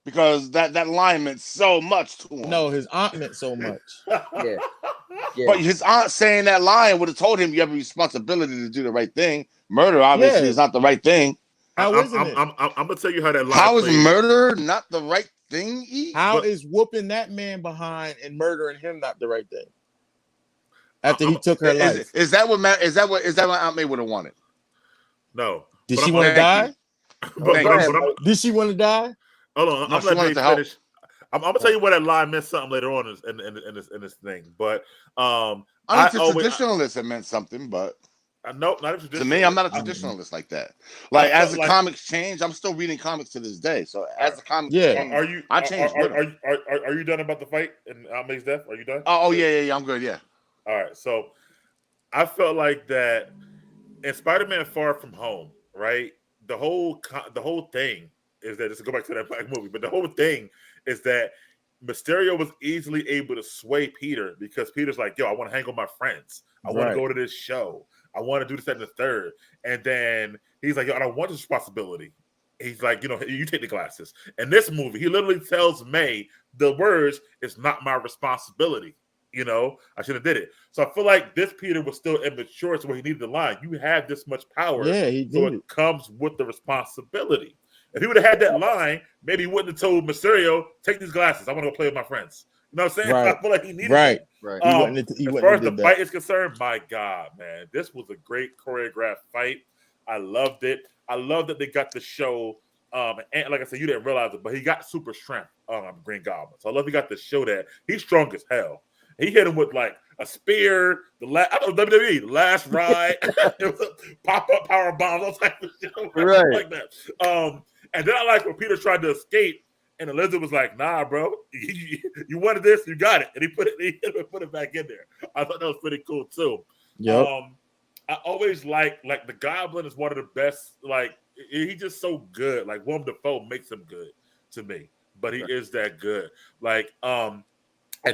Because that line meant so much to him.
No, his aunt meant so much.
Yeah.
But his aunt saying that line would have told him you have a responsibility to do the right thing. Murder, obviously, is not the right thing.
I'm gonna tell you how that line.
How is murder not the right thing?
How is whooping that man behind and murdering him not the right thing? After he took her life.
Is that what Aunt May would have wanted?
No.
Did she want to die? Did she want to die?
Hold on, I'm gonna let you finish. I'm gonna tell you what that line meant something later on in this thing. But
I'm a traditionalist. It meant something, but
nope, not a traditionalist.
To me, I'm not a traditionalist like that. Like as the comics change, I'm still reading comics to this day. So as the comics change, I change.
Are you done about the fight and Aunt May's death? Are you done?
Oh yeah, I'm good. Yeah.
All right. So I felt like that in Spider-Man: Far From Home, right? The whole thing is that, just to go back to that black movie, but the whole thing is that Mysterio was easily able to sway Peter because Peter's like, yo, I want to hang with my friends. I want to go to this show. I want to do this, that, and the third. And then he's like, yo, I don't want this responsibility. He's like, you take the glasses. In this movie, he literally tells May the words, it's not my responsibility. I should have did it. So I feel like this Peter was still immature to where he needed the line. You have this much power.
Yeah, he did.
So it comes with the responsibility. If he would have had that line, maybe he wouldn't have told Mysterio, take these glasses. I want to go play with my friends. You know what I'm saying?
Right.
I feel like he needed
Right.
that.
Right.
He wouldn't
As
have
far as the
did that.
fight is concerned, my God, man, this was a great choreographed fight. I loved it. I love that they got to show, and like I said, you didn't realize it, but he got super strength, Green Goblin. So I love he got to show that he's strong as hell. He hit him with like a spear, I don't know, WWE, the last ride, it was a pop-up power bomb, all type of shit like that. And then I like when Peter tried to escape, and Elizabeth was like, "Nah, bro, you wanted this, you got it," and he put it back in there. I thought that was pretty cool too.
Yep.
I always like the Goblin is one of the best. Like he's just so good. Like Willem Dafoe makes him good to me, but he is that good. Like and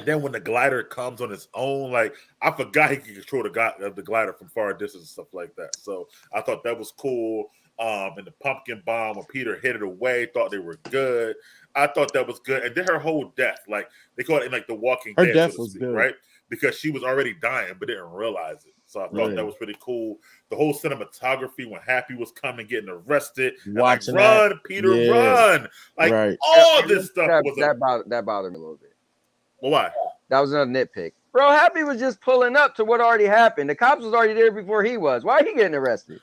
then when the glider comes on its own, like I forgot he could control the glider from far distance and stuff like that. So I thought that was cool. And the pumpkin bomb when Peter hit it away, thought they were good. I thought that was good. And then her whole death, like they call it in like The Walking
Her
Dead,
death
so to
was
speak,
good.
right? Because she was already dying but didn't realize it. So I thought that was pretty cool. The whole cinematography when Happy was coming, getting arrested,
Watching
and like, run, Peter, run! Like all this stuff was
that bothered me a little bit.
Well, why?
That was another nitpick. Bro, Happy was just pulling up to what already happened. The cops was already there before he was. Why are he getting arrested?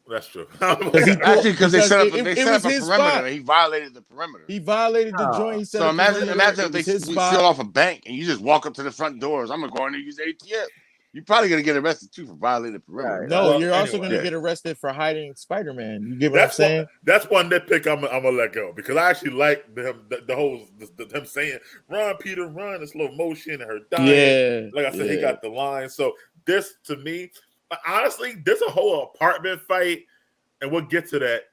That's true.
Because they set up a perimeter.
Spot.
He violated the perimeter.
He violated the joint. He
so imagine if they steal off a bank and you just walk up to the front doors. I'm going to use ATM. You're probably going to get arrested too for violating the perimeter.
Right. No, you're also going to get arrested for hiding Spider-Man. You get what I'm saying?
That's one nitpick I'm gonna let go because I actually like the whole him saying "Run, Peter, run" in slow motion and her dying.
Yeah,
like I said, he got the line. So this to me, honestly, there's a whole apartment fight, and we'll get to that.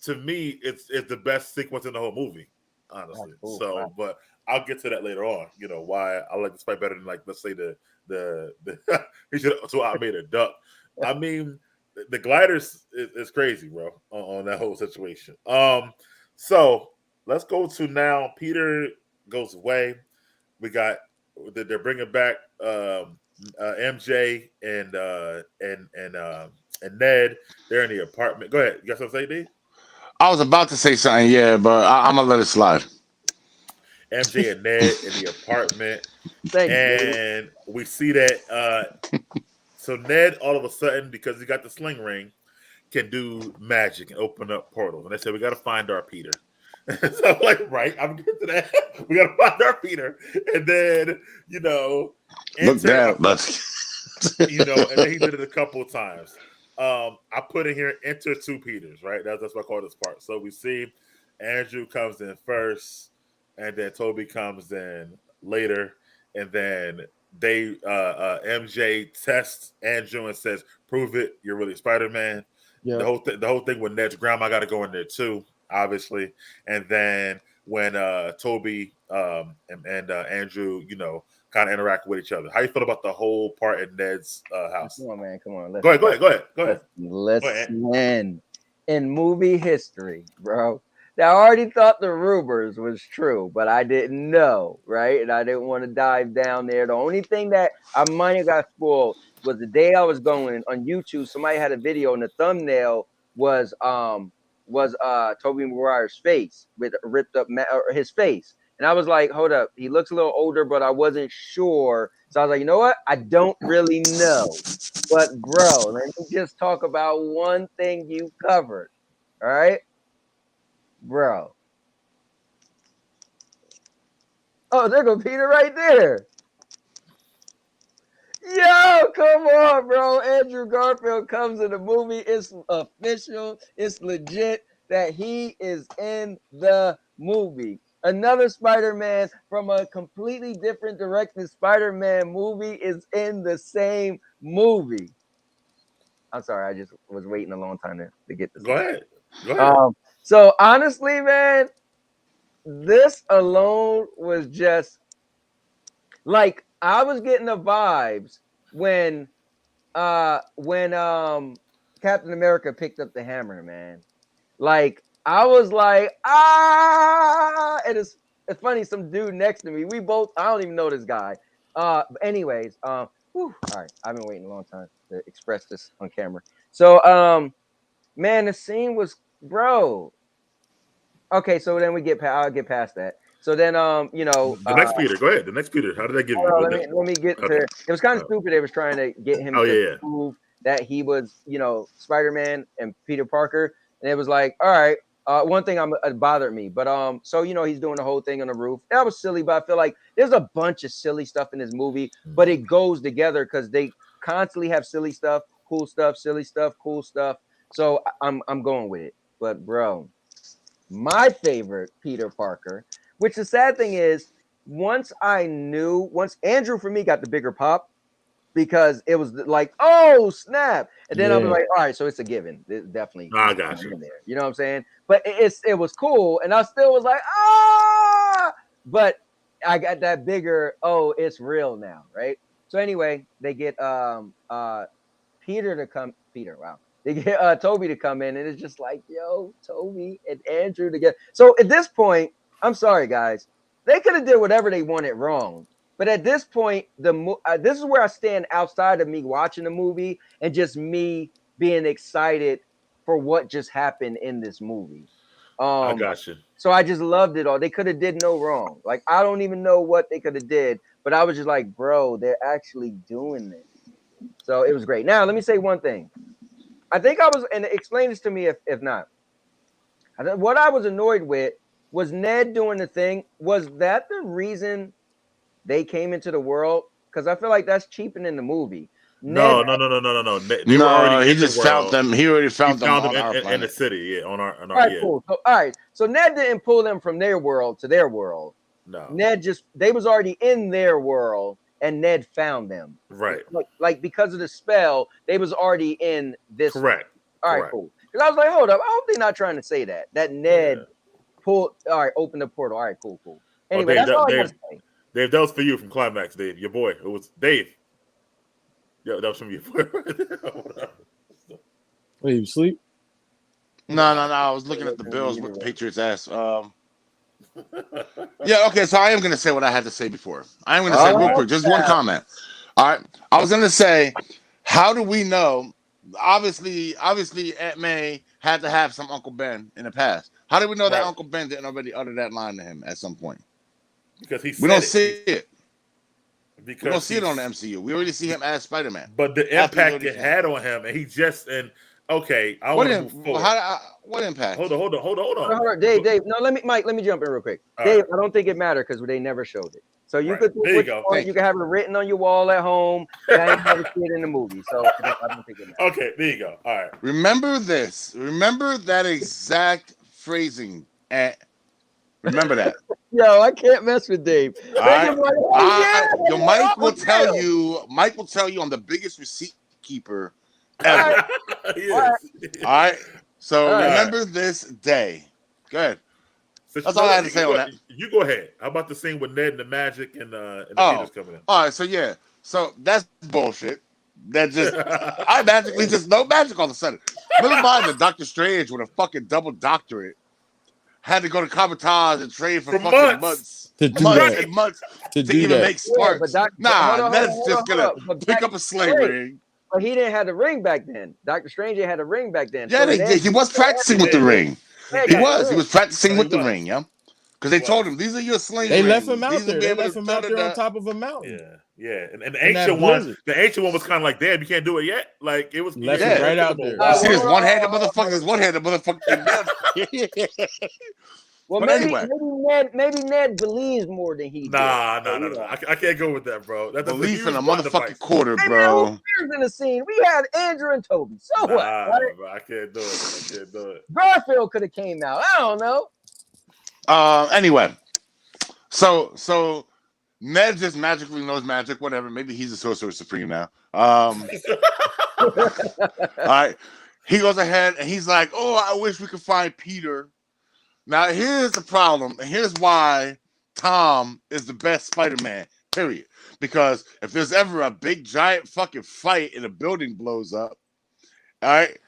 To me, it's the best sequence in the whole movie, honestly.
Cool.
So,
Wow.
but I'll get to that later on. You know why I like this fight better than, like, let's say the he should have made a duck. I mean, the gliders is crazy, bro, on that whole situation. So let's go to now. Peter goes away. We got they're bringing back MJ and Ned. They're in the apartment. Go ahead. You got something to say, D?
I was about to say something, yeah, but I'm gonna let it slide.
MJ and Ned in the apartment.
Thanks,
we see that so Ned all of a sudden, because he got the sling ring, can do magic and open up portals. And they said, we got to find our Peter. So I'm like, right, I'm getting to that. We got to find our Peter. And then,
look down,
and then he did it a couple of times. I put in here, enter two Peters, right? That's what I call this part. So we see Andrew comes in first, and then Toby comes in later, and then they MJ tests Andrew and says, "Prove it, you're really Spider-Man." Yeah. The whole thing with Ned's grandma got to go in there too, obviously. And then when Toby and Andrew, kind of interact with each other. How you feel about the whole part in Ned's house?
Come on, man. Come on.
Go ahead.
Listen. In movie history, bro. Now, I already thought the rumors was true, but I didn't know, right? And I didn't want to dive down there. The only thing that I might have got spoiled was the day I was going on YouTube. Somebody had a video, and the thumbnail was Tobey Maguire's face with ripped up his face. And I was like, hold up, he looks a little older, but I wasn't sure. So I was like, you know what? I don't really know. But, bro, let me just talk about one thing you covered. All right? Bro. Oh, there goes Peter right there. Yo, come on, bro. Andrew Garfield comes in the movie. It's official. It's legit that he is in the movie. Another Spider-Man from a completely different directed Spider-Man movie is in the same movie. I'm sorry, I just was waiting a long time to get this.
Go ahead.
So honestly, man, this alone was just like I was getting the vibes when Captain America picked up the hammer, man. Like I was like, and it's funny, some dude next to me. I don't even know this guy. Anyways, all right, I've been waiting a long time to express this on camera. So man, the scene was, bro. Okay, so then I'll get past that. So then, you know,
the next Peter. Go ahead. The next Peter. How did that give you?
let me get to. It was kind of stupid. They was trying to get him to prove that he was, you know, Spider-Man and Peter Parker, and it was like, all right. One thing bothered me, but so you know, he's doing the whole thing on the roof. That was silly, but I feel like there's a bunch of silly stuff in this movie, but it goes together because they constantly have silly stuff, cool stuff, silly stuff, cool stuff. So I'm going with it. But bro, my favorite Peter Parker, which the sad thing is, once Andrew for me got the bigger pop, because it was like, oh snap, and then I was like, all right, so it's a given. It definitely,
I got you.
In there. You know what I'm saying? But it was cool, and I still was like, but I got that bigger. Oh, it's real now, right? So anyway, they get Peter to come. Peter, wow. They get Toby to come in, and it's just like, yo, Toby and Andrew together. So at this point, I'm sorry, guys, they could have did whatever they wanted wrong. But at this point, this is where I stand outside of me watching the movie and just me being excited for what just happened in this movie.
I got you.
So I just loved it all. They could have did no wrong. Like, I don't even know what they could have did, but I was just like, bro, they're actually doing this. So it was great. Now, let me say one thing. I think I was, and explain this to me if not. What I was annoyed with was Ned doing the thing. Was that the reason they came into the world? Because I feel like that's cheapening the movie.
No. They were already
he just found them. He already found them on our planet.
In the city, on our.
All right, cool. So, all right, so Ned didn't pull them from their world to their world.
No,
they was already in their world, and Ned found them.
Right.
Like because of the spell, they was already in this.
Correct.
All right, cool. Because I was like, hold up, I hope they're not trying to say that Ned opened the portal. All right, cool. Anyway, that's all I gotta say.
Dave, that was for you from Climax, Dave. Your boy. It was Dave. Yeah, that was from your boy.
Wait, you sleep?
No. I was looking at the Bills with the Patriots ass. Yeah, okay, so I am going to say what I had to say before. I am going to say real quick, just one comment. All right. I was going to say, how do we know? Obviously, Aunt May had to have some Uncle Ben in the past. How do we know that Uncle Ben didn't already utter that line to him at some point?
Because we
don't see it.
Because
we don't see it on the MCU. We already see him as Spider-Man.
But the impact it had on him, and he just okay. I want to move forward.
What impact?
Hold on.
Dave. No, let me jump in real quick. Dave, I don't think it mattered because they never showed it. So you could you can have it written on your wall at home. I ain't never see it in the movie, so I don't think it matters.
Okay, there you go. All right.
Remember this. Remember that exact phrasing. Remember that.
Yo, I can't mess with Dave.
Mike will tell you. Mike will tell you I'm the biggest receipt keeper ever. All right. So remember this day. Go ahead. That's all I had to say on that.
You go ahead. How about the scene with Ned and the magic and the Peters coming in?
All right. So yeah. So that's bullshit. That just I magically just no magic all of a sudden. Never mind that Dr. Strange with a fucking double doctorate had to go to Comitage and train for fucking months
to
even make sparks. Ned's just gonna pick up a sling ring.
But he didn't have the ring back then. Dr. Strange had a ring back then.
Yeah, he was practicing with the ring. He was practicing with the ring, yeah. Because they told him these are your sling rings.
They left him out there. They left him out there on top of a mountain.
Yeah. And the ancient one was kind of like, damn, you can't do it yet. Like it was
left him right out there.
You see this one-handed motherfucker. This one-handed motherfucker.
Well, maybe Ned believes more than he.
Nah. I can't go with that, bro. That's
belief in a motherfucking quarter, bro.
In the scene, we had Andrew and Toby. So what?
Bro, I can't do it.
Garfield could have came out. I don't know.
Anyway, so Ned just magically knows magic. Whatever. Maybe he's a sorcerer supreme now. All right. He goes ahead and he's like, "Oh, I wish we could find Peter." Now, here's the problem. And here's why Tom is the best Spider-Man, period. Because if there's ever a big, giant fucking fight and a building blows up, all right,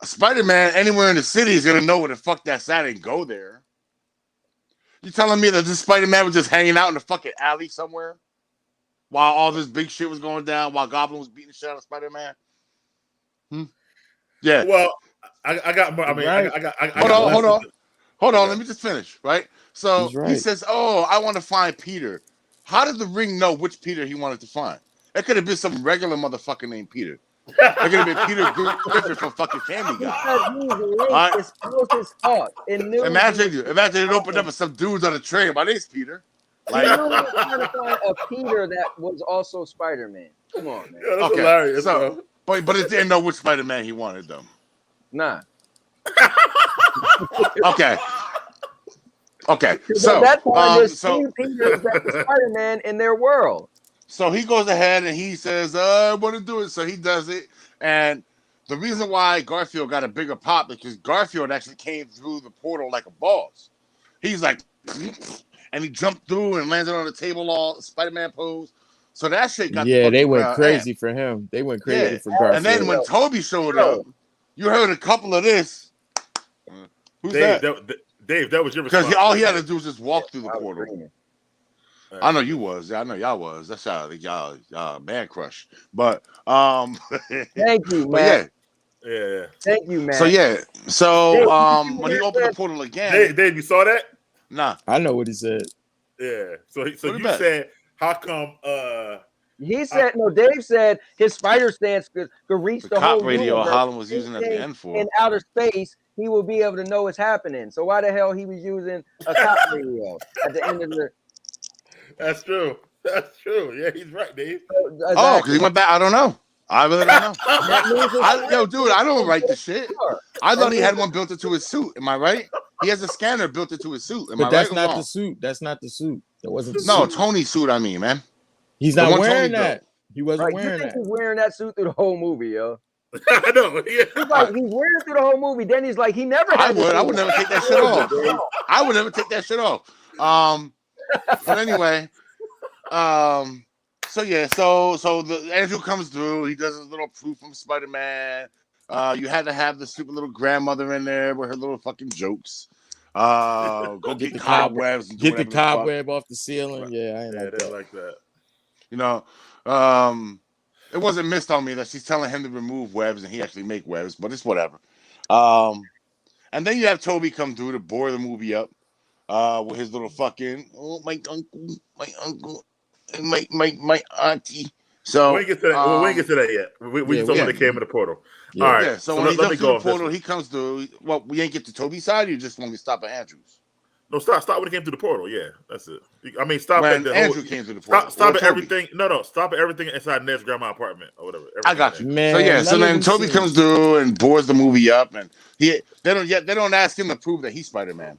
a Spider-Man anywhere in the city is going to know where the fuck that's at and go there. You telling me that this Spider-Man was just hanging out in the fucking alley somewhere while all this big shit was going down, while Goblin was beating the shit out of Spider-Man? Yeah.
Well, I got more. I mean,
hold on. Hold on, let me just finish, right? So
He's right.
he says, "Oh, I want to find Peter." How did the ring know which Peter he wanted to find? It could have been some regular motherfucker named Peter. It could have been Peter Griffin from fucking Family Guy.
Because he's linked. It's his thought.
Imagine it opened up with some dudes on a train. My name's Peter.
Like, he knew he was trying to find a Peter that was also Spider-Man. Come on, man.
Yeah, that's hilarious,
so,
bro.
but it didn't know which Spider-Man he wanted, though.
Nah.
Okay.
So that's why there's two Peters that's the Spider-Man in their world.
So he goes ahead and he says, I want to do it. So he does it. And the reason why Garfield got a bigger pop is because Garfield actually came through the portal like a boss. He's like, and he jumped through and landed on the table all Spider-Man pose. So that shit got
they went crazy for him. They went crazy for Garfield.
And then when Toby showed up, you heard a couple of this. Who's
Dave,
that?
Dave, that was your response.
Because all he had to do was just walk through the portal. I know you was. I know y'all was. That's y'all man crush. But
thank you, man.
Yeah.
Thank you, man.
So Dave, when he opened the portal again,
Dave, you saw that?
Nah,
I know what he said.
Yeah. So you said, how come?
He said no. Dave said his spider stance could reach the whole
radio
universe.
Holland was using at the end for
in outer space. He will be able to know what's happening. So why the hell he was using a cop radio at the end of the?
That's true. That's true. Yeah, he's right, Dave.
Exactly.
Oh, because he went back. I don't know. I really don't know. Dude, I don't write the shit. I thought he had one built into his suit. Am I right? He has a scanner built into his suit. Am I
that's
right
not the suit. That's not the suit. That wasn't the
no
suit.
Tony's suit. I mean, man.
He's not wearing that. He wasn't wearing that.
He's wearing that suit through the whole movie, yo.
I know. Yeah.
He's like, he's wearing it through the whole movie. Then he's like, he never had
I would never take that shit off. I would never take that shit off. But anyway, so the Andrew comes through. He does his little proof from Spider-Man. You had to have the stupid little grandmother in there with her little fucking jokes. Go get the cobwebs.
Get the cobweb off the ceiling. Right. Yeah, I ain't
like that.
You know, it wasn't missed on me that she's telling him to remove webs and he actually make webs, but it's whatever. And then you have Toby come through to bore the movie up with his little fucking my uncle, and my auntie. So
we ain't get to that. We ain't get to that yet. We saw when they came in the portal. Yeah. All right.
Yeah, so when he comes through the portal, he comes through. Well, we ain't get to Toby's side. You just want me to stop at Andrew's.
No, stop when he came through the portal. Yeah, that's it. I mean, stop
when
at the
Andrew came through the portal.
Stop at everything. No, stop at everything inside Ned's grandma apartment or whatever.
I got you, man. So then Toby comes through and bores the movie up, and they don't ask him to prove that he's Spider-Man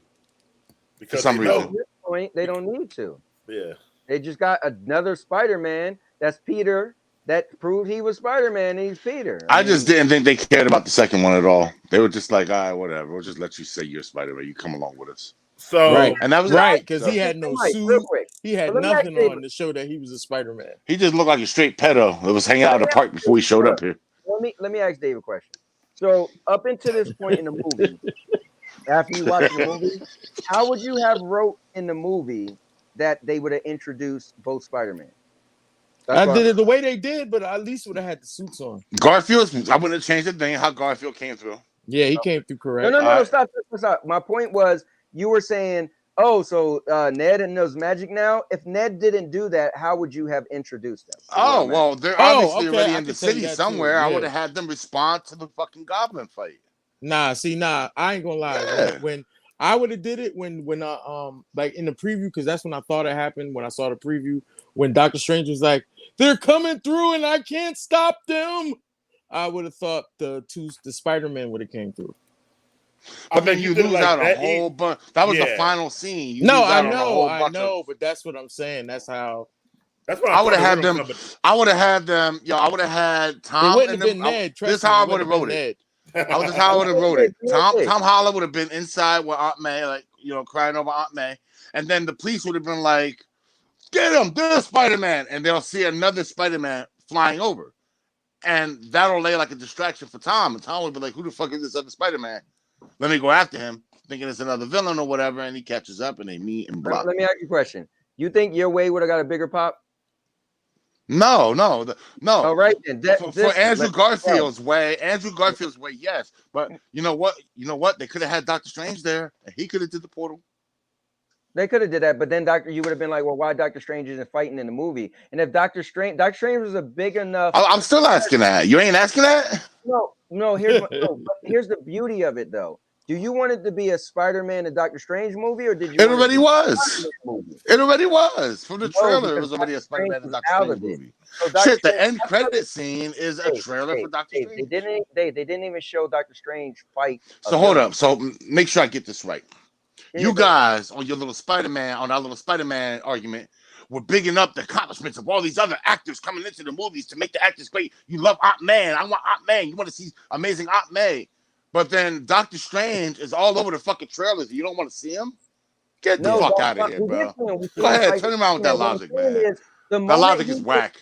because
for some reason.
At this point, they don't need to.
Yeah,
they just got another Spider-Man that's Peter that proved he was Spider-Man and he's Peter.
I just didn't think they cared about the second one at all. They were just like, all right, whatever. We'll just let you say you're Spider-Man. You come along with us.
So
right,
and that was
because he had no suit. He had nothing on to show that he was a Spider-Man.
He just looked like a straight pedo that was hanging out in the park before he showed up here.
Let me ask Dave a question. So up until this point in the movie, after you watch the movie, how would you have wrote in the movie that they would have introduced both Spider-Man?
I did it the way they did, but I at least would have had the suits on.
Garfield's, I wouldn't have changed the thing. How Garfield came through.
Yeah, he came through correct.
No, stop. My point was, you were saying, oh, so Ned knows magic now. If Ned didn't do that, how would you have introduced them?
Oh, well, they're obviously already in the city somewhere. Yeah. I would have had them respond to the fucking goblin fight.
Nah, I ain't gonna lie.
Yeah.
When I would have did it when like in the preview, because that's when I thought it happened, when I saw the preview, when Doctor Strange was like, they're coming through and I can't stop them. I would have thought the Spider-Man would have came through.
But then you lose out a whole bunch. That was the final scene.
I know, but that's what I'm saying. That's what
I would have had them. I would have had them. I would have had Tom.
It wouldn't have been Ned.
This is how I would have wrote it. This is how I would have wrote it. Tom Holland would have been inside with Aunt May, like crying over Aunt May, and then the police would have been like, "Get him! There's Spider-Man!" And they'll see another Spider-Man flying over, and that'll lay like a distraction for Tom. And Tom would be like, "Who the fuck is this other Spider-Man? Let me go after him, thinking it's another villain or whatever." And he catches up, and they meet and blah.
Let me ask you a question. You think your way would have got a bigger pop?
No.
All right, then.
For Andrew Garfield's way, yes. But you know what? They could have had Doctor Strange there, and he could have did the portal.
They could have did that, but then you would have been like, well, why Doctor Strange isn't fighting in the movie? And if Doctor Strange was a big enough.
I'm still asking that. You ain't asking that?
No. Here's the beauty of it, though. Do you want it to be a Spider-Man and Doctor Strange movie, or did you?
It already was. It already was. From the trailer, it was already a Spider-Man and Doctor Strange movie. So the end credit scene is a trailer for Doctor Strange.
They didn't even show Doctor Strange fight.
So hold up. So make sure I get this right. You guys on your little Spider-Man, on our little Spider-Man argument, were bigging up the accomplishments of all these other actors coming into the movies to make the actors great. You love Aunt May. I want Aunt May. You want to see amazing Aunt May. But then Doctor Strange is all over the fucking trailers. You don't want to see him? Get the fuck out of here, bro. Go ahead. Turn him around with that logic, man. That logic is whack.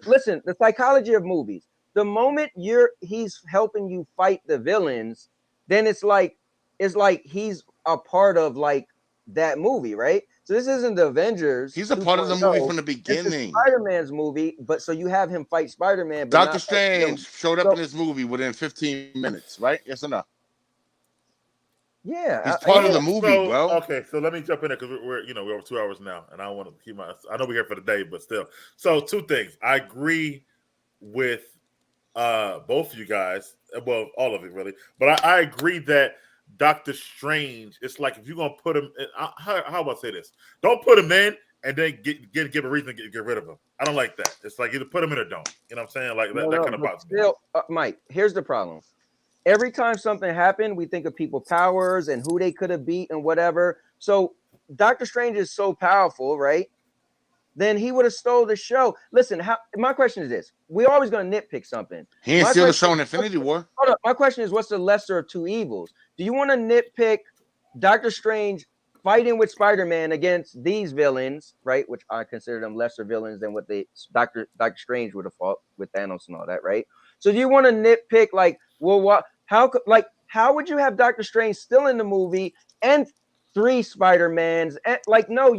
Listen. The psychology of movies. The moment he's helping you fight the villains, then it's like he's a part of like that movie, right? So this isn't the Avengers.
He's a part of the movie from the beginning.
This is Spider-Man's movie, but so you have him fight Spider-Man.
Doctor Strange showed up in this movie within 15 minutes, right? Yes or no?
Yeah,
he's part of the movie, bro.
Okay, so let me jump in there because we're over 2 hours now, and I don't want to keep I know we're here for the day, but still. So two things. I agree with both of you guys. Well, all of it really, but I agree that Doctor Strange, it's like if you're gonna put him in, how about I say this? Don't put him in and then give a reason to get rid of him. I don't like that. It's like either put him in or don't. You know what I'm saying? Like that kind of box.
Still, Mike, here's the problem. Every time something happened, we think of people powers and who they could have beat and whatever. So Doctor Strange is so powerful, right? Then he would have stole the show. Listen, my question is this. We're always going to nitpick something.
He ain't steal the show in Infinity War.
Hold up. My question is, what's the lesser of two evils? Do you want to nitpick Doctor Strange fighting with Spider-Man against these villains, right? Which I consider them lesser villains than what Doctor Strange would have fought with Thanos and all that, right? So do you want to nitpick like, well, how would you have Doctor Strange still in the movie and 3 Spider-Mans? And like, no,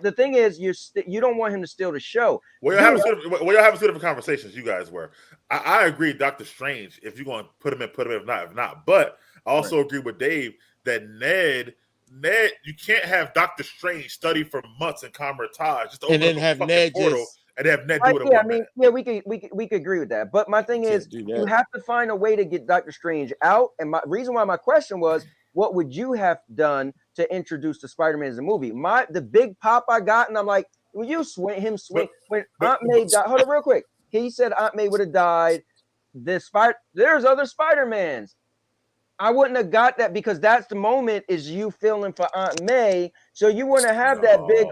the thing is, you don't want him to steal the show.
Well, y'all having two different conversations. You guys were. I agree, Doctor Strange. If you're going to put him in, if not. But I also agree with Dave that Ned, you can't have Doctor Strange study for months in Kamar-Taj just to open up a fucking portal and have Ned do it.
Yeah, I mean, we could agree with that. But my thing is, you have to find a way to get Doctor Strange out. And my reason why my question was, what would you have done to introduce the Spider-Man as a movie? The big pop I got, and I'm like, when you swing when Aunt May died. Hold on, real quick. He said Aunt May would have died. There's other Spider-Mans. I wouldn't have got that because that's the moment is you feeling for Aunt May. So you wouldn't have that big,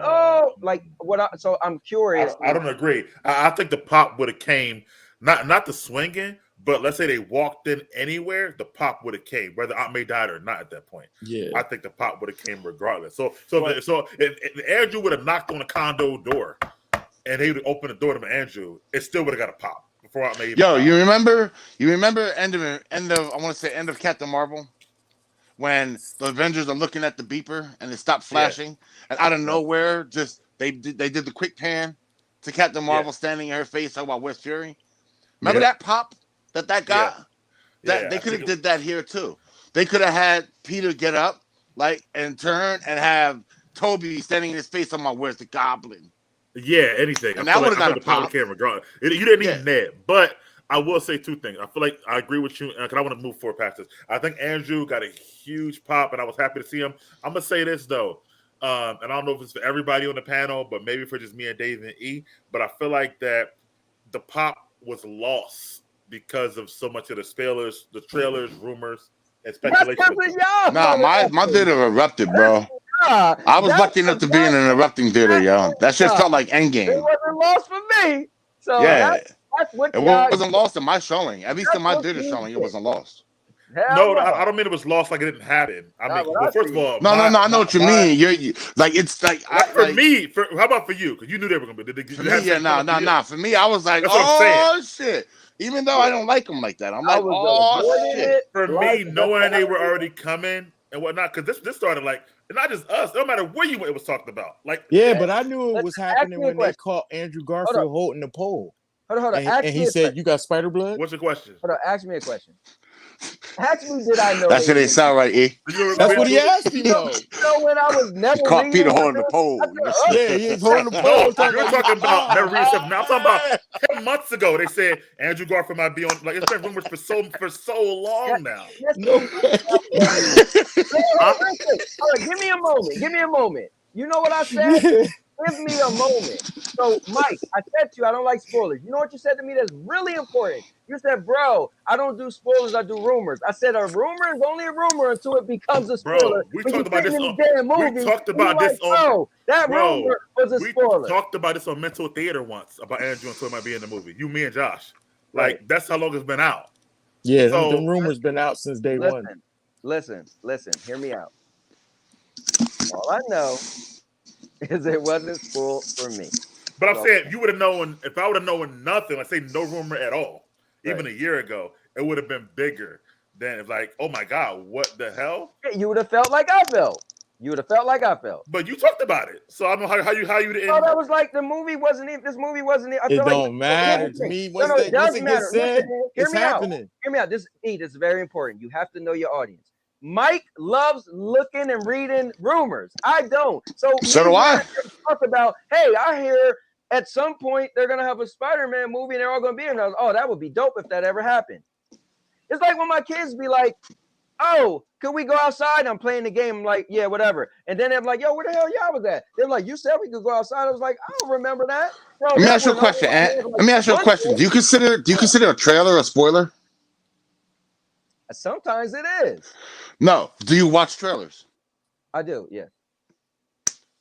so I'm curious.
I don't agree. I think the pop would have came, not the swinging, but let's say they walked in anywhere, the pop would have came, whether Aunt May died or not at that point. Yeah. I think the pop would have came regardless. So if Andrew would have knocked on a condo door and he would have opened the door to Andrew, it still would have got a pop.
You remember end of Captain Marvel when the Avengers are looking at the beeper and it stopped flashing and out of nowhere just they did the quick pan to Captain Marvel standing in her face talking about where's Fury. Remember that pop that got? They could have did that here too. They could have had Peter get up and turn and have Toby standing in his face talking about where's the Goblin.
Yeah, anything.
And that would have got a pop.
You didn't need Ned, but I will say two things. I feel like I agree with you because I want to move forward past this. I think Andrew got a huge pop, and I was happy to see him. I'm gonna say this though, and I don't know if it's for everybody on the panel, but maybe for just me and Dave and E. But I feel like that the pop was lost because of so much of the trailers, rumors, and speculation.
My theater erupted, bro. I was lucky enough to be in an erupting theater, yo. That shit felt like Endgame.
It wasn't lost for me. So that's what
it wasn't lost in my showing. At least in my theater showing, it wasn't lost.
No, I don't mean it was lost like it didn't happen. I mean, well, first of all,
no, I know what you mean. It's like
for me. How about for you? Because you knew they were gonna be.
For me, nah. For me, I was like, oh shit. Even though I don't like them like that, I'm like, oh shit.
For me, knowing they were already coming, and whatnot. Because this started like, not just us. No matter where you went, it was talked about. Like,
Yeah, but I knew it was
Ask
happening
me a
when they
question.
caught Andrew Garfield holding the pole.
Hold on.
And
Ask
he
me a
said,
question.
"You got spider blood?"
what's your question?
Hold on. Ask me a question. Ask me, did I know
That shit ain't sound right, E.
That's what he asked him though.
So when I was never
You caught
reading
Peter
with
holding the
them,
pole.
Yeah, he's holding the
No,
pole.
you're talking about never read stuff. Now I'm talking about 10 months ago. They said Andrew Garfield might be on. Like, it's been rumors for so long now.
No.
Listen, all right, give me a moment. Give me a moment. You know what I said? Give me a moment. So, Mike, I said to you, I don't like spoilers. You know what you said to me that's really important? You said, bro, I don't do spoilers, I do rumors. I said a rumor is only a rumor until it becomes a spoiler.
Bro, we
When you
talked about
sitting
this
in
on.
the damn movie,
We talked
and you're
about this
like,
on.
bro, that rumor was a
We
spoiler.
talked about this on Mental Theater once about Andrew until it might be in the movie. You, me, and Josh. Like,
Right.
that's how long it's been out.
Yeah,
So,
them rumors been out since day one.
Listen. Hear me out. All I know is it wasn't spoiled for me.
But I'm saying, you would have known, if I would have known nothing, like say no rumor at all, even
Right.
a year ago, it would have been bigger than it's like, oh my God, what the hell?
Yeah, you would have felt like I felt.
But you talked about it. So I don't know how you didn't.
Oh, that was like the movie wasn't even. This movie wasn't even. I
It
feel
don't
like,
matter to me.
No,
Once
it does
it
matter.
gets said,
Listen, hear
it's
me
happening.
out. Hear me out. This is very important. You have to know your audience. Mike loves looking and reading rumors. I don't. So
do I.
Talk about, hey, I hear at some point they're gonna have a Spider-Man movie and they're all gonna be in. Oh, that would be dope if that ever happened. It's like when my kids be like, oh, could we go outside? I'm playing the game. I'm like, yeah, whatever. And then they're like, yo, where the hell y'all was at? They're like, you said we could go outside. I was like, I don't remember that. Bro,
Let me ask you a question, Ant. Let me ask you a question. Do you consider a trailer a spoiler?
Sometimes it is.
No. Do you watch trailers?
I do, yeah.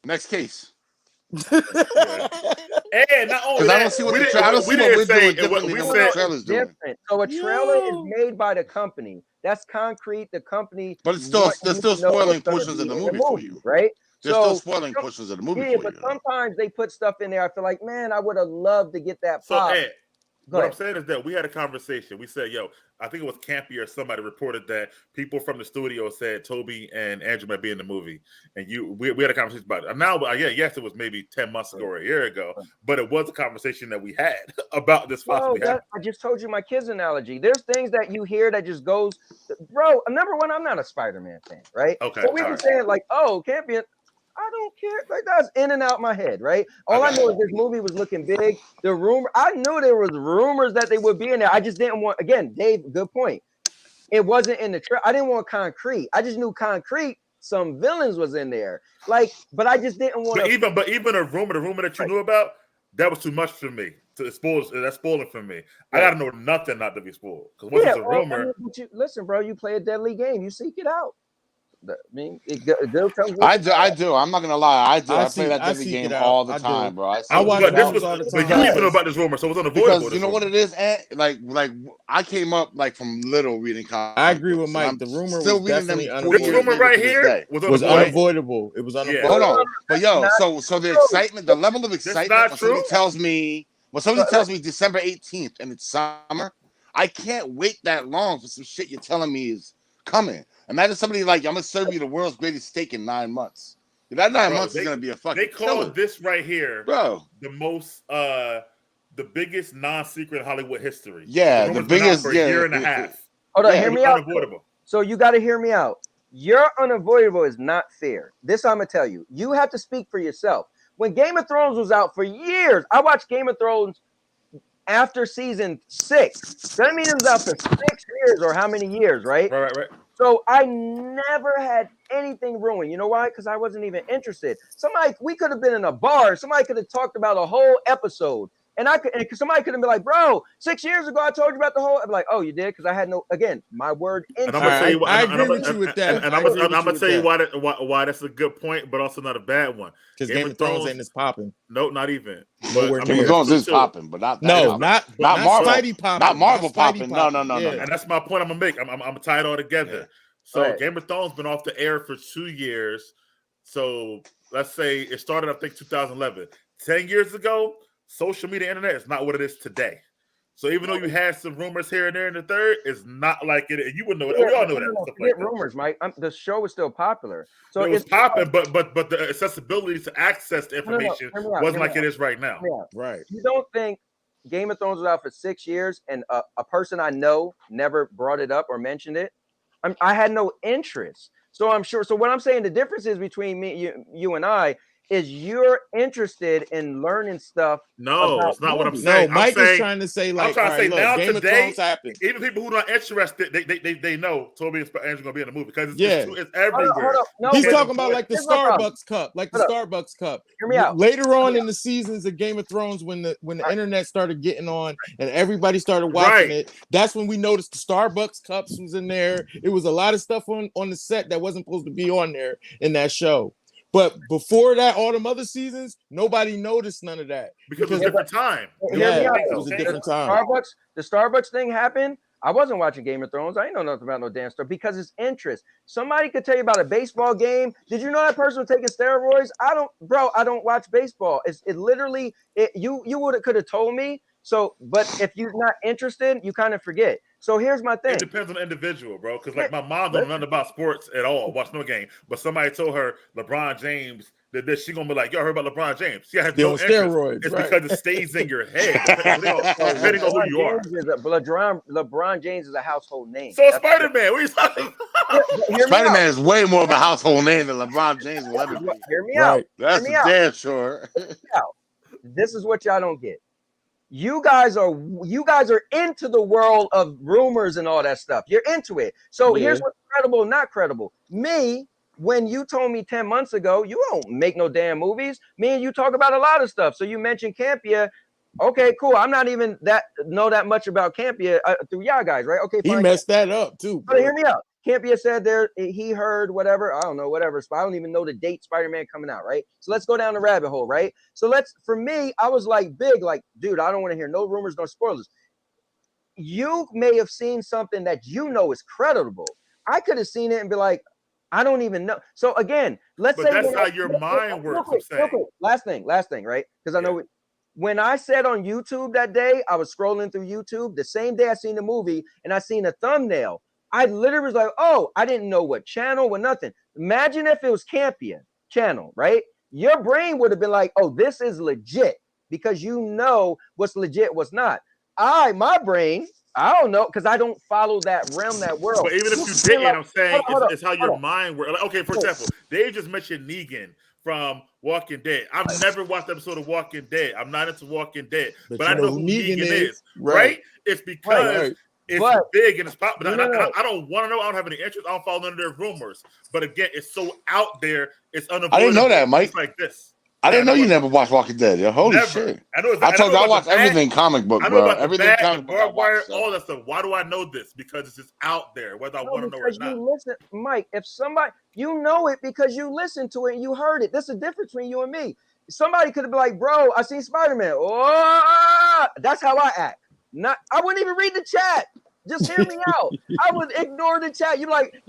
Next case.
And not only
Because I
that,
don't see what
we
I don't see what we're doing differently
we
than what
said
the trailer's doing.
So a trailer is made by the company. That's concrete. The company,
But it's still they're still spoiling portions of the movie for you,
right?
They're still spoiling portions of the movie for you.
But sometimes they put stuff in there. I feel like, man, I would have loved to get that
so.
pop.
What I'm saying is that we had a conversation. We said, yo, I think it was Campy or somebody reported that people from the studio said Toby and Andrew might be in the movie. And we had a conversation about it. And now, yes, it was maybe 10 months ago or a year ago, but it was a conversation that we had about this possibly happening.
I just told you my kids' analogy. There's things that you hear that just goes, bro, number one, I'm not a Spider-Man fan, right?
Okay.
So we were saying like, oh, Campy, I don't care. Like that's in and out my head, right? All I know is this movie was looking big. The rumor, I knew there was rumors that they would be in there. I just didn't want. Again, Dave, good point. It wasn't in the trailer. I didn't want concrete. I just knew concrete. Some villains was in there, like, but I just didn't want.
But even the rumor that you knew about, that was too much for me. That's spoiling for me. I gotta know nothing not to be spoiled. Because once it's a rumor,
listen, bro, you play a deadly game. You seek it out. I mean,
I do. I'm not gonna lie. I do. I play that deadly game all the time, bro.
I watch rumors all the time.
But you even know about this rumor, so it's unavoidable.
Because you know what it is, Ant? Like I came up like from little reading comics.
I agree with Mike. The rumor was definitely
unavoidable. This rumor right here
was unavoidable. It was unavoidable.
Hold on, but yo, so the excitement, the level of excitement when somebody tells me December 18th and it's summer, I can't wait that long for some shit you're telling me is coming. Imagine somebody like, I'm gonna serve you the world's greatest steak in 9 months. That 9 months is gonna be a fucking.
They call this right here,
bro,
the most, the biggest non-secret in Hollywood history.
Yeah, the biggest
for a year and a half.
Hold on, hear me out. So you got to hear me out. Your unavoidable is not fair. This I'm gonna tell you. You have to speak for yourself. When Game of Thrones was out for years, I watched Game of Thrones after season 6. That means it was out for 6 years or how many years, right?
Right.
So I never had anything ruined. You know why? Because I wasn't even interested. We could have been in a bar. Somebody could have talked about a whole episode. And somebody could have been like, bro, 6 years ago, I told you about the whole. I'm like, oh, you did? Because I had my word.
I agree with you with that.
And I'm gonna tell you why that's a good point, but also not a bad one.
Because Game of Thrones ain't as popping.
No, not even.
Game of Thrones is popping, but not
Marvel.
Spidey popping. Not Marvel popping. No.
And that's my point I'm gonna make. I'm gonna tie it all together. Yeah. So Game of Thrones been off the air for 2 years. So let's say it started, I think, 2011. 10 years ago, social media, internet is not what it is today. So even though you had some rumors here and there in the third, it's not like it. You would know it. We all know that.
No,
Stuff
forget
like that.
rumors, Mike. The show is still popular. So
it was popping, but the accessibility to access the information wasn't like it is right now.
Right.
You don't think Game of Thrones was out for 6 years and a person I know never brought it up or mentioned it? I had no interest. So I'm sure. So what I'm saying, the difference is between me, you and I, is you're interested in learning stuff.
No, that's not what I'm saying.
No, Mike is trying to say, like,
I'm trying to say now
Game
today,
of Thrones happened.
Even people who are not interested, they know Toby and Andrew's gonna be in the movie because it's everywhere.
Hold up. No,
he's talking about like the Starbucks cup, Starbucks cup.
Hear me out.
Later on in the seasons of Game of Thrones, when the internet started getting on and everybody started watching it, that's when we noticed the Starbucks cups was in there. It was a lot of stuff on the set that wasn't supposed to be on there in that show. But before that, all them other seasons, nobody noticed none of that.
Because it was a different time.
It was a different time.
The Starbucks thing happened. I wasn't watching Game of Thrones. I didn't know nothing about no damn stuff because it's interest. Somebody could tell you about a baseball game. Did you know that person was taking steroids? I don't watch baseball. You could have told me. So, but if you're not interested, you kind of forget. So here's my thing.
It depends on the individual, bro. Because like my mom don't know nothing about sports at all. Watch no game. But somebody told her LeBron James that she gonna be like, "Yo, I heard about LeBron James." She has no interest.
Steroids.
It's because it stays in your head, depending on who you are.
LeBron James is a household name.
So Spider-Man, what are you talking about?
Spider-Man is way more of a household name than LeBron James will ever be.
Hear me out.
That's for damn sure.
This is what y'all don't get. You guys are into the world of rumors and all that stuff. You're into it. So here's what's credible and not credible. Me, when you told me 10 months ago, you don't make no damn movies. Me and you talk about a lot of stuff. So you mentioned Campia. Okay, cool. I'm not even that much about Campia through y'all guys, right? Okay, fine.
He messed that up too.
But hear me out. Campia said he heard whatever. I don't know, whatever. I don't even know the date Spider-Man coming out, right? So let's go down the rabbit hole, right? So for me, I was like big, like, dude, I don't want to hear no rumors, no spoilers. You may have seen something that you know is credible. I could have seen it and be like, I don't even know. So again, let's say
that's how your mind works.
Real quick. Last thing, right? Because I know when I said on YouTube that day, I was scrolling through YouTube the same day I seen the movie and I seen a thumbnail. I literally was like, oh, I didn't know what channel or nothing. Imagine if it was Campia channel, right? Your brain would have been like, oh, this is legit because you know what's legit, what's not. My brain, I don't know because I don't follow that realm, that world.
But even if you didn't, like, I'm saying it's how your mind works. Like, okay, for example, Dave just mentioned Negan from Walking Dead. I've never watched an episode of Walking Dead. I'm not into Walking Dead, but I know who Negan is, right? It's because it's big and it's pop. But I don't want to know. I don't have any interest. I don't follow none of their rumors. But again, it's so out there. It's unavoidable.
I didn't know that, Mike.
It's like this.
I didn't know you never watched Walking Dead. Yo. Holy shit! I told you I watch everything comic book, bro. Everything comic book.
All that stuff. Why do I know this? Because it's just out there, whether I want to know or not.
Listen, Mike. If somebody you know it because you listened to it and you heard it. There's a difference between you and me. Somebody could have been like, "Bro, I seen Spider-Man." Oh, that's how I act. I wouldn't even read the chat. Just hear me out. I would ignore the chat. You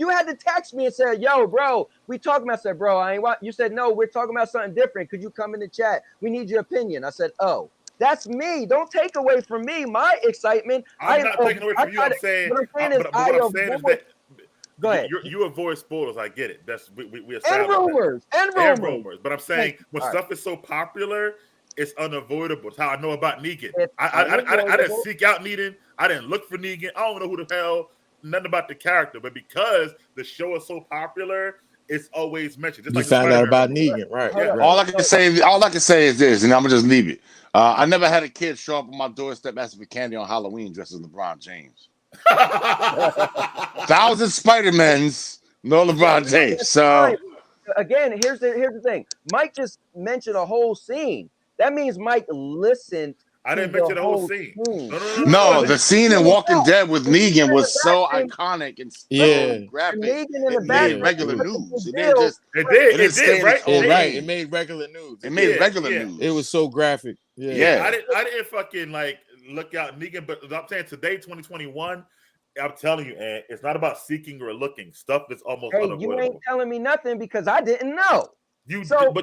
had to text me and say, yo, bro, we talking about. I said, bro, I ain't want. You said, no, we're talking about something different. Could you come in the chat? We need your opinion. I said, oh, that's me. Don't take away from me my excitement.
I'm not taking away from you. I'm saying, what I'm saying is that go ahead. You avoid spoilers. I get it. That's we established
and rumors.
But I'm saying when stuff is so popular, it's unavoidable. It's how I know about Negan. I didn't seek out Negan. I didn't look for Negan. I don't know who the hell, nothing about the character. But because the show is so popular, it's always mentioned. Just
you
like
found out about Negan, right?
Yeah.
Right.
All I can say is this, and I'm gonna just leave it. I never had a kid show up on my doorstep asking for candy on Halloween dressed as LeBron James. 1,000 Spider-Mans, no LeBron James. So
again, here's the thing. Mike just mentioned a whole scene. That means Mike listened.
I didn't mention the whole scene.
No, the scene in Walking Dead with Negan was so iconic and so graphic. It made regular news. It
did, right?
It made regular news.
It made regular news.
It was so graphic.
I didn't fucking like look out Negan, but I'm saying today, 2021. I'm telling you, and it's not about seeking or looking. Stuff is almost unavoidable.
You ain't telling me nothing because I didn't know.
You
heard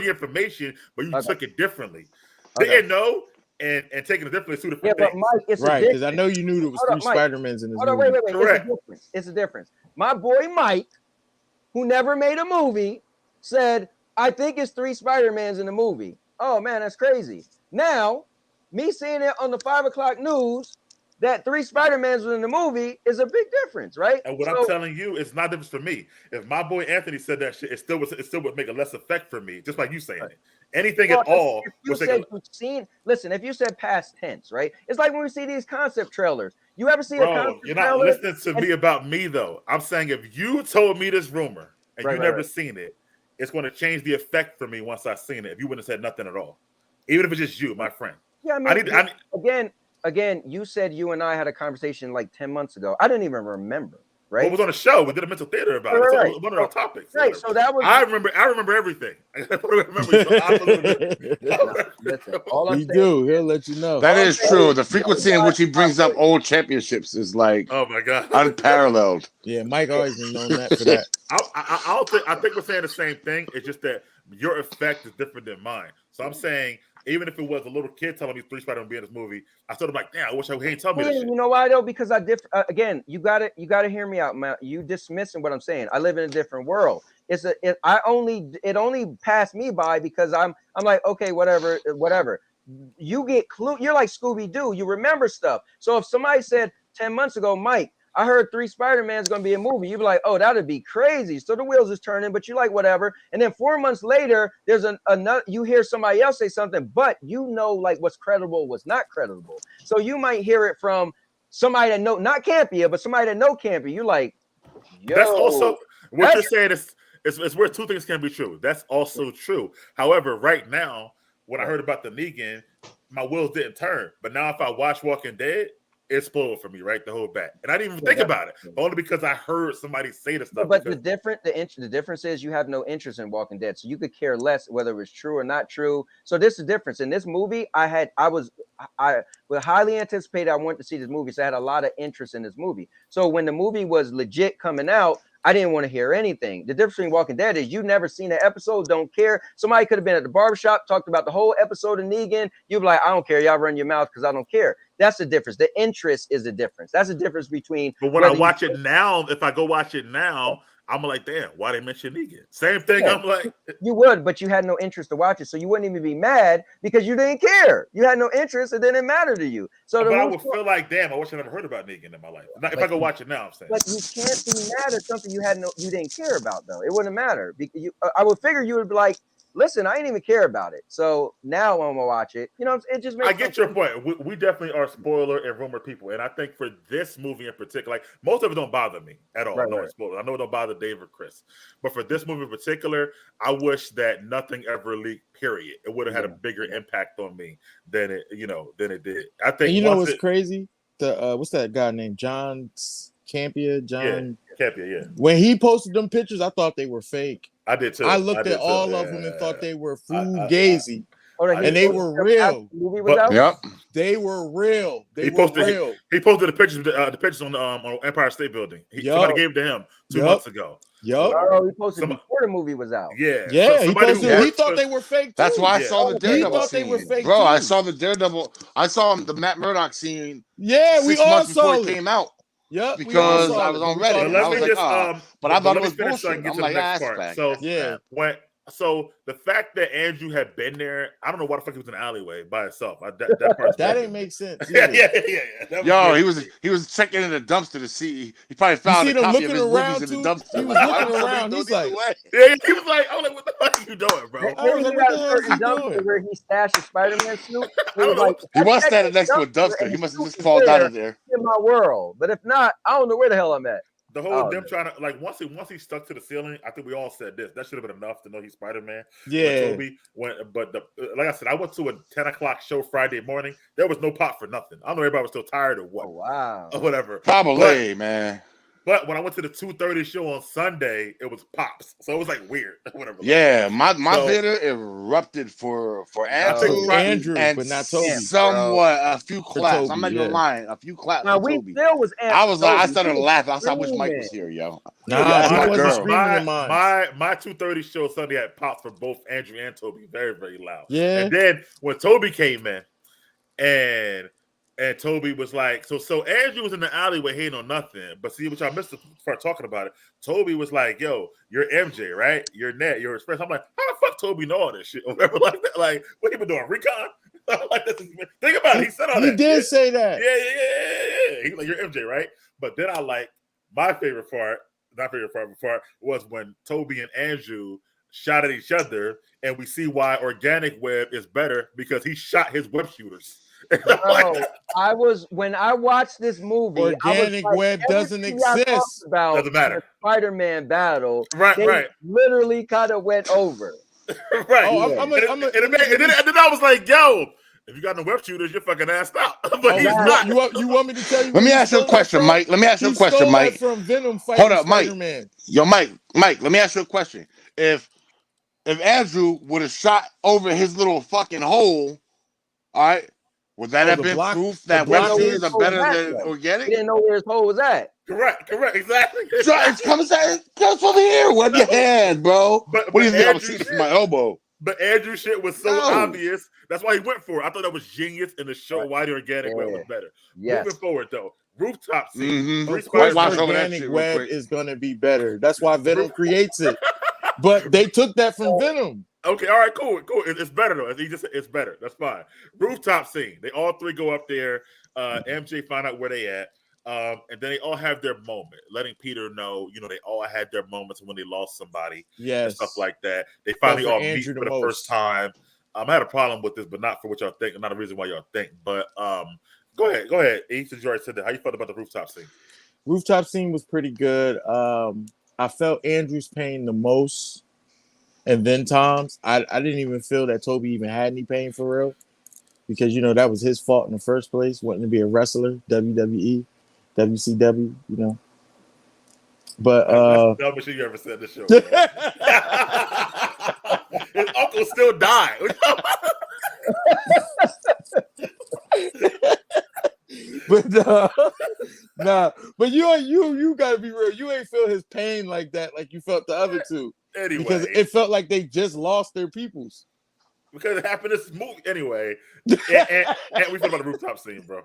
the information, but you took it differently. Didn't know. and taking it differently, two
Yeah,
different
but
things.
Mike, it's a
Right, because I
difference.
know you knew there was
Hold
3
up, Mike.
Spider-Mans in this
Hold on,
movie.
wait.
Correct.
It's a difference. It's a difference. My boy Mike, who never made a movie, said, I think it's 3 Spider-Mans in the movie. Oh man, that's crazy. Now, me seeing it on the 5 o'clock news that 3 Spider-Mans was in the movie is a big difference, right?
And what I'm telling you, it's not different for me. If my boy Anthony said that shit, it still would make a less effect for me, just like you saying it. Anything at all.
If you said you've seen, listen, if you said past tense, right? It's like when we see these concept trailers. You ever see a concept
you're not
trailer?
listening to me about me though. I'm saying if you told me this rumor and you never seen it, it's going to change the effect for me once I've seen it. If you wouldn't have said nothing at all, even if it's just you, my friend.
Yeah, I mean, again, you said you and I had a conversation like 10 months ago. I didn't even remember. Right?
What was on the show? We did a mental theater about it. So one of our topics.
Right. So that was.
I remember everything.
We do. He'll let you know.
That is true. The frequency in which he brings up old championships is like,
oh my god,
unparalleled.
Yeah, Mike always been known that for that.
I think we're saying the same thing. It's just that your effect is different than mine. So I'm saying, even if it was a little kid telling me 3 Spider-Man be in this movie, I sort of like, damn, I wish I hadn't told me this shit.
You know why though? Because again, you gotta hear me out, man. You dismissing what I'm saying. I live in a different world. It only passed me by because I'm like, okay, whatever. You get you're like Scooby-Doo. You remember stuff. So if somebody said 10 months ago, Mike, I heard 3 Spider-Man's gonna be a movie, you'd be like, oh, that'd be crazy. So the wheels is turning, but you like whatever. And then 4 months later, there's another. You hear somebody else say something, but you know, like what's credible, what's not credible. So you might hear it from somebody that know, not Campia, but somebody that know Campia. You like, yo.
That's also what you're saying is where 2 things can be true. That's also true. However, right now, when I heard about the Negan, my wheels didn't turn. But now, if I watch Walking Dead, it's spoiled for me, right? The whole back, and I didn't even think about it, only because I heard somebody say the stuff.
But the difference is you have no interest in Walking Dead, so you could care less whether it was true or not true. So this is the difference. In this movie, I was highly anticipated. I wanted to see this movie, so I had a lot of interest in this movie. So when the movie was legit coming out, I didn't want to hear anything. The difference between Walking Dead is you've never seen an episode, don't care. Somebody could have been at the barbershop, talked about the whole episode of Negan. You'd be like, I don't care. Y'all run your mouth because I don't care. That's the difference. The interest is the difference. That's the difference between.
But when I watch it now, if I go watch it now, I'm like, damn, why they mention Negan? Same thing. Yeah. I'm like,
you would, but you had no interest to watch it, so you wouldn't even be mad because you didn't care. You had no interest; it didn't matter to you. So,
but I would feel like, damn, I wish I never heard about Negan in my life. If I go watch it now, I'm saying.
But you can't be mad at something you didn't care about, though. It wouldn't matter. I would figure you would be like, listen, I didn't even care about it. So now I'm gonna watch it. You know, it just makes.
I get your point. We definitely are spoiler and rumor people, and I think for this movie in particular, like most of it don't bother me at all. Right. Spoiler. I know it don't bother Dave or Chris, but for this movie in particular, I wish that nothing ever leaked. Period. It would have had a bigger impact on me than it did. I think.
And you know what's crazy? What's that guy named John Campia?
Campia. Yeah.
When he posted them pictures, I thought they were fake.
I did too.
I looked at all of them and thought they were fugazi. And they were real.
Yep.
They were real.
He posted the pictures on Empire State Building. Somebody gave it to him 2 months ago.
Oh, he posted before the movie was out.
Yeah.
He posted. He thought they were fake too.
That's why I saw the Daredevil
He thought
scene.
they were fake
Bro,
too.
I saw the Daredevil. I saw the Matt Murdock scene.
Yeah, we all saw
it. Came out.
Yep,
because I was on Reddit. I was like, but I thought it was bullshit.
I'm like, that's so yeah. So the fact that Andrew had been there, I don't know why the fuck he was in the alleyway by himself. That
didn't make sense.
Yeah. He was checking in the dumpster to see. He probably found a copy of his movies in the dumpster.
He was looking around. He's like,
he was like, "Oh, what the fuck are you doing, bro?"
I was like, "What the hell is he doing?" Where he stashed his Spider-Man suit.
He was standing next to a dumpster. He must have just crawled out of there.
In my world, but if not, I don't know where the hell I'm at.
The whole them trying to like once he stuck to the ceiling, I think we all said this. That should have been enough to know he's Spider-Man.
Yeah.
But like I said, I went to a 10 o'clock show Friday morning. There was no pop for nothing. I don't know if everybody was still tired or what.
Oh, wow.
Or whatever.
Probably, man.
But when I went to the 2:30 show on Sunday, it was pops. So it was like weird. Whatever.
Yeah, my theater erupted for
Andrew,
and
but not Toby.
Somewhat a few claps. I'm not even lying. A few claps.
Now we still was.
I was like, I started laughing. I wish Mike was here, yo.
Nah, he wasn't screaming in mine.
My 2:30 show Sunday had pops for both Andrew and Toby. Very, very loud.
Yeah.
And then when Toby came in, and Toby was like, so Andrew was in the alleyway hating on nothing. But see, which I missed to start talking about it. Toby was like, yo, you're MJ, right? You're Ned, you're Express. I'm like, how the fuck Toby know all this shit? Or whatever like that. Like, what he been doing? Recon? Like, think about it. He said all that.
He did say that.
Yeah. He's like, you're MJ, right? But then I like my favorite part was when Toby and Andrew shot at each other, and we see why Organic Web is better because he shot his web shooters.
Bro, when I watched this movie,
Organic Web doesn't exist.
Doesn't matter.
The Spider-Man battle,
right.
Literally kind of went over.
Right.
Oh,
and then I was like, yo, if you got no web shooters, you're fucking assed out. But he's not.
You want me to tell you?
Let me ask you a question, Mike. Let me ask you a question, Mike.
From Venom fighting
Hold up, Mike.
Spider-Man.
Yo, Mike. Let me ask you a question. If Andrew would have shot over his little fucking hole, all right, would that have been proof that web shooters are better than Organic?
He didn't know where his hole was at.
Correct, exactly.
It comes over here. Web your hand, bro. What do you think? I'm shooting from my elbow.
But Andrew shit was so obvious. That's why he went for it. I thought that was genius in the show why the Organic Web was better.
Yes.
Moving forward, though, rooftop scene.
Of course, Organic Web is going to be better. That's why Venom creates it. But they took that from Venom.
Okay, all right, cool. It's better though. It's better. That's fine. Rooftop scene. They all three go up there. MJ find out where they at. And then they all have their moment, letting Peter know, they all had their moments when they lost somebody.
Yes.
And stuff like that. They finally all meet for the first time. I had a problem with this, but not for what y'all think. Not a reason why y'all think. But go ahead. Since you already said that, how you felt about the rooftop scene?
Rooftop scene was pretty good. I felt Andrew's pain the most. And then Tom's. I didn't even feel that Toby even had any pain for real. Because, that was his fault in the first place. Wanting to be a wrestler, WWE. WCW, but
that's the dumbest shit you ever said this show. His uncle still died.
But you gotta be real. You ain't feel his pain like that, like you felt the other two.
Anyway,
because it felt like they just lost their peoples.
Because it happened in this movie anyway. And we talked about the rooftop scene, bro.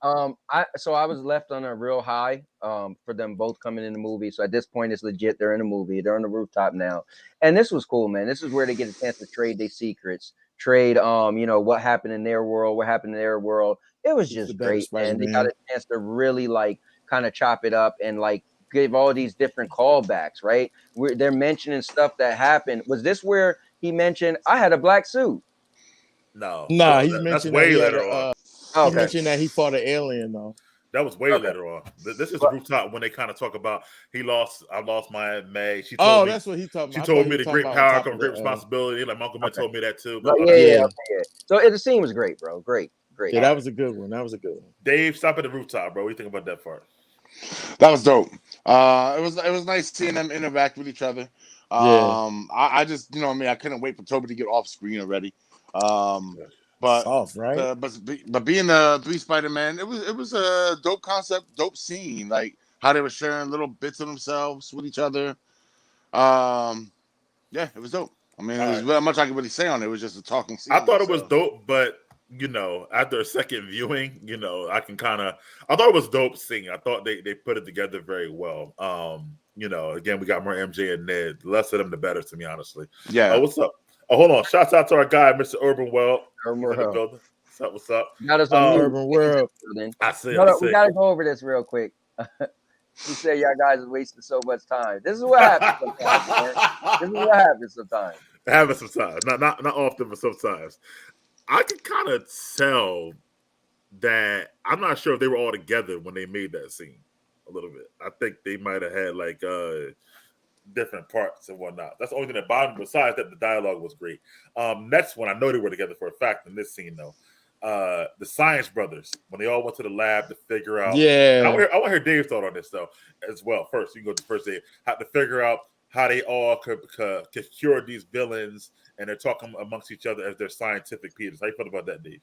I was left on a real high for them both coming in the movie. So at this point, it's legit. They're in the movie. They're on the rooftop now, and this was cool, man. This is where they get a chance to trade their secrets, trade what happened in their world, what happened in their world. It was just great, man. They got a chance to really kind of chop it up and give all these different callbacks, right? They're mentioning stuff that happened. Was this where he mentioned I had a black suit?
No,
he's mentioned
that's way later on.
He mentioned that he fought an alien though.
That was way later on. This is the rooftop when they kind of talk about I lost my May. She told me,
that's what he talked about.
She told me the great power comes great responsibility. Like my uncle told me that too.
Yeah. So the scene was great, bro. Great.
Yeah, that was a good one.
Dave, stop at the rooftop, bro. What do you think about that part?
That was dope. It was nice seeing them interact with each other. I just I couldn't wait for Toby to get off screen already. But
soft, right?
But being the three Spider-Man, it was a dope concept, dope scene. Like how they were sharing little bits of themselves with each other. Yeah, it was dope. I mean, there's not much I can really say on it. It was just a talking scene.
I thought it was dope, but after a second viewing, I thought it was dope scene. I thought they put it together very well. Again, we got more MJ and Ned. The less of them, the better, to me, honestly.
Yeah.
What's up? Oh, hold on. Shouts out to our guy, Mr. Urban World. What's up?
Urban World.
I see.
We gotta go over this real quick. You say y'all guys are wasting so much time. This is what happens sometimes, man. This is what happens sometimes.
It happens sometimes. Not often, but sometimes. I can kind of tell that I'm not sure if they were all together when they made that scene a little bit. I think they might have had different parts and whatnot. That's the only thing that bothered me. Besides that, the dialogue was great. Next one, I know they were together for a fact in this scene though. The Science Brothers, when they all went to the lab to figure out.
Yeah.
I want to hear Dave's thought on this though as well. First, you can go to first Dave. How to figure out how they all could cure these villains, and they're talking amongst each other as their scientific peers. How you feel about that, Dave?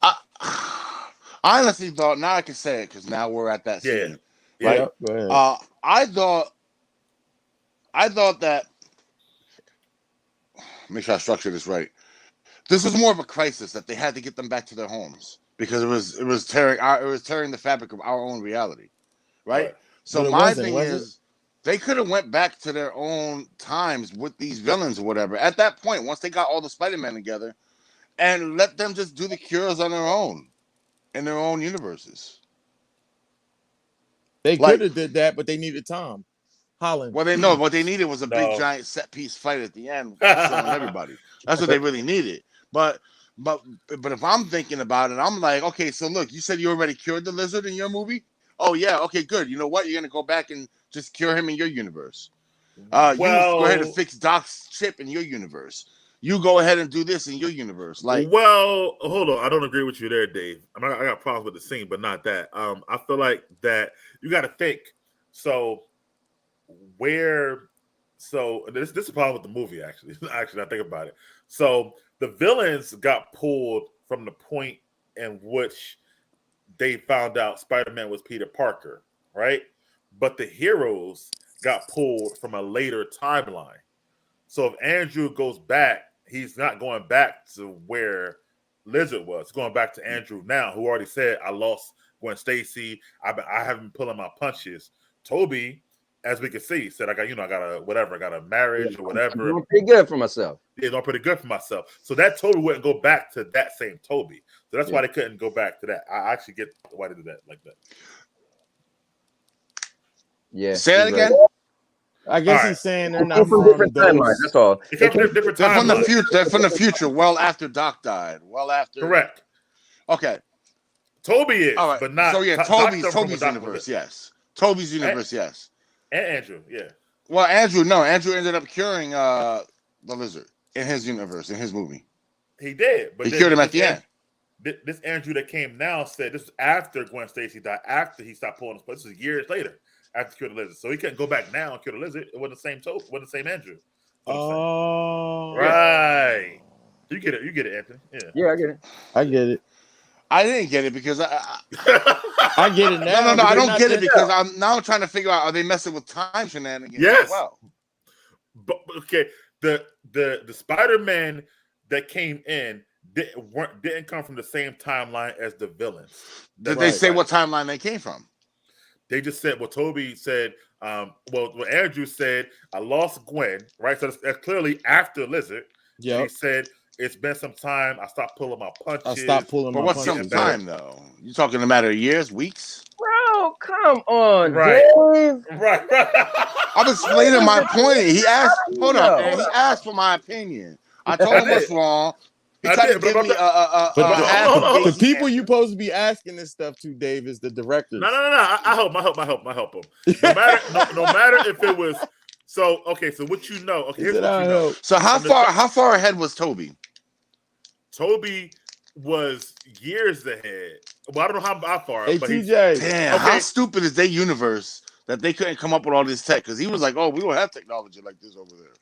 I honestly thought, now I can say it because now we're at that scene.
Yeah.
Right?
Go ahead.
I thought that, make sure I structure this right. This was more of a crisis that they had to get them back to their homes because it was tearing the fabric of our own reality, right? So my thing is, they could have went back to their own times with these villains or whatever. At that point, once they got all the Spider-Man together, and let them just do the cures on their own in their own universes.
They could have did that, but they needed Tom Holland.
Well, what they needed was a big giant set piece fight at the end, showing everybody. That's what they really needed. But if I'm thinking about it, I'm like, okay, so look, you said you already cured the Lizard in your movie. Oh yeah, okay, good. You know what? You're gonna go back and just cure him in your universe. You go ahead and fix Doc's chip in your universe. You go ahead and do this in your universe.
Well, hold on. I don't agree with you there, Dave. I got problems with the scene, but not that. I feel like that you got to think. So this is a problem with the movie, actually. Actually, I think about it. So the villains got pulled from the point in which they found out Spider-Man was Peter Parker, right? But the heroes got pulled from a later timeline. So if Andrew goes back, he's not going back to where Lizard was. He's going back to Andrew now, who already said, I lost Gwen Stacy. I haven't been pulling my punches. Toby, as we can see, said, I got a marriage or whatever.
I'm doing pretty good for myself.
Yeah, doing pretty good for myself. So that Toby wouldn't go back to that same Toby. So that's why they couldn't go back to that. I actually get why they did that like that.
Yeah.
Say that again.
I guess he's saying they're not from different
timelines. That's all.
They're from different
timelines. They're from the future. They're from the future. Well after Doc died. Well after.
Correct.
Okay.
Toby is,
all right.
But not.
So yeah, Toby's universe. Yes. Toby's universe. Yes.
And Andrew. Yeah.
Well, Andrew. No, Andrew ended up curing the Lizard in his universe in his movie.
He did, but
he cured him at the end.
This Andrew that came now said this was after Gwen Stacy died. After he stopped pulling his punches, this is years later. After Cure the Lizard, so he couldn't go back now and Cure the Lizard. It wasn't the same Toby, it wasn't the same Andrew.
Oh,
right. You get it, Anthony.
Yeah, I get it.
I get it.
I didn't get it because
I get it now.
No, I don't get it because I'm trying to figure out, are they messing with time shenanigans?
Yes.
Well,
but okay, the Spider-Man that came in didn't come from the same timeline as the villains.
Did they say what timeline they came from?
They just said, well, Toby said, what Andrew said, I lost Gwen, right? So that's clearly after Lizard. Yeah. He said, it's been some time. I stopped pulling my punches.
But what's some time, though? You talking a matter of years, weeks?
Bro, come on,
right.
Dave.
Right.
I'm explaining my point. He asked, hold up, man. He asked for my opinion. I told him what's wrong. He tried to give me
the people you supposed to be asking this stuff to, Dave, is the directors.
No. I help him. No matter if it was so. Okay, so what you know? Okay, here's what you know.
So how far ahead was Toby?
Toby was years ahead. Well, I don't know how far.
Hey,
but
TJ.
Damn, okay. How stupid is their universe that they couldn't come up with all this tech? Because he was like, "Oh, we don't have technology like this over there."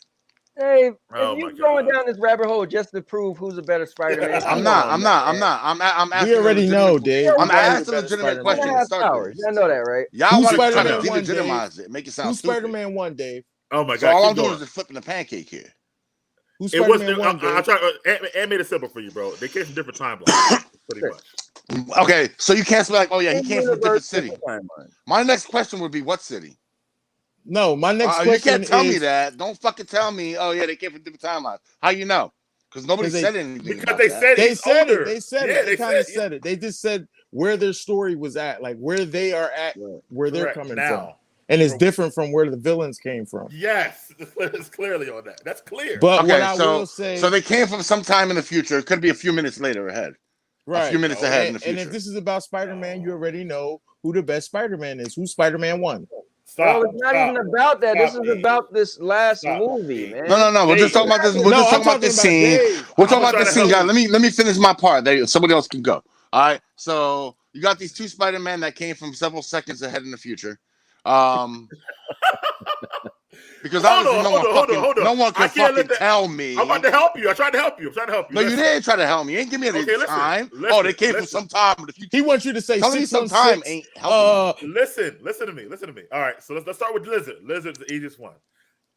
Dave, if you're going down this rabbit hole just to prove who's a better Spider-Man,
I'm not. I'm asking.
We already know, Dave.
I'm asking a legitimate question to start
with. I know that, right?
Y'all want to try to delegitimize it, make it sound stupid.
Who's Spider-Man 1, Dave?
Oh my God!
So all I'm doing is just flipping the pancake here.
Who's Spider-Man 1,
I tried. Ant made it simple for you, bro. They came from different timelines, pretty much.
Okay, so you can't be like, oh yeah, he came from a different city. My next question would be, what city?
No, my next question
you can't tell me that. Don't fucking tell me. Oh yeah, they came from different timelines. How you know? Because nobody said anything.
Because they said
they said it. They said it. They kind of said it. They just said where their story was at, like where they are at, where they're coming from, and it's different from where the villains came from.
Yes, it's clearly on that. That's clear.
But what I will say,
so they came from sometime in the future. It could be a few minutes later ahead.
Right,
a few minutes ahead in the future.
And if this is about Spider-Man, you already know who the best Spider-Man is. Who's Spider-Man 1?
Well, it's not even about that. This is about this last movie, man.
No. We're just talking about this. We're just talking about this scene. We're talking about this scene, guys. Let me finish my part. Somebody else can go. All right. So you got these two Spider-Man that came from several seconds ahead in the future. Because obviously no one can fucking tell me.
I'm about to help you. I tried to help you.
No, you didn't try to help me. You ain't give me any time. They came from some time in the future.
He wants you to say
tell me some time ain't helping
me. Listen to me. All right, so let's start with Lizard. Lizard's the easiest one.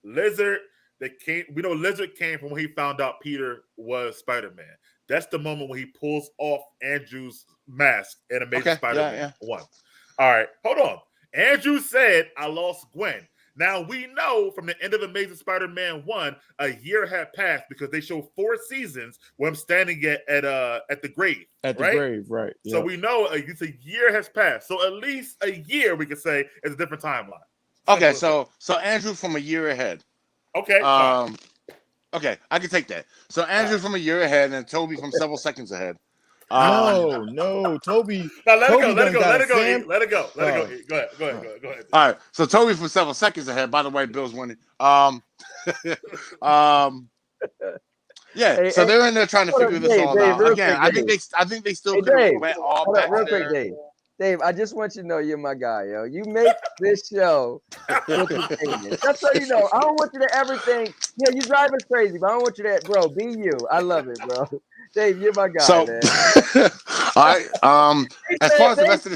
Lizard We know Lizard came from when he found out Peter was Spider-Man. That's the moment when he pulls off Andrew's mask in Amazing Spider-Man 1. All right, hold on. Andrew said, I lost Gwen. Now, we know from the end of Amazing Spider-Man 1, a year had passed because they show 4 seasons where I'm standing at the grave.
At the grave, right.
Yep. So we know it's a year has passed. So at least a year, we could say, is a different timeline.
Okay, so Andrew from a year ahead.
Okay.
Okay, I can take that. So Andrew from a year ahead and Toby from several seconds ahead.
No, Toby.
Now let it go. Let it go. Go ahead.
All right. So Toby from several seconds ahead. By the way, Bill's winning. Yeah. So they're in there trying to figure this all out. Again, I think they still could have went all back
real
there.
quick, Dave, I just want you to know you're my guy, yo. You make this show entertaining. Just so you know, I don't want you to ever think, you drive us crazy, but I don't want you to, bro, be you. I love it, bro. Dave, you're my guy, man.
All right. As far as the rest of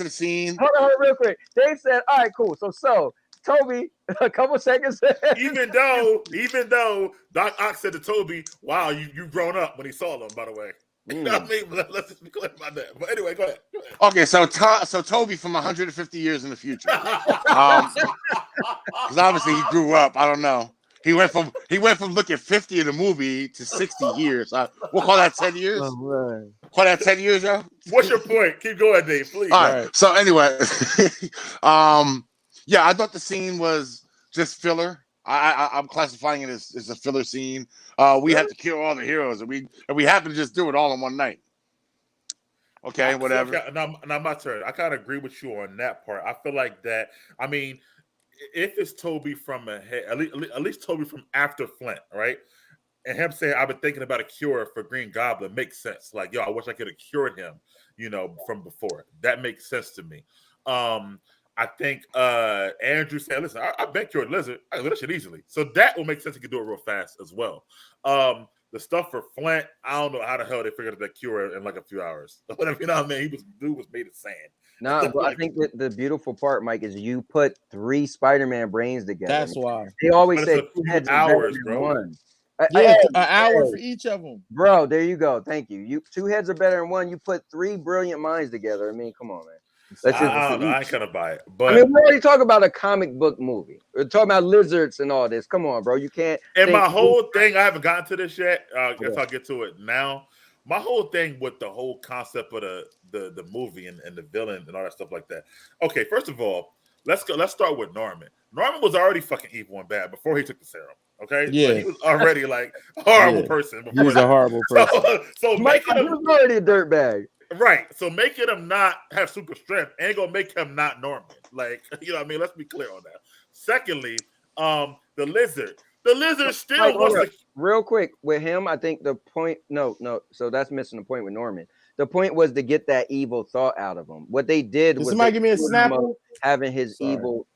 the scene.
Hold on, real quick. Dave said, all right, cool. So Toby, a couple seconds.
even though Doc Ock said to Toby, wow, you've grown up when he saw them, by the way. You know what I mean? Let's just be clear about that. But anyway, go ahead.
Okay, so Toby from 150 years in the future. Because obviously he grew up. I don't know. He went from looking 50 in the movie to 60 years. We'll call that 10 years.
Oh, man.
Call that 10 years, yo.
What's your point? Keep going, Dave, please.
All right. So anyway, yeah, I thought the scene was just filler. I'm classifying it as a filler scene. We have to kill all the heroes, and we happen to just do it all in one night. Okay, whatever.
Now my turn. I kind of agree with you on that part. I feel like that. I mean, if it's Toby from ahead, at least Toby from after Flint, right? And him saying, "I've been thinking about a cure for Green Goblin," makes sense. Like, yo, I wish I could have cured him, from before. That makes sense to me. I think Andrew said, listen, I've been cured Lizard. I can do that shit easily. So that will make sense. He could do it real fast as well. The stuff for Flint, I don't know how the hell they figured out that cure in like a few hours. Whatever, you know what I mean? Dude was made of sand.
No, but I think that the beautiful part, Mike, is you put 3 Spider-Man brains together.
That's why.
They always say 2 heads
hours,
bro.
One.
Yeah, an hour for each of them.
Bro, there you go. Thank you. 2 heads are better than one. You put 3 brilliant minds together. I mean, come on, man.
I ain't gonna buy it. But
I mean, we already talk about a comic book movie. We're talking about lizards and all this. Come on, bro. You can't.
And my whole thing, I haven't gotten to this yet. I guess I'll get to it now. My whole thing with the whole concept of the movie and the villain and all that stuff like that. Okay, first of all, let's start with Norman. Norman was already fucking evil and bad before he took the serum. Okay,
yeah,
so he was already like a horrible person.
He was a horrible person.
So
Michael was already a dirtbag.
Right. So making him not have super strength ain't gonna make him not Norman. Like, you know what I mean? Let's be clear on that. Secondly, the lizard. The lizard still wants to
real quick with him. I think the point no. So that's missing the point with Norman. The point was to get that evil thought out of him. What they did was
somebody give me a snapper?
Having his evil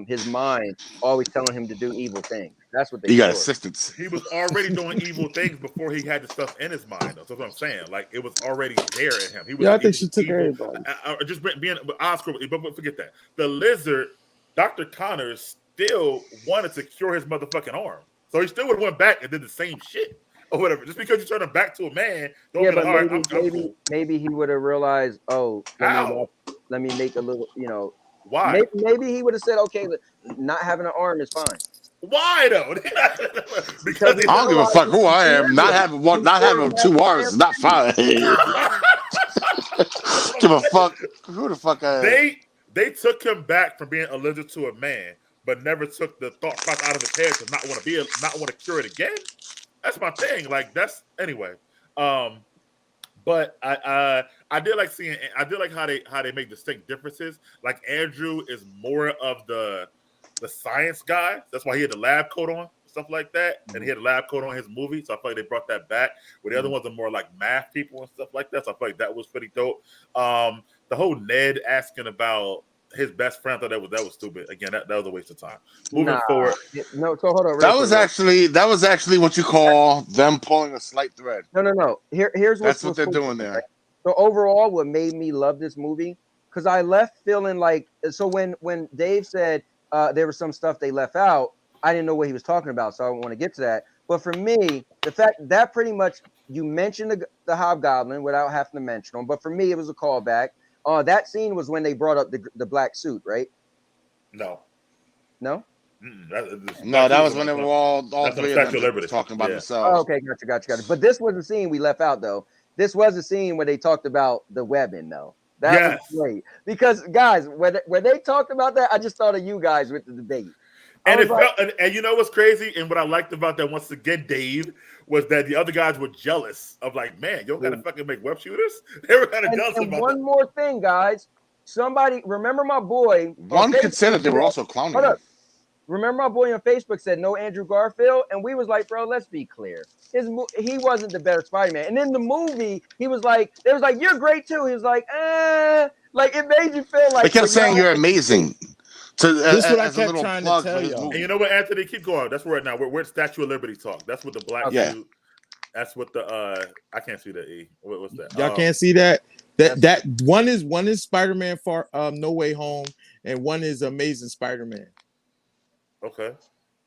his mind always telling him to do evil things. That's what they
got assistance.
He was already doing evil things before he had the stuff in his mind. That's what I'm saying. Like, it was already there in him. He was
I think she took everybody.
Just being Oscar, but forget that. The lizard, Dr. Connors, still wanted to cure his motherfucking arm. So he still would have went back and did the same shit or whatever. Just because you turn him back to a man, don't
yeah,
get
but maybe he would have realized, let me make a little,
Why?
Maybe he would have said, okay, not having an arm is fine.
Why though? Because
I don't give a fuck who I am. Not having 2 arms is not fine. Give a fuck who the fuck I am.
They took him back from being a lizard to a man, but never took the thought process out of his head to not want to cure it again. That's my thing. Like, that's anyway. But I did like seeing. I did like how they make distinct differences. Like, Andrew is more of the science guy. That's why he had the lab coat on, stuff like that, and he had a lab coat on his movie. So I feel like they brought that back. Where the other ones are more like math people and stuff like that. So I feel like that was pretty dope. The whole Ned asking about his best friend, I thought that was stupid. Again, that was a waste of time. Moving forward.
No, so hold on.
That was actually what you call them pulling a slight thread.
No. Here's
that's what they're doing there.
Right? So overall, what made me love this movie, because I left feeling like, so when Dave said there was some stuff they left out, I didn't know what he was talking about, so I don't want to get to that. But for me, the fact that pretty much you mentioned the Hobgoblin without having to mention him, but for me, it was a callback. That scene was when they brought up the black suit, right?
No.
No?
No, that was when they were all three of them talking about themselves.
Oh, okay, gotcha. But this was the scene we left out, though. This was the scene where they talked about the webbing, though. That was great. Because, guys, when they talked about that, I just thought of you guys with the debate.
And it felt, and you know what's crazy? And what I liked about that, once again, Dave, was that the other guys were jealous of, like, man, you don't got to fucking make web shooters? They were kind of jealous about that.
One more thing, guys. Somebody, remember my boy.
One could say that they were also clowning him.
Remember my boy on Facebook said no Andrew Garfield? And we was like, bro, let's be clear. He wasn't the better Spider-Man. And in the movie, he was like, they was like, you're great too. He was like, like it made you feel like
they kept saying you're amazing.
This is what I kept trying to tell you.
And you know what, Anthony? Keep going. That's where now we're at Statue of Liberty talk. That's what the black dude. That's what the I can't see that E. What's that?
Y'all can't see that. That one is Spider-Man Far No Way Home, and one is Amazing Spider-Man.
Okay.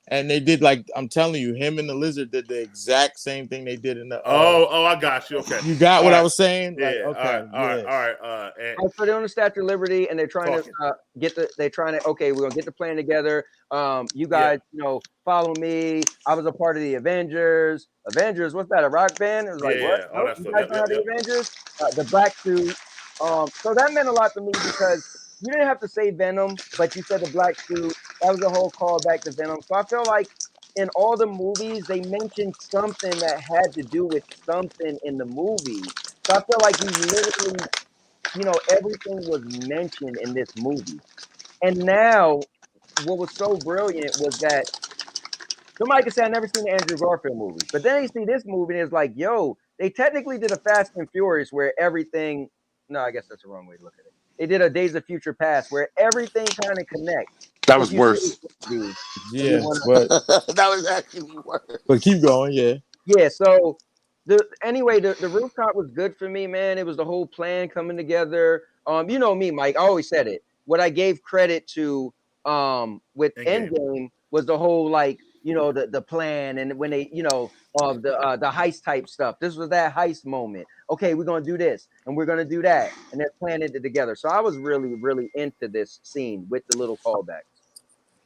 And they did, like, I'm telling you, him and the Lizard did the exact same thing they did in the.
I got you. Okay.
You got what I was saying?
Yeah.
Like, okay.
All right.
So they're on the Statue of Liberty, and they're trying to okay, we're gonna get the plan together. You guys, follow me. I was a part of the Avengers. Avengers, what's that? A rock band? It was like, what?
All that
You guys know the Avengers? The black suit. So that meant a lot to me because you didn't have to say Venom, but you said the black suit. That was a whole callback to Venom. So I feel like in all the movies, they mentioned something that had to do with something in the movie. So I feel like he literally, everything was mentioned in this movie. And now, what was so brilliant was that somebody could say, I've never seen the Andrew Garfield movie. But then they see this movie and it's like, yo, they technically did a Fast and Furious where everything, no, I guess that's the wrong way to look at it. They did a Days of Future Past where everything kind of connects.
That was worse.
Yeah, but
that was actually worse.
But keep going, yeah.
Yeah, so the rooftop was good for me, man. It was the whole plan coming together. You know me, Mike. I always said it. What I gave credit to with Endgame was the whole the plan and when they the heist type stuff. This was that heist moment. Okay, we're gonna do this and we're gonna do that, and they're planning it together. So I was really, really into this scene with the little callbacks.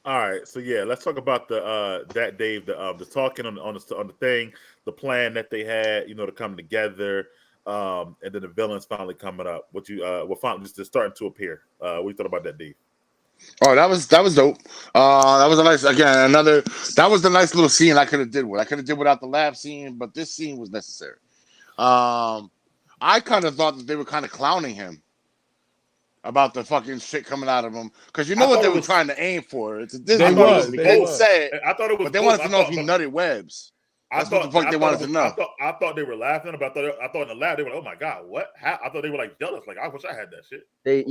All right, so yeah, let's talk about that Dave, the talking on the thing, the plan that they had, to come together, and then the villains finally coming up. What you finally just starting to appear. What you thought about that, Dave?
Oh, that was dope. That was a nice that was the nice little scene I could have did with. I could have did without the lab scene, but this scene was necessary. I kind of thought that they were kind of clowning him about the fucking shit coming out of him because what they were trying to aim for. It's a Disney movie. They didn't say it.
I thought it was,
but they wanted to know if he nutted webs. That's what the fuck they wanted to know.
I thought they were laughing, but I thought in the lab they were like, "Oh my god, what?" I thought they were like jealous. Like I wish I had that shit.
I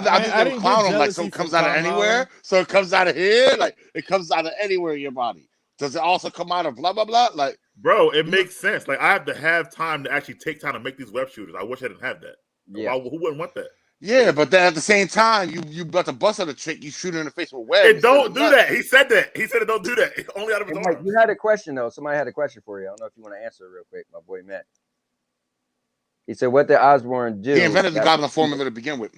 think they were clowning like something comes out of anywhere. So it comes out of here, like it comes out of anywhere in your body. Does it also come out of blah blah blah? Like,
bro, it makes sense. Like I have to have time to actually take time to make these web shooters. I wish I didn't have that.
Yeah,
who wouldn't want that?
Yeah, but then at the same time, you about to bust on a chick, you shoot her in the face with webs.
And don't do that. He said that. He said it. Don't do that. Only out of his arms.
You had a question though. Somebody had a question for you. I don't know if you want to answer it real quick. My boy Matt. He said, "What did Osborn do?"
He invented the Goblin formula to begin with.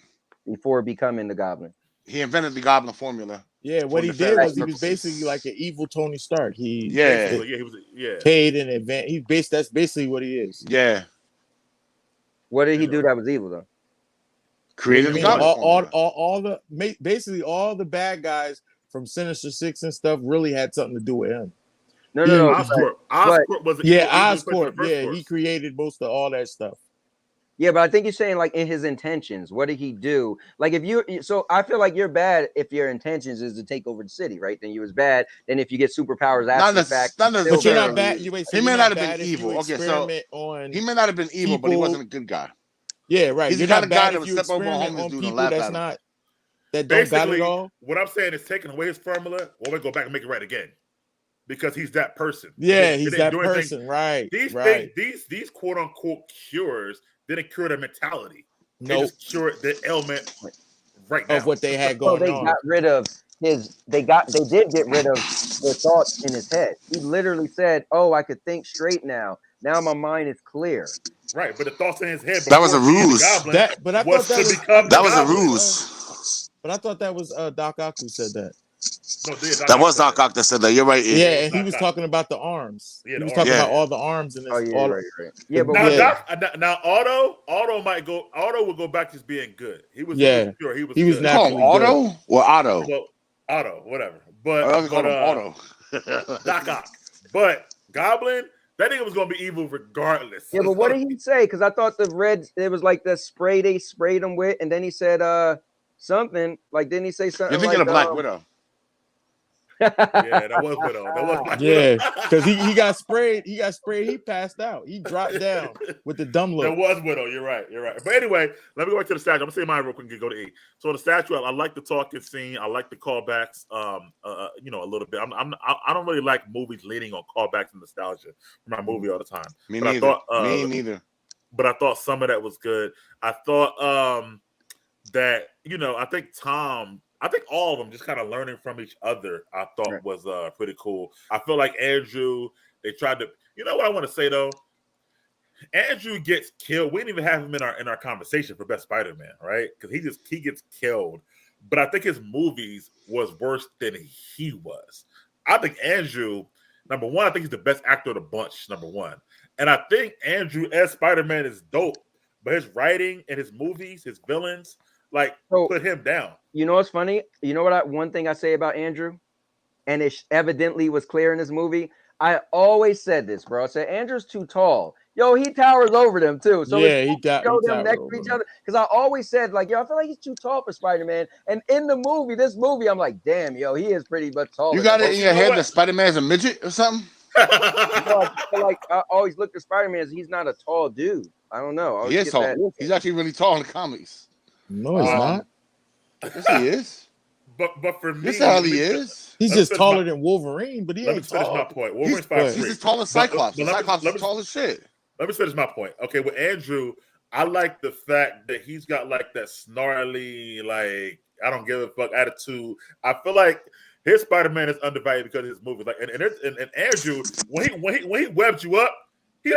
Before becoming the Goblin.
He invented the Goblin formula.
Yeah, what he did was he was basically like an evil Tony Stark. He paid in advance. That's basically what he is.
Yeah.
What did he do that was evil though?
Created
all the bad guys from Sinister Six and stuff really had something to do with him.
No.
Oscorp was
Oscorp. Yeah, he created most of all that stuff.
Yeah, but I think you're saying like in his intentions. What did he do? Like so I feel like you're bad if your intentions is to take over the city, right? Then you was bad. Then if you get superpowers after the fact,
but you're not bad. He
may not have been evil. Okay, so he may not have been evil, but he wasn't a good guy.
Yeah, right.
He's the kind of guy that would step over a homeless dude and laugh at him.
That don't got it all.
What I'm saying is taking away his formula. Well, we go back and make it right again, because he's that person.
Yeah, he's that person. Right.
These quote unquote cures didn't cure their mentality. They just cured the ailment right now
of what they had going on.
Got rid of his. They did get rid of the thoughts in his head. He literally said, "Oh, I could think straight now. Now my mind is clear."
Right, but the thoughts in his head
That was
before
a
being the
ruse.
Goblin
But I
was
thought
to
that was
become the
That was a
Goblin.
ruse.
But I thought that was Doc Ock who said that.
No, Doc
That was
said
Doc Ock that said that. You're right.
Yeah,
E.
and he
Doc
was
Ock.
talking about the arms.
Yeah,
He
the
was
arms.
talking
Yeah.
about all the arms in this.
Oh yeah,
all,
right. Yeah, but
Now,
yeah.
now Otto might go. Otto will go back to being good. He was pure. He was
He was
good.
You call him
naturally good.
Otto or Otto?
Well, Otto, whatever.
I
But
call him Otto.
Doc Ock. But Goblin, that nigga was gonna be evil regardless.
Yeah, but what did he say? Because I thought the red, it was like the spray they sprayed him with, and then he said something. Like, didn't he say something?
You're thinking
like,
of Black Widow.
Yeah, that was Widow. That was Black
Yeah,
Widow.
because he got sprayed. He got sprayed. He passed out. He dropped down with the dumb look.
That was Widow. You're right. But anyway, let me go back to the statue. I'm gonna say mine real quick and go to E. So the statue, I like the talking scene. I like the callbacks. A little bit. I don't really like movies leaning on callbacks and nostalgia for my movie all the time.
Me
But
neither.
I thought,
Me neither.
But I thought some of that was good. I thought that I think all of them just kind of learning from each other. I thought was pretty cool. I feel like Andrew. They tried to. You know what I want to say though. Andrew gets killed. We didn't even have him in our conversation for Best Spider-Man, right? Because he gets killed. But I think his movies was worse than he was. I think Andrew, number one, I think he's the best actor of the bunch, number one. And I think Andrew as Spider-Man is dope. But his writing and his movies, his villains, put him down.
You know what's funny? You know what? One thing I say about Andrew, and it evidently was clear in this movie. I always said this, bro. I said Andrew's too tall. Yo, he towers over them too. So
yeah,
he them next to each other. Because I always said, like, yo, I feel like he's too tall for Spider-Man. And in this movie, I'm like, damn, yo, he is pretty much taller.
You got it in your head that Spider-Man is a midget or something?
I always looked at Spider-Man as he's not a tall dude. I don't know.
He is tall. He's actually really tall in the comics.
No, he's not.
Yes, he is.
But for me,
this how he is.
He's just taller than Wolverine, but he ain't tall.
Let me finish my point. Wolverine's 5'3".
He's as tall as Cyclops. Cyclops is tall as shit.
Let me finish my point. Okay, with Andrew, I like the fact that he's got like that snarly, like I don't give a fuck attitude. I feel like his Spider-Man is undervalued because of his movies. Like and Andrew, when he webs you up, he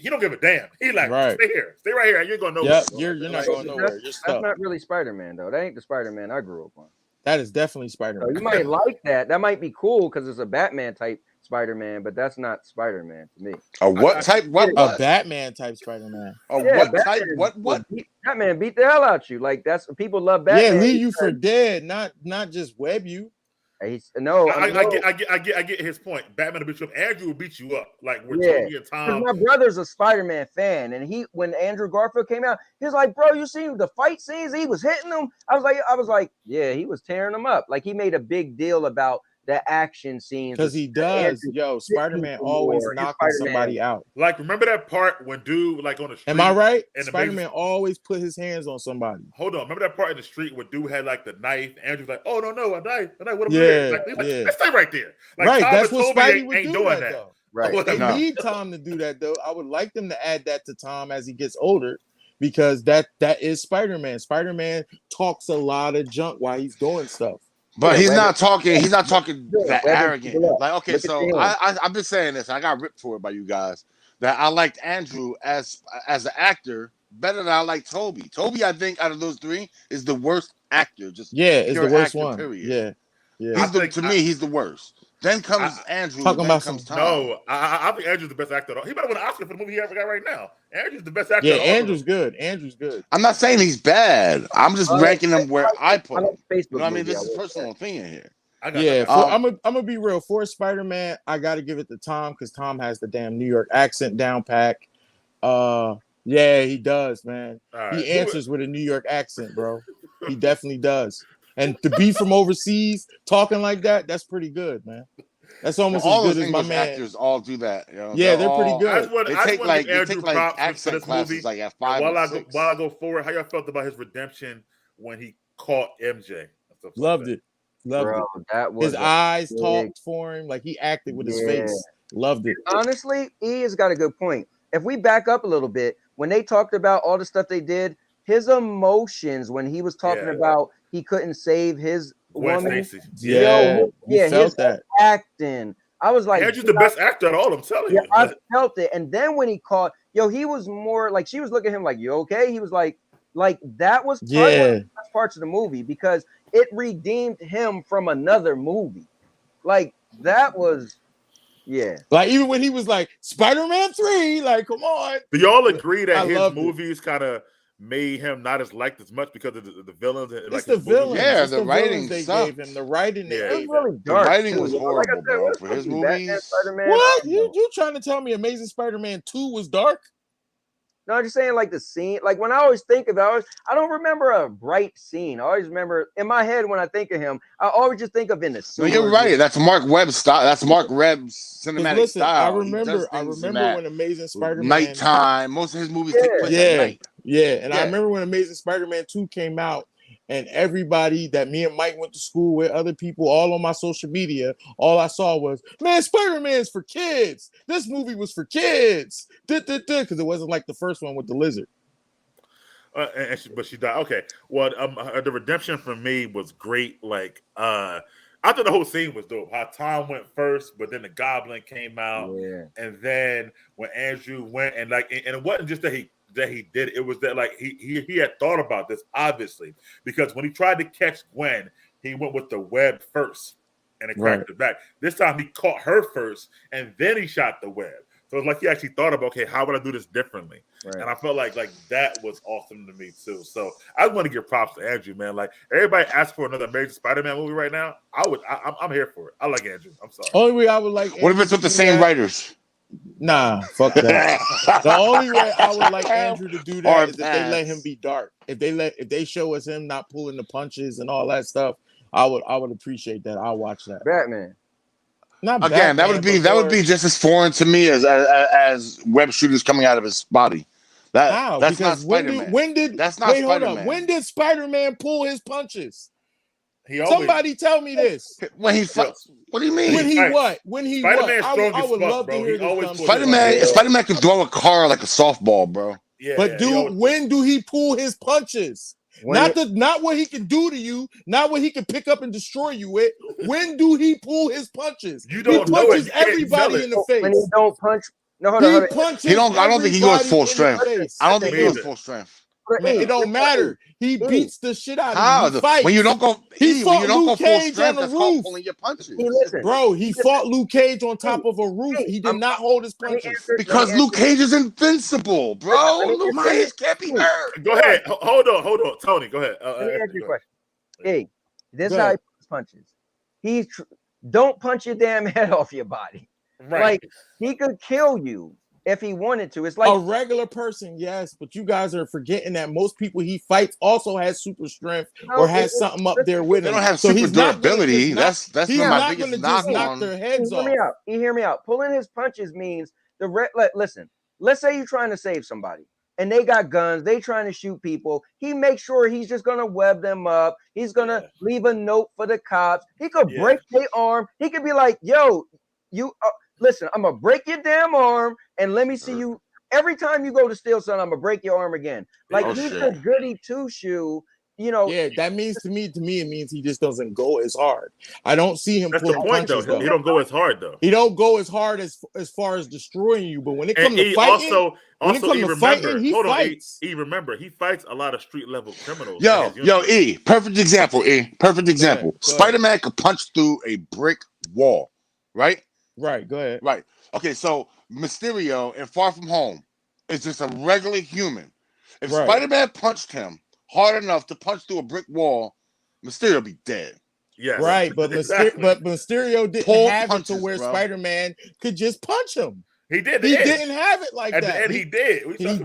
don't give a damn. He like stay right here. You're going nowhere.
Yep, you're not going nowhere.
That's not really Spider-Man though. That ain't the Spider-Man I grew up on.
That is definitely Spider-Man.
So you might like that. That might be cool because it's a Batman type Spider-Man, but that's not Spider-Man to me.
A what type? What?
A Batman type Spider-Man.
What type? What?
Batman beat the hell out you. Like that's people love Batman.
Yeah, leave you for dead, not just web you.
I get his point. Batman will beat you up. Andrew will beat you up. Like we're Toby and Tom.
My brother's a Spider-Man fan, and when Andrew Garfield came out, he was like, "Bro, you seen the fight scenes? He was hitting them." I was like, "Yeah, he was tearing them up." Like he made a big deal about the action scenes
because he does. Yo, Spider-Man always knocking somebody out.
Like remember that part when dude like on the street?
Am I right? Spider-Man always put his hands on somebody.
Hold on, remember that part in the street where dude had like the knife? Andrew's like, "Oh no, a knife! What? Stay right there." Like,
right,
Tom
that's what Spidey would do.
Doing
that.
Though.
Right,
they need Tom to do that though. I would like them to add that to Tom as he gets older. Because that is Spider-Man. Spider-Man talks a lot of junk while he's doing stuff.
But he's not talking that arrogant. Like, okay, so I've been saying this. I got ripped for it by you guys. That I liked Andrew as an actor better than I like Toby. Toby, I think, out of those three, is the worst actor. Just
is the worst
actor,
one.
Period.
Yeah.
To me, he's the worst. Then comes Andrew.
Talking about
comes Tom.
No, I think Andrew's the best actor. He better win an Oscar for the movie he ever got right now. Andrew's the best actor.
Yeah, Andrew's good.
I'm not saying he's bad. I'm just ranking him where I put him.
You
know what I mean? This is personal opinion here.
I'm gonna be real. For Spider-Man, I gotta give it to Tom because Tom has the damn New York accent down pack. Yeah, he does, man. Right. He answers with a New York accent, bro. He definitely does. And to be from overseas talking like that, that's pretty good, man. That's almost as good as my man.
Actors all do that. You know?
Yeah, they're pretty good.
They take accent classes like at 5 or 6.
While I go forward, how y'all felt about his redemption when he caught MJ?
Loved it.
Bro, that was
his eyes talked for him, like he acted with his face. Loved it.
Honestly, he has got a good point. If we back up a little bit, when they talked about all the stuff they did, his emotions when he was talking about he couldn't save his
Gwen
woman.
Stacy.
Yeah, you felt
his
that.
acting. I was like,
Andrew's the best actor of all. I'm telling
yeah,
you.
I felt it. And then when he called, he was more like, she was looking at him like, you okay? He was like that was probably one of the best parts of the movie because it redeemed him from another movie. Like that was, yeah.
Like even when he was like Spider-Man 3, like come on.
Do y'all agree that his
movies
movies kind of made him not as liked as much because of the villains? And,
It's
like
the
his movies?
villains.
Yeah,
it's
the
the
writing
villains they
sucked.
gave him. The writing they
Yeah.
gave
It was really
him.
dark.
The writing
too.
was
Like I
horrible,
said,
bro.
what's
For his
supposed to be Batman,
movies.
Spider-Man,
What?
I don't know.
You trying to tell me Amazing Spider-Man 2 was dark?
No, I'm just saying, like the scene. Like when I always think of it, I don't remember a bright scene. I always remember in my head when I think of him, I always just think of in the
No,
sewer.
you're right. That's Mark Webb's style. That's Mark Webb's cinematic
Listen,
style.
I remember when Amazing Spider-Man
nighttime. Most of his movies take place at night.
And I remember when Amazing Spider-Man 2 came out, and everybody that me and Mike went to school with, other people, all on my social media, all I saw was, man, Spider-Man's for kids. This movie was for kids. Because it wasn't like the first one with the lizard.
But she died. Okay. Well, the redemption for me was great. Like, I thought the whole scene was dope. How Tom went first, but then the Goblin came out, and then when Andrew went, and it wasn't just that he did. It was that like he had thought about this obviously, because when he tried to catch Gwen, he went with the web first, and it cracked it back. This time he caught her first, and then he shot the web. So it's like he actually thought about, okay, how would I do this differently? Right. And I felt like that was awesome to me too. So I want to give props to Andrew, man. Like everybody asks for another Amazing Spider-Man movie right now. I'm here for it. I like Andrew. I'm sorry.
Only way I would like.
What if it's with the same writers?
Nah, fuck that. The only way I would like Andrew to do that is if they let him be dark. If they show us him not pulling the punches and all that stuff, I would appreciate that. I'll watch that.
Batman.
Not
again,
Batman,
that would be just as foreign to me as web shooters coming out of his body. That's because not Spider-Man.
When did Spider-Man pull his punches? Somebody tell me this.
When he fights. What do you mean?
When he what? When he
Spider-Man's
what? I would love
bro.
to hear this.
Spider-Man can throw a car like a softball, bro.
Yeah, but when do he pull his punches? Not what he can do to you, not what he can pick up and destroy you with. When do he pull his punches?
You don't
he punches everybody in the face.
When he don't punch, no, hold
on.
I don't think he goes full strength. I don't think he goes full strength.
Man, it don't matter. He beats the shit out of you. He fights.
When you don't go,
he fought Luke Cage
strength,
on the roof.
Pulling your punches.
Bro, he fought Luke Cage on top of a roof. He did not hold his punches.
Because Luke Cage is invincible, bro. Luke Cage can't be hurt.
Go ahead. Hold on. Tony, go ahead.
Let me ask you a question. Hey, this is how he punches. Don't punch your damn head off your body. Right. Like, he could kill you if he wanted to. It's like
a regular person, yes, but you guys are forgetting that most people he fights also has super strength or has something up there with him.
They don't have super durability. That's my biggest knock on.
Their heads off.
Hear me out. Pulling his punches means listen. Let's say you're trying to save somebody and they got guns. They trying to shoot people. He makes sure he's just gonna web them up. He's gonna leave a note for the cops. He could break their arm. He could be like, "Yo, you." Listen, I'm gonna break your damn arm and let me see you. Every time you go to steal something, I'm gonna break your arm again. Like he's a goody two shoe, you know.
Yeah, that means to me, it means he just doesn't go as hard. I don't see him pulling punches.
He don't go as hard though.
He don't go as hard as far as destroying you. But when it comes to fighting, he fights.
Remember, he fights a lot of street level criminals.
Perfect example. Perfect example. Spider-Man could punch through a brick wall, right?
Right, go ahead.
Right. Okay, so Mysterio in Far From Home is just a regular human. If Spider-Man punched him hard enough to punch through a brick wall, Mysterio would be dead.
Yeah.
Right, but Mysterio didn't have it to where Spider-Man could just punch him.
He did.
He didn't have it like that.
And he did.
He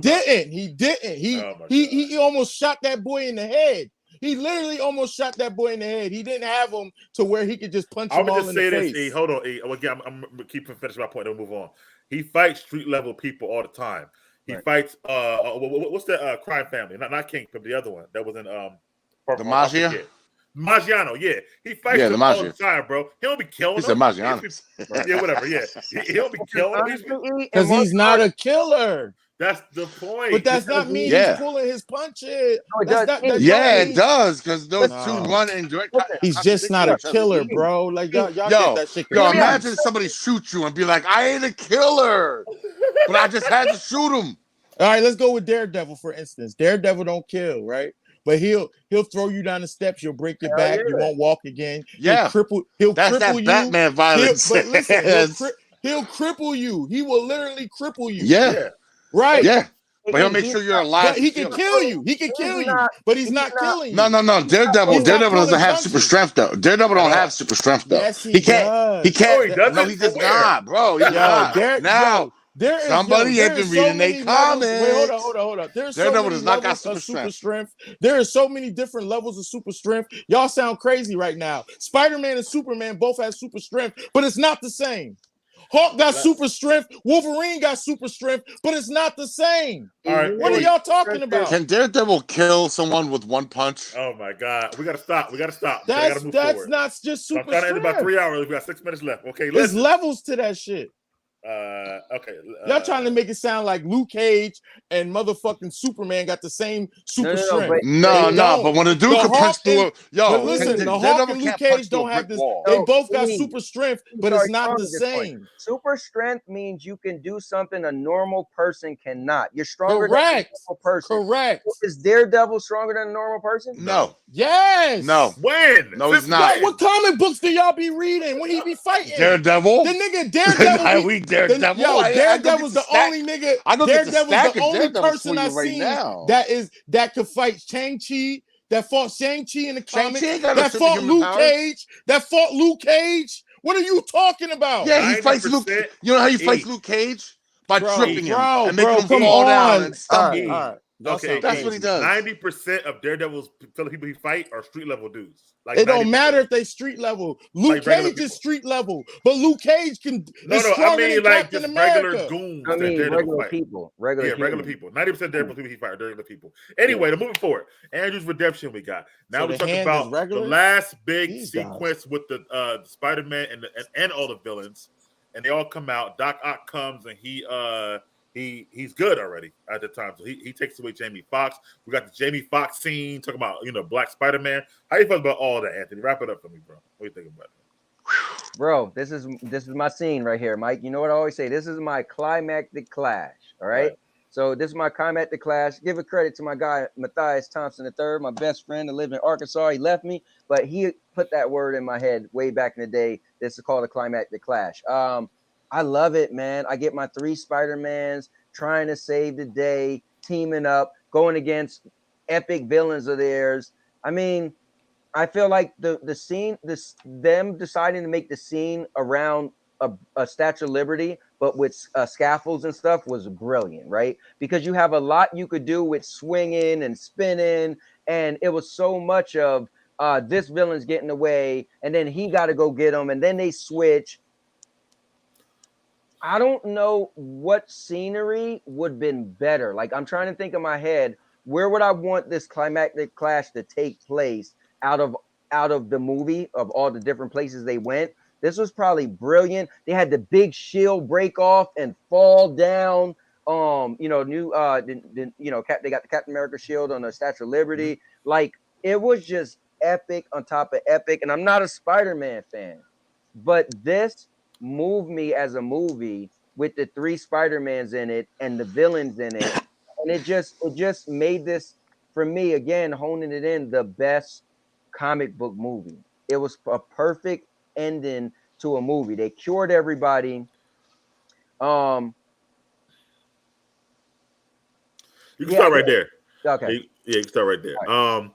didn't. He almost shot that boy in the head. He literally almost shot that boy in the head. He didn't have him to where he could just punch him all in the face. I would just say this,
hold on, Again, I'm keeping finish my point and move on. He fights street level people all the time. He fights what's that crime family? Not King, but the other one that was in
the Maggia?
Maggiano, yeah. He fights them all the time, bro. He don't be killing them.
He's a Maggiano.
Yeah, whatever, yeah. He don't be killing them.
Because he's not a killer.
That's the point.
But that's not mean
Yeah.
he's pulling his punches.
No, it
That's
does.
not, that
Yeah,
don't
it
mean
does, because those
No.
two run in direct
he's just not a
contradiction to each other.
killer, bro. Like y'all get
Yo,
that shit
yo,
confused.
imagine somebody shoot you and be like, I ain't a killer, but I just had to shoot him.
All right, let's go with Daredevil for instance. Daredevil don't kill, right? But he'll throw you down the steps. You'll break your back. You won't walk again.
Yeah.
He'll
That's
cripple
that
you.
Batman violence.
But listen, he'll cripple you. He will literally cripple you.
Yeah.
Right.
Yeah. But he'll make sure you're alive.
But he can kill you. He can kill you. But he's not killing you.
No. Daredevil doesn't have super strength though. Daredevil don't have super strength though.
Yes, he
can't. He can't.
No, he
does not, bro. He's not. Now. Somebody ain't been reading their comments.
Wait, hold up. There's so many levels of super strength. There are so many different levels of super strength. Y'all sound crazy right now. Spider-Man and Superman both have super strength, but it's not the same. Hulk got super strength. Wolverine got super strength, but it's not the same.
All right,
what are y'all talking about?
Can Daredevil kill someone with one punch?
Oh my God, we gotta stop.
That's not just super strength.
I'm trying to end about 3 hours. We got 6 minutes left. Okay,
there's levels to that shit.
Okay.
Y'all trying to make it sound like Luke Cage and motherfucking Superman got the same super strength.
But when a dude can punch through
but listen, the Hulk and Luke Cage don't have this. They both got super strength, but it's not the same.
Super strength means you can do something a normal person cannot. You're stronger
than a
normal person.
Correct.
Is Daredevil stronger than a normal person?
No.
Yes.
No.
When?
No, he's not.
What comic books do y'all be reading when he be fighting?
Daredevil.
The nigga Daredevil.
Daredevil.
Daredevil's the only nigga. Daredevil's the only person I've seen that could fight Shang-Chi, that fought Shang-Chi in the comics, that fought Luke Cage. What are you talking about?
Yeah, he fights Luke. You know how he fights Luke Cage? By tripping him and making him fall down and stumble.
All right.
Okay,
that's what he does.
90% of Daredevil's people he fight are street level dudes. Like
it don't matter if they street level. Luke Cage is street level, but Luke Cage can.
I mean like just
America.
regular goons.
I mean regular people. Regular people.
90% of Daredevil people he fight are regular people. Anyway, to moving forward, Andrew's redemption we got. Now we're talking about the last big sequence with the Spider-Man and all the villains, and they all come out. Doc Ock comes and he's good already at the time. So he takes away Jamie Foxx. We got the Jamie Foxx scene talking about Black Spider-Man. How you feel about all that, Anthony? Wrap it up for me, bro. What do you think about it?
Bro, this is my scene right here, Mike. You know what I always say? This is my climactic clash. All right. So this is my climactic clash. Give a credit to my guy Matthias Thompson III, my best friend that lived in Arkansas. He left me, but he put that word in my head way back in the day. This is called a climactic clash. I love it, man. I get my 3 Spider-Mans trying to save the day, teaming up, going against epic villains of theirs. I mean, I feel like the scene, them deciding to make the scene around a Statue of Liberty, but with scaffolds and stuff was brilliant, right? Because you have a lot you could do with swinging and spinning, and it was so much of this villain's getting away, and then he got to go get him, and then they switch. I don't know what scenery would have been better. Like, I'm trying to think in my head, where would I want this climactic clash to take place out of the movie, of all the different places they went? This was probably brilliant. They had the big shield break off and fall down. They got the Captain America shield on the Statue of Liberty. Like, it was just epic on top of epic. And I'm not a Spider-Man fan, but this moved me as a movie with the 3 Spider-Mans in it and the villains in it, and it just made this, for me, again, honing it in, the best comic book movie. It was a perfect ending to a movie. They cured everybody.
You can start right there.
Okay.
Yeah, you can start right there. Right.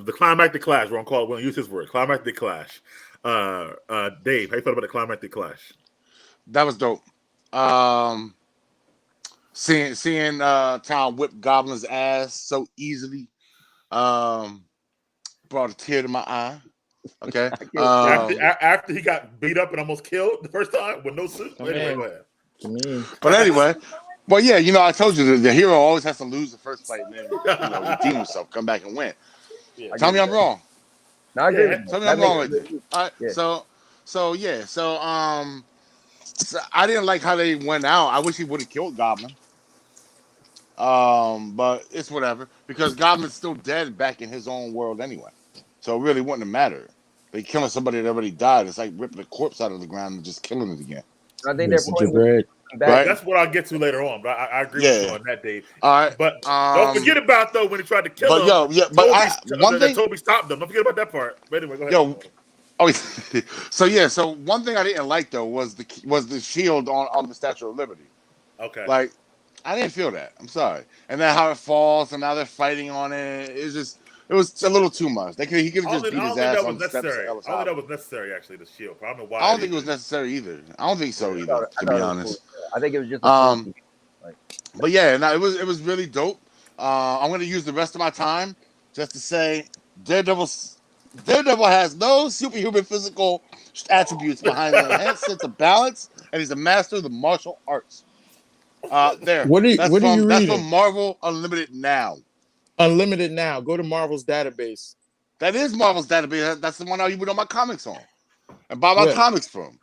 The climactic clash. We're gonna use his word. Climactic clash. Dave, how you felt about the climactic clash?
That was dope. Seeing Town whip Goblin's ass so easily brought a tear to my eye. Okay.
After he got beat up and almost killed the first time with no suit.
But anyway, well, yeah, I told you the hero always has to lose the first fight and then redeem himself, come back and win. Yeah, tell me I'm wrong.
No, I agree.
Tell me I'm wrong with you. All right, so I didn't like how they went out. I wish he would have killed Goblin. But it's whatever because Goblin's still dead back in his own world anyway, so it really wouldn't have mattered. They killing somebody that already died. It's like ripping a corpse out of the ground and just killing it again.
I think their
Mr.
point was
Jabred.
back.
Right?
That's what I'll get to later on. But I agree with you
Yeah.
on that, Dave.
All right.
But don't forget about though when he tried to kill
But
him.
yo, yeah, but one thing.
Toby stopped them. Don't forget about that part. But anyway, go ahead.
Yo, so one thing I didn't like though was the shield on the Statue of Liberty.
Okay.
Like, I didn't feel that. I'm sorry. And then how it falls and now they're fighting on it. It was a little too much. He could have just beat his ass on the steps of Ellis
I don't think
Island.
that was necessary actually. The shield. I don't know why.
I don't think it was necessary either. I don't think so either. To be honest.
I think it was just.
But yeah, no, it was really dope. I'm gonna use the rest of my time just to say Daredevil has no superhuman physical attributes behind an enhanced sense of balance, and he's a master of the martial arts. There.
What are you reading?
That's from Marvel Unlimited Now.
Unlimited Now. Go to Marvel's database.
That is Marvel's database. That's the one I put on my comics on and buy my comics from.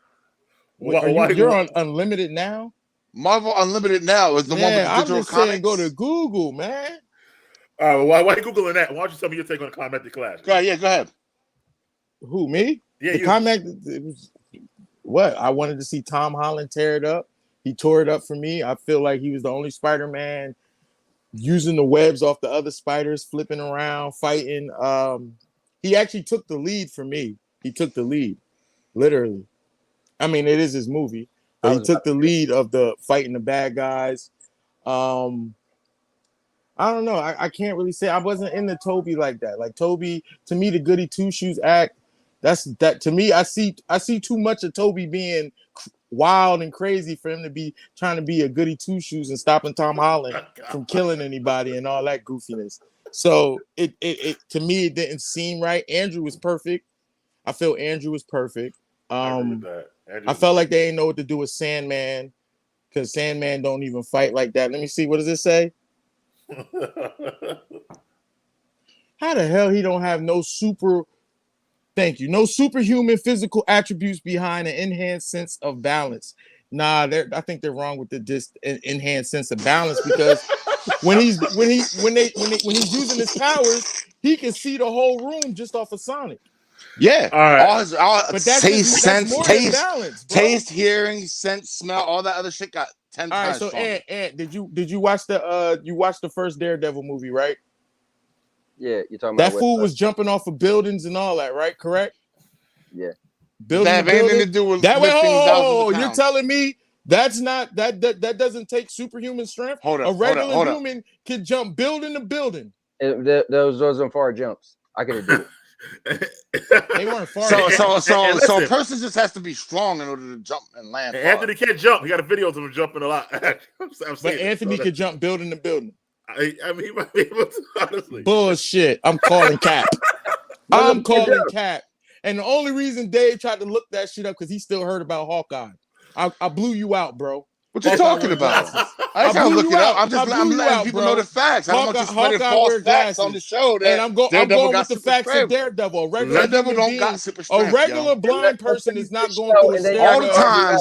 You're on Unlimited Now?
Marvel Unlimited Now is the one with the digital
I'm just
comics.
saying, go to Google, man.
All right, why are you Googling that? Why don't you tell me your take on the Climactic Clash?
Go ahead.
Who, me?
Yeah,
the Climactic, it was what? I wanted to see Tom Holland tear it up. He tore it up for me. I feel like he was the only Spider-Man using the webs off the other spiders, flipping around, fighting. He actually took the lead for me. He took the lead, literally. I mean, it is his movie. But he took the lead of the fighting the bad guys. I don't know. I can't really say I wasn't into Toby like that. Like Toby, to me, the Goody Two Shoes act. That to me. I see too much of Toby being wild and crazy for him to be trying to be a Goody Two Shoes and stopping Tom Holland from killing anybody and all that goofiness. So it to me it didn't seem right. Andrew was perfect. I feel Andrew was perfect. I felt like they didn't know what to do with Sandman because Sandman don't even fight like that. Let me see. What does it say? How the hell he don't have no superhuman physical attributes behind an enhanced sense of balance? Nah, I think they're wrong with the enhanced sense of balance because when he's using his powers, he can see the whole room just off of Sonic.
Yeah,
all right.
But that's taste, hearing, sense, smell, all that other shit got 10
all
times.
All right, so Ant, did you watch the first Daredevil movie, right?
Yeah, you're talking about
that fool was jumping off of buildings and all that, right? Correct?
Yeah.
Building that have anything to do with
that way. Oh, you're telling me that's not that doesn't take superhuman strength? A regular human can jump building to building.
Those wasn't far jumps. I could have done it.
They weren't far.
So a person just has to be strong in order to jump and land.
Anthony can't jump. He got a video of him jumping a lot.
But Anthony could jump building to building.
I mean, he might be able to, honestly.
Bullshit. I'm calling cap. I'm calling cap. And the only reason Dave tried to look that shit up because he still heard about Hawkeye. I blew you out, bro.
What you talking about? I ain't trying to look it up. I'm letting people know the facts. I don't want you spreading false facts on the show.
And I'm going with the facts of Daredevil.
Daredevil don't got super strength.
A regular blind person is not going through a stairwell.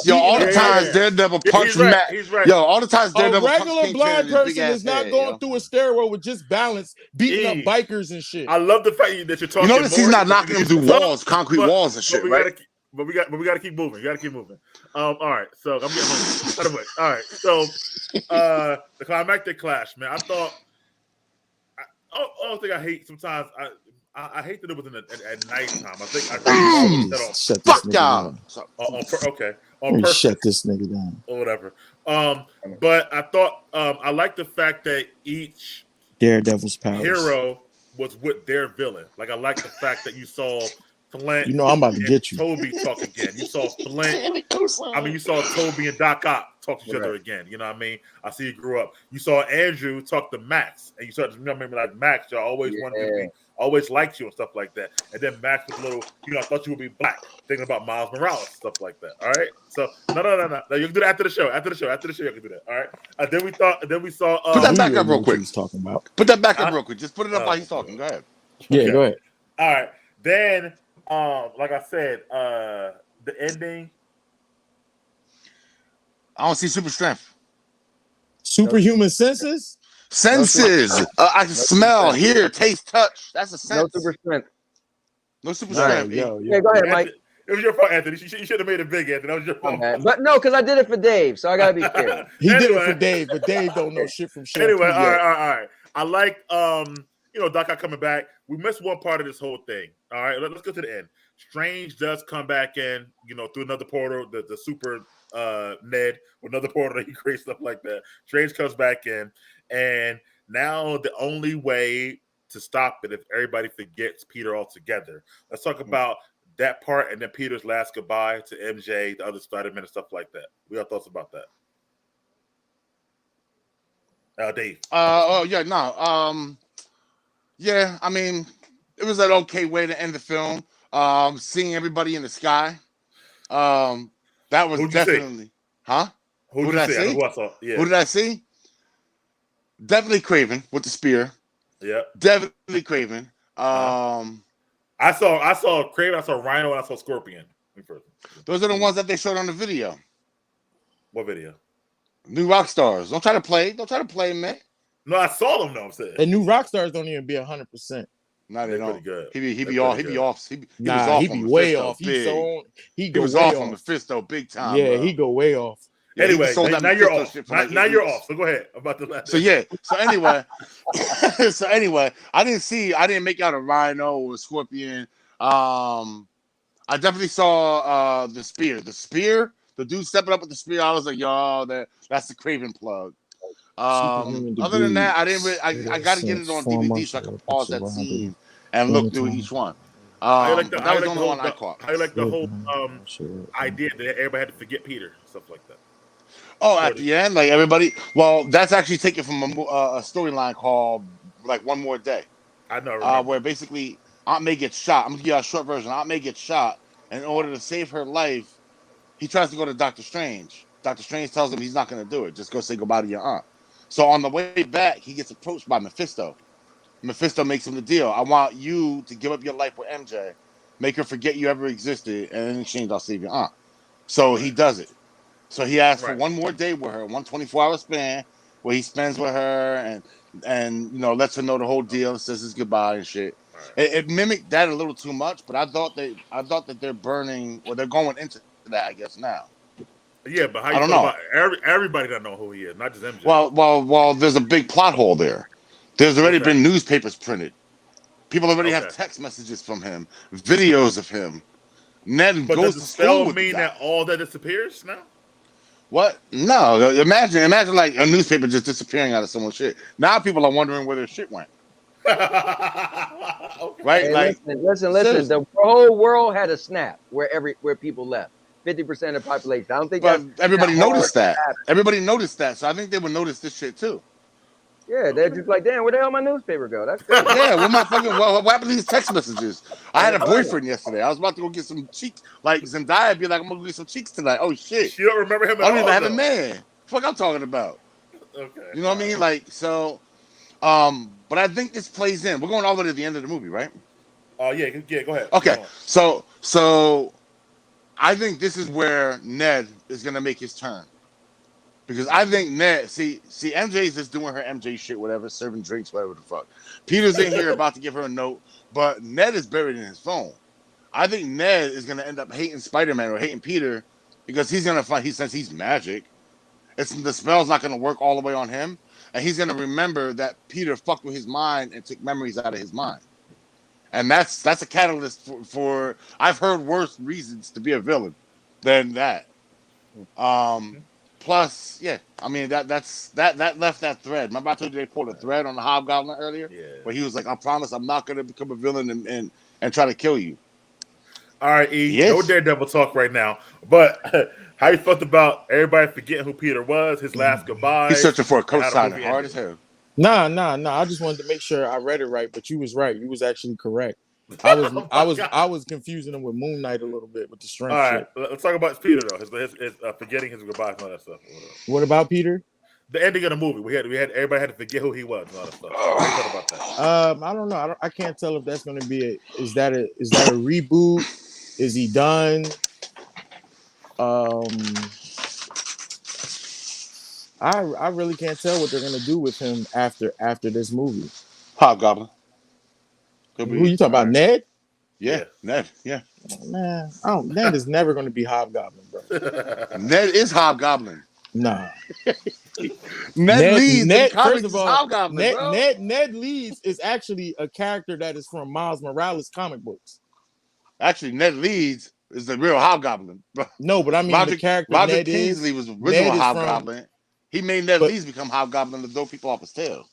All the times Daredevil punches Matt. Yo, all the times Daredevil punches
a regular blind person is not going through a stairwell with just balance, beating up bikers and shit.
I love the fact that you're talking.
You notice he's not knocking him through walls, concrete walls and shit, right?
But we got to keep moving. All right, so I'm getting home. By the way, all right, so the Climactic Clash, man. I thought. Only thing I hate sometimes. I hate that it was at nighttime. I think
fuck y'all.
Okay.
Shut this nigga down.
Or whatever. But I thought I like the fact that each
Daredevil's powers
hero was with their villain. Like I like the fact that you saw Flint.
You know I'm about to get you.
Toby talk again. You saw Flint. I mean, you saw Toby and Doc Ock talk to each other again. You know what I mean? I see you grew up. You saw Andrew talk to Max, and you started to remember like Max. I always wanted to be, always liked you and stuff like that. And then Max was a little, I thought you would be black, thinking about Miles Morales, stuff like that. All right. So no. You can do that after the show. After the show, you can do that. All right. Then we saw.
Put that back up real quick.
He's talking about.
Put that back up real quick. Just put it up while he's talking. Go ahead.
Yeah, go ahead.
All right. Then, like I said, the ending.
I don't see super strength.
Superhuman senses?
Senses. I can smell, hear, taste, touch. That's a sense.
No super strength.
No super
All right,
strength.
Yeah, go ahead, Mike.
It was your fault, Anthony. You should have made it big, Anthony. That was your fault.
But no, because I did it for Dave, so I gotta be fair.
He did it for Dave, but Dave don't know shit from shampoo
Anyway, all
yet.
right. I like Doc Ock coming back. We missed one part of this whole thing. All right, let's go to the end. Strange does come back in, through another portal, the super Ned, with another portal that he creates, stuff like that. Strange comes back in, and now the only way to stop it if everybody forgets Peter altogether. Let's talk about that part, and then Peter's last goodbye to MJ, the other Spider-Man, and stuff like that. What are your thoughts about that? Dave.
Yeah, I mean, it was an okay way to end the film. Seeing everybody in the sky. That was definitely, huh?
Who did I see?
Who did I see? Definitely Craven with the spear.
Yeah.
Definitely Craven.
I saw Craven, I saw Rhino, and I saw Scorpion.
Those are the ones that they showed on the video.
What video?
New Rockstars. Don't try to play, man.
No, I saw them though. I'm saying.
And New Rockstars don't even be 100%.
No, they don't.
Good.
He be off. He be
way off. He was off
on Mephisto big time.
Yeah,
bro.
He go way off.
Yeah,
anyway, now you're off. Now you're off. So go ahead. About the last.
So anyway, I didn't make out a Rhino or a Scorpion. I definitely saw the spear. The dude stepping up with the spear. I was like, yo, that's the Craven plug. Other than that, I didn't really. I got to get it on DVD so I can pause that scene and look through each one. That was the only one I caught.
How you like the whole idea that everybody had to forget Peter, stuff like that?
Oh, at the end, like everybody. Well, that's actually taken from a storyline called like One More Day.
I know.
Where basically Aunt May gets shot. I'm gonna give you a short version. Aunt May gets shot, and in order to save her life, he tries to go to Doctor Strange. Doctor Strange tells him he's not gonna do it. Just go say goodbye to your aunt. So on the way back, he gets approached by Mephisto. Mephisto makes him the deal. I want you to give up your life with MJ, make her forget you ever existed, and in exchange, I'll save your aunt. So he does it. So he asks for one more day with her, 124-hour span, where he spends with her and lets her know the whole deal, says his goodbye and shit. Right. It mimicked that a little too much, but I thought that they're burning, or they're going into that, I guess now.
Yeah, but how you feel about everybody that know who he is, not just MJ?
Well, there's a big plot hole there. There's already been newspapers printed. People already have text messages from him, videos of him. Ned
but
goes
does the
to
spell
school
mean that all that disappears now?
What? No. Imagine like a newspaper just disappearing out of someone's shit. Now people are wondering where their shit went. Right?
Hey,
like,
listen. The whole world had a snap where people left. 50% of the population. I don't think.
But everybody noticed that. Everybody noticed that. So I think they would notice this shit too.
Yeah, they're just like, damn, where the hell my newspaper go? That's crazy.
Yeah, what happened to these text messages? I had a boyfriend yesterday. I was about to go get some cheeks. Like Zendaya be like, I'm gonna get some cheeks tonight. Oh shit.
You don't remember him at all?
I don't even have a man. Fuck I'm talking about.
Okay.
You know what I mean? Like, so but I think this plays in. We're going all the way to the end of the movie, right?
Yeah, go ahead.
Okay. So I think this is where Ned is gonna make his turn. Because I think Ned, see, MJ's just doing her MJ shit, whatever, serving drinks, whatever the fuck. Peter's in here about to give her a note, but Ned is buried in his phone. I think Ned is gonna end up hating Spider-Man or hating Peter because he's gonna find since he's magic, the spell's not gonna work all the way on him, and he's gonna remember that Peter fucked with his mind and took memories out of his mind. And that's a catalyst for I've heard worse reasons to be a villain than that. Plus, yeah, I mean that left that thread. Remember I told you they pulled a thread on the Hobgoblin earlier, where he was like, "I promise I'm not gonna become a villain and try to kill you."
All right, E. Yes. No Daredevil talk right now, but how you felt about everybody forgetting who Peter was, his last goodbye?
He's searching for a cosigner, hard as hell.
Nah. I just wanted to make sure I read it right, but you was right. You was actually correct. I was confusing him with Moon Knight a little bit with the strength.
All right, let's talk about Peter though. His forgetting his goodbyes and all that stuff.
What about Peter?
The ending of the movie, we had everybody had to forget who he was and all that stuff. What do you think about that?
I don't know. I can't tell if that's going to be is that a reboot? Is he done? I really can't tell what they're gonna do with him after this movie.
Hobgoblin. Could
Who
be.
you talking about,
Alright.
Ned?
Yeah,
Yeah.
Ned. Yeah.
Man, Ned is never gonna be Hobgoblin, bro.
Ned is Hobgoblin.
Nah.
Ned Leeds in
First
comics
of
is
all,
Hobgoblin, bro.
Ned Leeds is actually a character that is from Miles Morales comic books.
Actually, Ned Leeds is the real Hobgoblin, bro.
No, but I mean the character
Roger
Ned
Kingsley
is.
was original
Ned is
Hobgoblin. He made Ned
but
Leeds become Hobgoblin to throw people off his tail.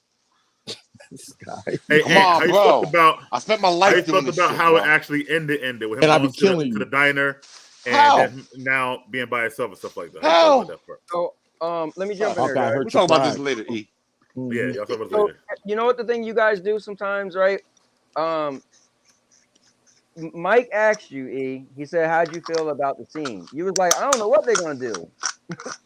this guy.
Hey,
Come
Ant,
on,
how you
bro.
felt about
I spent my
how you
life doing
felt
this
about
shit,
how
bro.
it actually ended with him
And I be
going
killing
to the
you.
diner and
How?
then now being by himself and stuff like that. How you felt about that part?
So let me jump in
Okay,
there,
I
guys.
heard
We'll
your
talk about this
pride.
later, E.
Yeah,
Mhm.
y'all talk about it
So
later.
you know what the thing you guys do sometimes, right? Mike asked you, E. He said, "How'd you feel about the scene?" You was like, "I don't know what they're gonna do."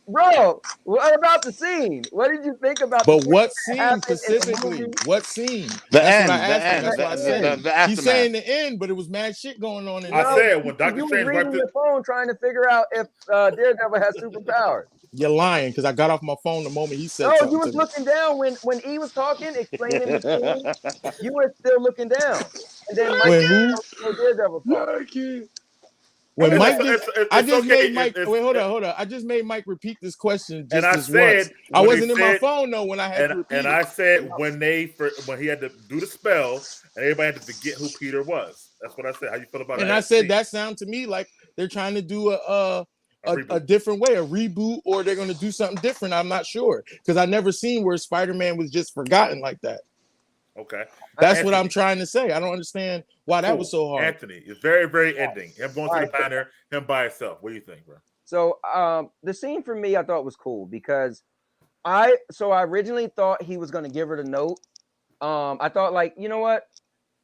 Bro, what about the scene? What did you think about the
But
thing
what
that
scene
happened in the
specifically?
movie?
What scene?
The
That's what I
end, the
asked him.
end,
That's what I said.
the
He's saying
aftermath.
the end, but it was mad shit going on in
I
the
No,
end.
said when Doctor
you was
Strange
reading
wiped it.
your phone trying to figure out if Daredevil has superpowers.
You're lying because I got off my phone the moment he said
No, you
something
was
to me.
looking down when E was talking, explaining the scene. You were still looking down, and then Mike
When who?
Daredevil talk.
I
When
mean,
Mike just, I
it's
just
okay.
made Mike. Wait, hold on. I just made Mike repeat this question
And
just
I
this once.
said
I
when they
wasn't in my
said
phone though when I had to repeat
and
it.
I said when he had to do the spell and everybody had to forget who Peter was. That's what I said. How you feel about
And
that?
I said
scene?
that sound to me like they're trying to do
A
a
reboot.
different way, a reboot, or they're going to do something different. I'm not sure because I never seen where Spider-Man was just forgotten like that.
Okay.
That's what
Anthony.
I'm trying to say. I don't understand why that was so hard.
Anthony, it's very, very ending. Him going to the
Alright.
diner, him by himself. What do you think, bro?
So the scene for me I thought was cool because I originally thought he was gonna give her the note. I thought like, you know what?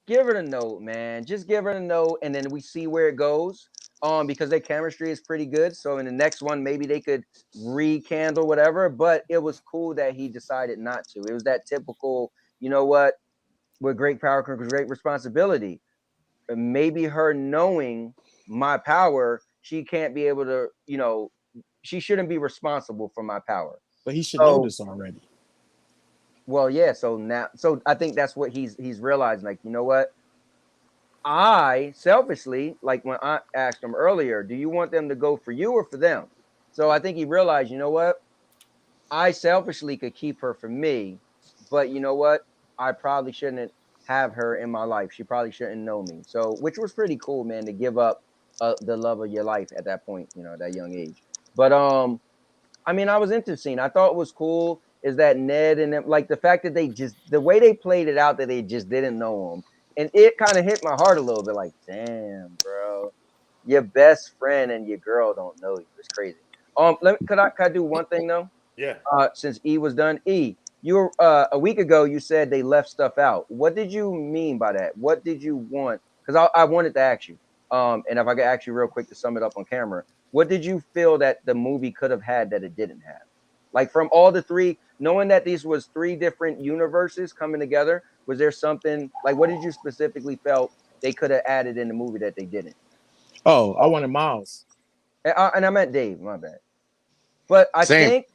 Give her the note, man. Just give her the note and then we see where it goes. Because their chemistry is pretty good. So in the next one, maybe they could rekindle whatever. But it was cool that he decided not to. It was that typical, you know what? With great power comes great responsibility. Maybe her knowing my power, she can't be able to, she shouldn't be responsible for my power.
But he should know this already.
Well, yeah. So I think that's what he's realizing. Like, you know what? I selfishly, like when I asked him earlier, do you want them to go for you or for them? So I think he realized, you know what? I selfishly could keep her for me, but you know what? I probably shouldn't have her in my life. She probably shouldn't know me. So, which was pretty cool, man, to give up the love of your life at that point, at that young age. But I mean, I was interesting. I thought it was cool is that Ned and them, like the fact that the way they played it out that they just didn't know him, and it kind of hit my heart a little bit. Like, damn, bro, your best friend and your girl don't know you. It's crazy. Could I do one thing though?
Yeah.
Since E was done, E, you were a week ago. You said they left stuff out. What did you mean by that? What did you want? Because I wanted to ask you. And if I could ask you real quick to sum it up on camera, what did you feel that the movie could have had that it didn't have? Like from all the three, knowing that these was three different universes coming together, was there something like what did you specifically felt they could have added in the movie that they didn't?
Oh, I wanted Miles.
And I meant Dave, my bad. But I think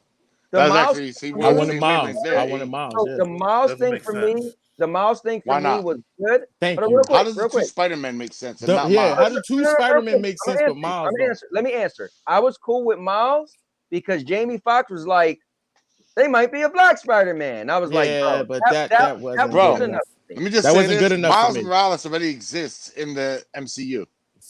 the Miles.
I wanted Miles. I wanted Miles.
So the Miles thing for me, the Miles thing for me was good.
Thank
you.
you.
How does the two Spider-Man make sense? And not
Yeah,
Miles?
how do two Spider-Men make sense but Miles?
Let me answer. I was cool with Miles because Jamie Foxx was like, they might be a black Spider-Man. I was like, bro,
but that wasn't good enough.
Let me just
that
say
wasn't
this.
good enough
Miles
for me.
Morales already exists in the MCU.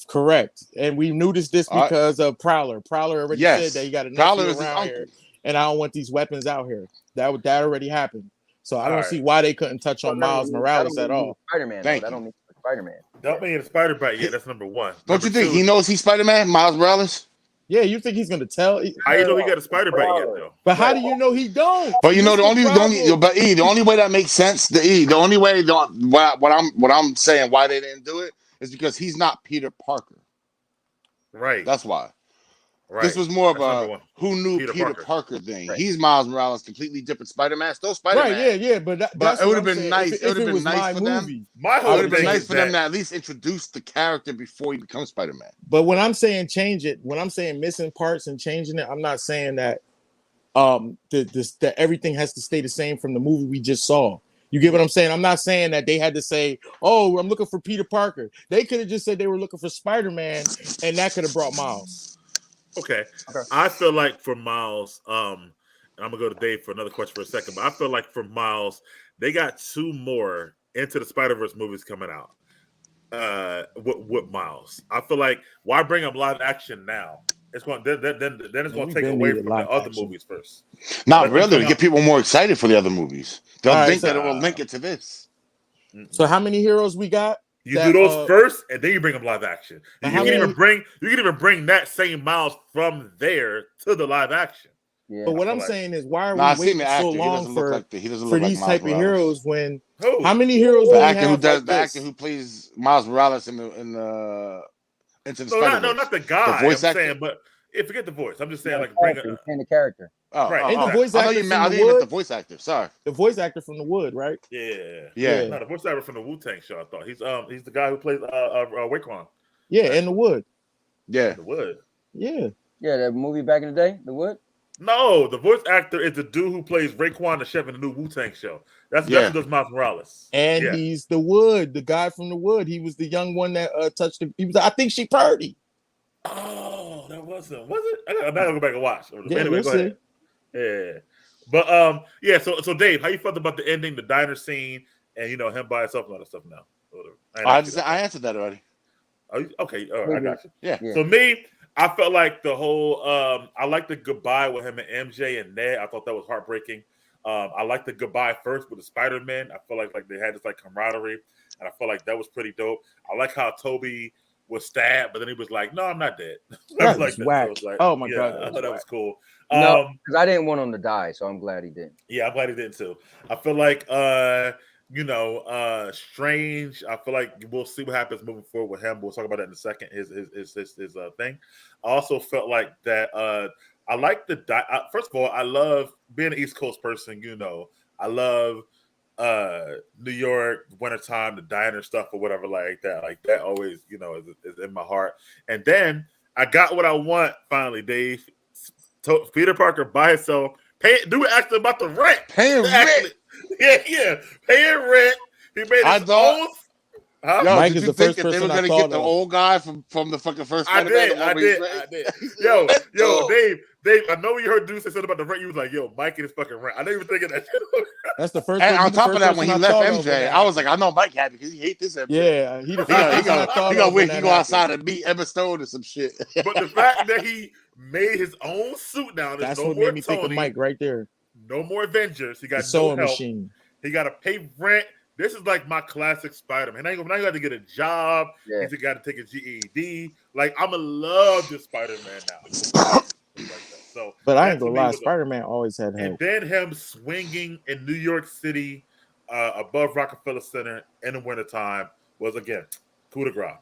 Correct. And we noticed this because of Prowler. Prowler already said that he got a nephew around here, and I don't want these weapons out here. That already happened. So I don't see why they couldn't touch on Miles Morales at all.
Spider-Man. That don't mean Spider-Man.
Don't mean a Spider-Man yet. That's number one.
Don't you think he knows he's Spider-Man, Miles Morales?
Yeah, you think he's gonna tell?
How you know he got a Spider-Man yet, though?
But how do you know he don't?
But you know the only way that makes sense. The only way what I'm saying why they didn't do it is because he's not Peter Parker.
Right.
That's why.
Right.
This was more of a who knew Peter Parker thing. Right. He's Miles Morales, completely different Spider-Man. Still Spider-Man.
Right, yeah. But it
would have been nice. It would have been nice for them. It would have been nice for them to at least introduce the character before he becomes Spider-Man.
But when I'm saying change it, when I'm saying missing parts and changing it, I'm not saying that that everything has to stay the same from the movie we just saw. You get what I'm saying? I'm not saying that they had to say, "Oh, I'm looking for Peter Parker." They could have just said they were looking for Spider-Man, and that could have brought Miles.
Okay. I feel like for Miles, and I'm gonna go to Dave for another question for a second, but I feel like for Miles, they got 2 more Into the Spider-Verse movies coming out. With Miles, I feel like why bring up live action now? It's going then it's going to take away from the other movies first.
Not really to get people more excited for the other movies. They'll think that it will link it to this.
So how many heroes we got?
You do those first, and then you bring them live action. You can even bring that same Miles from there to the live action.
Yeah. But what I'm saying is, why are we waiting so long for these type of heroes? When how many heroes do we have?
The actor who plays Miles Morales in the Into the Spider-Verse.
No, not the guy.
The voice actor?
saying, but forget the voice. I'm just saying, like
bring the character.
Right. The voice actor
I thought you meant the voice actor. Sorry,
the voice actor from The Wood, right?
Yeah. No, the voice actor from the Wu-Tang show. I thought he's the guy who plays Raekwon.
Yeah, in The Wood.
Yeah,
The Wood.
Yeah,
that movie back in the day, The Wood.
No, the voice actor is the dude who plays Raekwon the chef in the new Wu-Tang show. That's who does Miles Morales.
And he's the Wood, the guy from The Wood. He was the young one that touched him. He was, I think she purdy.
Oh, that wasn't. Was it? I gotta go back and watch.
Yeah,
anyway, go ahead. Yeah. But so Dave, how you felt about the ending, the diner scene, and him by himself and all that stuff now?
I answered that already.
Okay, all right, I got you.
Yeah.
So me, I felt like the whole I liked the goodbye with him and MJ and Ned. I thought that was heartbreaking. I liked the goodbye first with the Spider-Man. I felt like they had this like camaraderie, and I felt like that was pretty dope. I like how Toby was stabbed, but then he was like, "No, I'm not dead."
That was whack.
So like,
oh my god,
I thought that was cool.
No, because I didn't want him to die, so I'm glad he didn't.
Yeah, I'm glad he didn't too. I feel like Strange. I feel like we'll see what happens moving forward with him. We'll talk about that in a second. His thing. I also felt like that. I like first of all, I love being an East Coast person. I love New York wintertime, the diner stuff or whatever like that. Like that always, is in my heart. And then I got what I want finally, Dave. Peter Parker by himself. Dude actually about the rent.
Paying rent.
Yeah. Paying rent. He made his own.
Huh? Yo, Mike is the first person they were gonna get the old guy from the fucking first.
I did. Yo, Dave. I know you heard dude say something about the rent. You was like, "Yo, Mike and his fucking rent." I didn't even think of that.
That's the first.
And on top of that, when he left MJ, I was like, "I know Mike happy because he hates this MJ."
Yeah, he
go outside and meet Emma Stone or some shit.
But the fact that he made his own suit now,
that's what made me think of Mike right there.
No more Avengers. He got
sewing machine.
He got to pay rent. This is like my classic Spider-Man. Now you got to get a job. Yeah. He's got to take a GED. Like, I'm going to love this Spider-Man now. So,
but I ain't going to lie. Spider-Man always had help.
And then him swinging in New York City above Rockefeller Center in the wintertime was, again, coup de grace.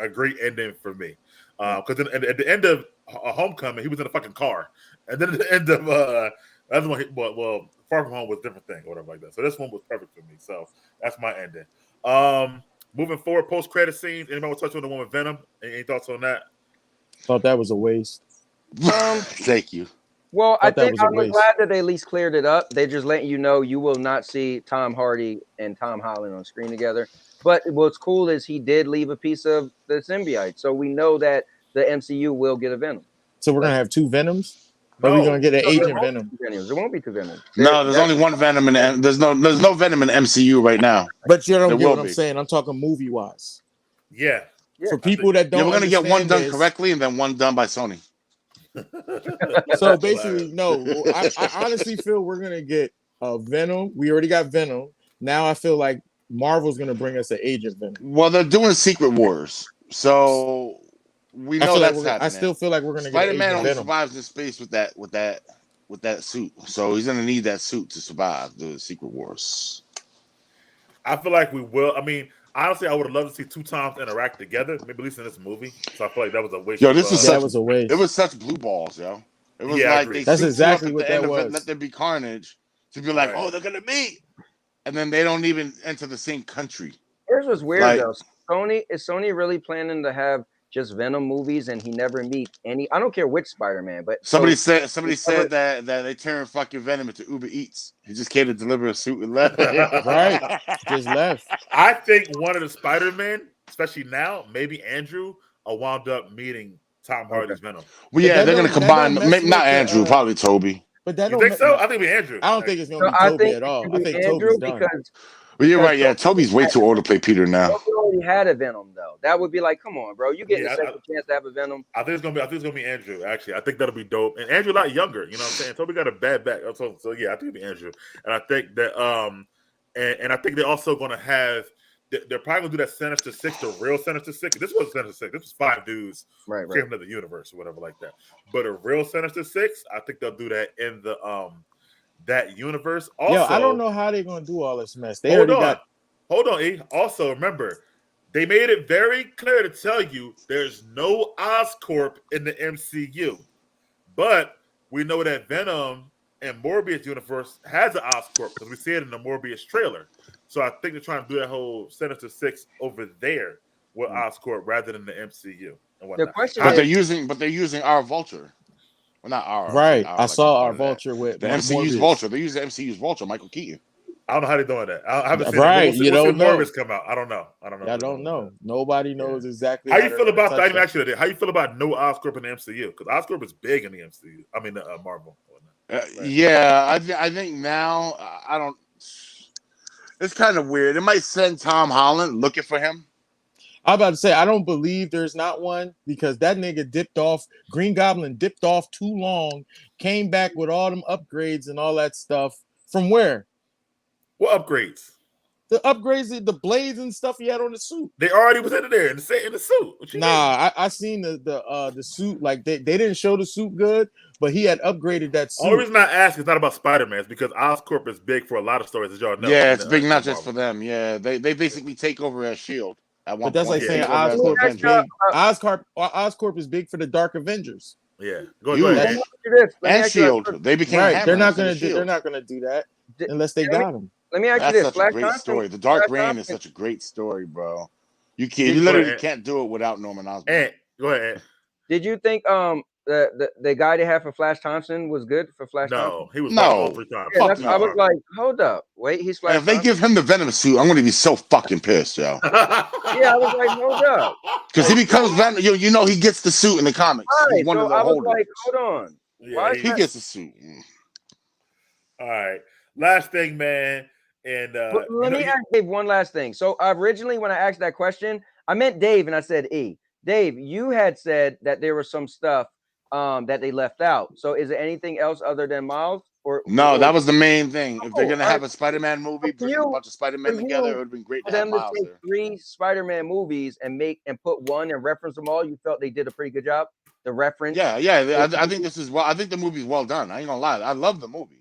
A great ending for me. Because at the end of Homecoming, he was in a fucking car. And then at the end of that's one. Far From Home was a different thing or whatever like that. So this one was perfect for me. So that's my ending. Moving forward, post-credit scenes. Anybody want to touch on the one with Venom? Any thoughts on that?
Thought that was a waste.
Thank you.
Well, I think I'm glad that they at least cleared it up. They're just letting you know you will not see Tom Hardy and Tom Holland on screen together. But what's cool is he did leave a piece of the symbiote. So we know that the MCU will get a Venom.
So we're going to have 2 Venoms? Or are we going to get an Agent Venom?
There won't be 2 Venoms.
No, there's only one Venom in there's no Venom in the MCU right now.
But you don't get what I'm saying. I'm talking movie-wise.
Yeah.
For people that don't
we're going to get one done correctly and then one done by Sony.
So basically, no. I honestly feel we're going to get Venom. We already got Venom. Now I feel like Marvel's going to bring us an Agent Venom.
Well, they're doing Secret Wars. So we know that's happening.
I still feel like we're going to get
Spider-Man only survives in space with that suit. So he's going to need that suit to survive the Secret Wars.
I feel like we will. I mean, honestly, I would have loved to see 2 Toms interact together, maybe at least in this movie. So I feel like that was a waste.
Yo, that was a waste. It was such blue balls, yo. It was like
that's exactly what that was.
Let there be carnage to be like, oh, they're going to meet. And then they don't even enter the same country.
Here's what's weird though. Is Sony really planning to have just Venom movies, and he never meets any. I don't care which Spider-Man, but
Somebody
so
said that they turned fucking Venom into Uber Eats. He just came to deliver a suit and left.
Right. Just left.
I think one of the Spider-Men, especially now, maybe Andrew, wound up meeting Tom Hardy's Venom.
Well, yeah, they're gonna combine. Maybe not Andrew, probably Toby.
But that
You
don't
think so? I think it'll be Andrew.
I don't think it's gonna be
I
Toby
think
at all.
it
I
could
think
be Andrew
Toby's done.
because
Well, you're right. Yeah, Toby's way too old to play Peter now.
Toby already had a Venom though. That would be like, come on, bro, you getting a second chance to have a Venom.
I think it's gonna be Andrew. Actually, I think that'll be dope. And Andrew a lot younger. You know what I'm saying? Toby got a bad back. So yeah, I think it'll be Andrew. And I think that and I think they're also gonna have. They're probably gonna do that Sinister Six, the real Sinister Six. This wasn't Sinister Six. This was 5 dudes
right.
came into the universe or whatever like that. But a real Sinister Six, I think they'll do that in the that universe. Also,
I don't know how they're gonna do all this mess.
Hold on, E. Also, remember, they made it very clear to tell you there's no Oscorp in the MCU, but we know that Venom and Morbius universe has an Oscorp because we see it in the Morbius trailer. So I think they're trying to do that whole Sinister Six over there with Oscorp rather than the MCU and whatnot.
The question
But
is,
they're using our Vulture. Well, not our.
Right.
Our,
I saw our
that.
Vulture with
the MCU's
Morbius.
Vulture. They use the MCU's Vulture, Michael Keaton.
I don't know how they're doing that. I haven't seen
Right.
it. We'll see Morbius come out. I don't know.
I don't know. Nobody knows exactly.
How you feel about that? I didn't actually. How you feel about no Oscorp in the MCU? Because Oscorp is big in the MCU. I mean, Marvel.
Right. Yeah, I think now I don't. It's kind of weird. It might send Tom Holland looking for him.
I'm about to say I don't believe there's not one because that nigga dipped off. Green Goblin dipped off too long. Came back with all them upgrades and all that stuff. From where?
What upgrades?
The upgrades, the blades and stuff he had on the suit.
They already was in there in the suit.
I seen the suit. Like they didn't show the suit good, but he had upgraded that suit.
The only reason I ask is not about Spider-Man. It's because Oscorp is big for a lot of stories, as y'all know.
Yeah, it's big not just for them. Yeah, they basically take over as S.H.I.E.L.D. at one
But that's
point.
like saying Oscorp is big for the Dark Avengers.
Yeah, go ahead.
And S.H.I.E.L.D. They became
right. They're not gonna
do
that unless they got them.
Let me ask you this:
Such a great story. The Dark Reign is such a great story, bro. You literally can't do it without Norman Osborn.
Go ahead.
Did you think the guy they had for Flash Thompson was good for Flash Thompson?
No, he was
all
3 times.
Yeah, I was like, hold up, wait, he's Flash.
If they give him the Venom suit, I'm gonna be so fucking pissed, yo.
Yeah, I was like, hold up,
because he becomes Venom. You know, he gets the suit in the comics.
Right,
He's one
so
of the
I was
holders.
like, hold on,
yeah,
he gets the suit.
All right, last thing, man. And
let me ask Dave one last thing. So originally, when I asked that question, I meant Dave, and I said E. Dave, you had said that there was some stuff that they left out. So is there anything else other than Miles?
No, that was the main thing. If they're gonna have a Spider-Man movie, bring a bunch of Spider-Man together, it would have been great to have Miles
take
there.
3 Spider-Man movies and put one and reference them all. You felt they did a pretty good job. The reference.
Yeah. I think this is I think the movie's well done. I ain't gonna lie. I love the movie.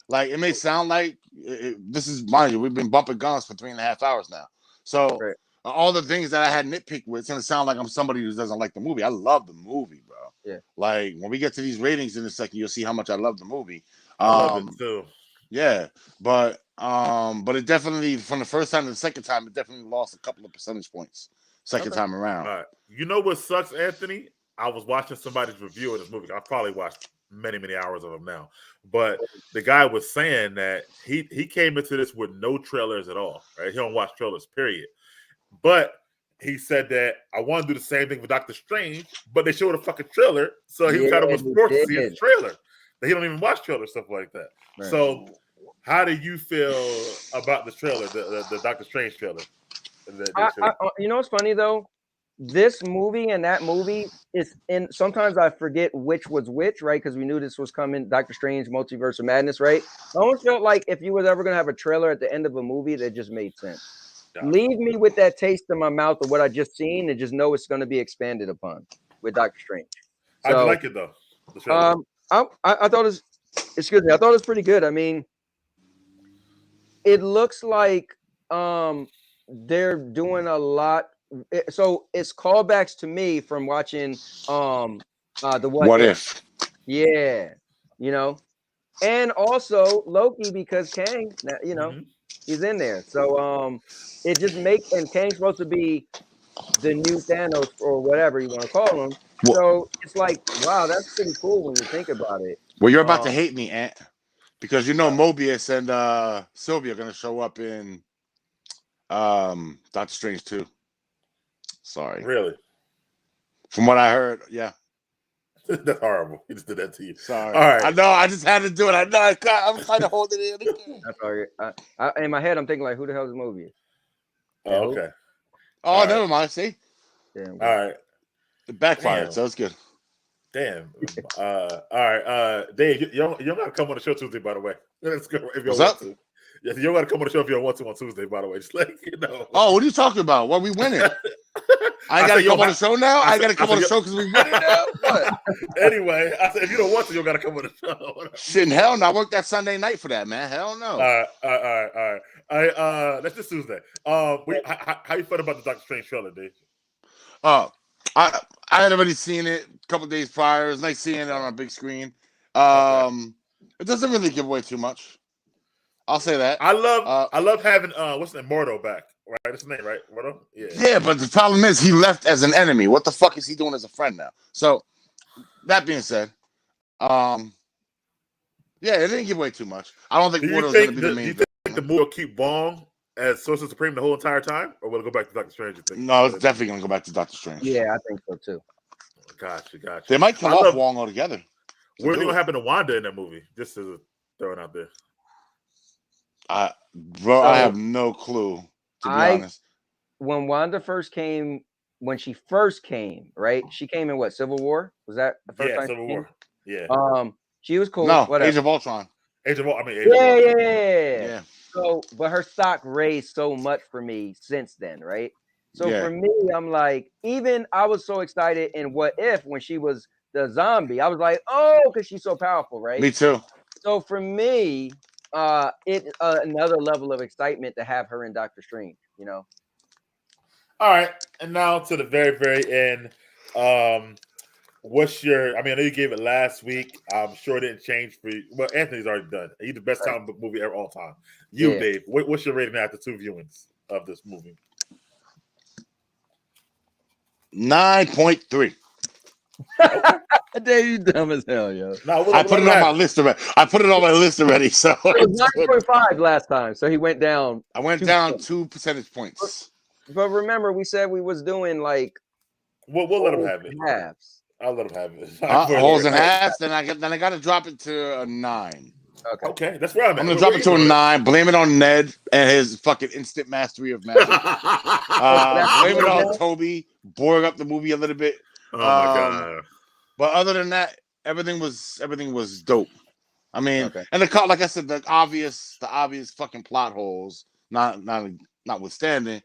Like it may sound like this is mind you, we've been bumping guns for 3.5 hours now. So all the things that I had nitpicked with, it's gonna sound like I'm somebody who doesn't like the movie. I love the movie, bro.
Yeah.
Like when we get to these ratings in a second, you'll see how much I love the movie.
I love it too.
Yeah, but it definitely from the first time to the second time, it definitely lost a couple of percentage points second time around.
All right. You know what sucks, Anthony? I was watching somebody's review of this movie. I probably watched many hours of them now, but the guy was saying that he came into this with no trailers at all. Right? He don't watch trailers, period. But he said that I want to do the same thing with Doctor Strange, but they showed a fucking trailer, so he kind of was forced to see the trailer. That he don't even watch trailers, stuff like that. Right. So, how do you feel about the trailer, the Doctor Strange trailer?
You know what's funny though? This movie and that movie is in. Sometimes I forget which was which, right? Because we knew this was coming. Doctor Strange, Multiverse of Madness, right? I almost felt like if you was ever gonna have a trailer at the end of a movie, that just made sense. Leave me with that taste in my mouth of what I just seen, and just know it's going to be expanded upon with Doctor Strange. So,
I like it though.
I thought it was pretty good. I mean, it looks like they're doing a lot. So it's callbacks to me from watching the What
If.
Yeah, you know, and also Loki because Kang, you know, he's in there. So it just makes, and Kang's supposed to be the new Thanos or whatever you want to call him.
Well,
So it's like, wow, that's pretty cool when you think about it.
well, you're about to hate me, Ant, because you know
Wow.
Mobius and Sylvia are gonna show up in Doctor Strange 2. Sorry.
Really?
From what I heard, yeah.
That's horrible. He just did that to you.
Sorry.
All right.
I know. I just had to do it. I know. I'm trying to hold it in again.
That's all right. In my head, I'm thinking like, who the hell is Mobius?
Oh, okay.
Oh,
All
never
right.
mind. See,
All right.
it backfired,
Damn.
so it's good.
Damn. All right. Dave, you don't gotta come on the show Tuesday, by the way. Let's go if you
What's
want
up?
to. Yes, you don't gotta come on the show if you don't want to on Tuesday, by the way. Just like you know.
Oh, what are you talking about? What we winning? I gotta come on the show now. I gotta come on the show because we winning now. What?
Anyway, I said if you don't want to, you don't gotta come on the show.
Shit, in hell no. I worked that Sunday night for that, man. Hell no.
All right. That's just Tuesday. How you felt about the Doctor Strange trailer, Dave?
I had already seen it a couple days prior. It was nice seeing it on a big screen. It doesn't really give away too much. I'll say that.
I love having what's the name, Mordo back, right? That's his name, right? Mordo? Yeah.
Yeah, but the problem is he left as an enemy. What the fuck is he doing as a friend now? So that being said, yeah, it didn't give away too much. I don't think Mordo's gonna be the main.
Do you think the movie will keep Wong as Sorcerer Supreme the whole entire time, or will it go back to Doctor Strange? You think?
No, it's definitely gonna go back to Doctor Strange.
Yeah, I think so too.
Gotcha.
They might come off Wong altogether.
What's gonna happen to Wanda in that movie? Just as throwing out there.
I have no clue, to be honest.
When Wanda first came, right? She came in what, Civil War? Was that the first time?
Civil War. Yeah.
She was cool.
No,
whatever.
Age of Ultron.
Yeah. So, but her stock raised so much for me since then, right? So for me, I'm like, even I was so excited in What If when she was the zombie. I was like, oh, because she's so powerful, right?
Me too.
So for me, it's another level of excitement to have her in Doctor Strange, you know.
All right, and now to the very, very end. What's your? I mean, I know you gave it last week. I'm sure it didn't change for you. Well, Anthony's already done. He's the best comic book movie ever all time. Dave, what's your rating after 2 viewings of this movie?
9.3.
Dave, you dumb as hell, yo.
No, I put it on my list already. So
it was 9.5 last time, so he went down.
I went down 2 percentage points.
But remember, we said we was doing like.
We'll let him have it.
Halves.
I'll let him have it.
Holes in halves. Then I got to drop it to a 9.
Okay, that's where I'm
gonna drop it to a 9. Blame it on Ned and his fucking instant mastery of magic. Blame it on Toby, boring up the movie a little bit.
Oh my god!
But other than that, everything was dope. I mean, and like I said, the obvious fucking plot holes, notwithstanding,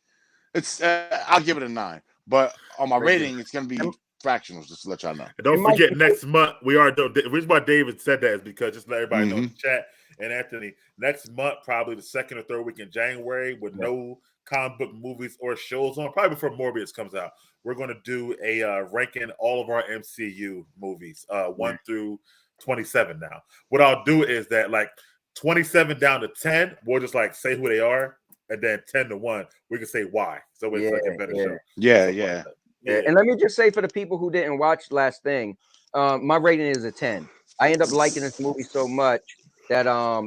it's I'll give it a 9. But on my rating, it's gonna be fractionals, just to let y'all know.
And don't forget, next month the reason why David said that is because just let everybody know in the chat and Anthony, next month, probably the 2nd or 3rd week in January, with no comic book movies or shows on, probably before Morbius comes out, we're going to do a ranking all of our MCU movies, 1 through 27 now. What I'll do is that like 27 down to 10, we'll just like say who they are, and then 10 to 1, we can say why. So it's like a better show.
Yeah.
And let me just say for the people who didn't watch last thing, my rating is a 10. I end up liking this movie so much that I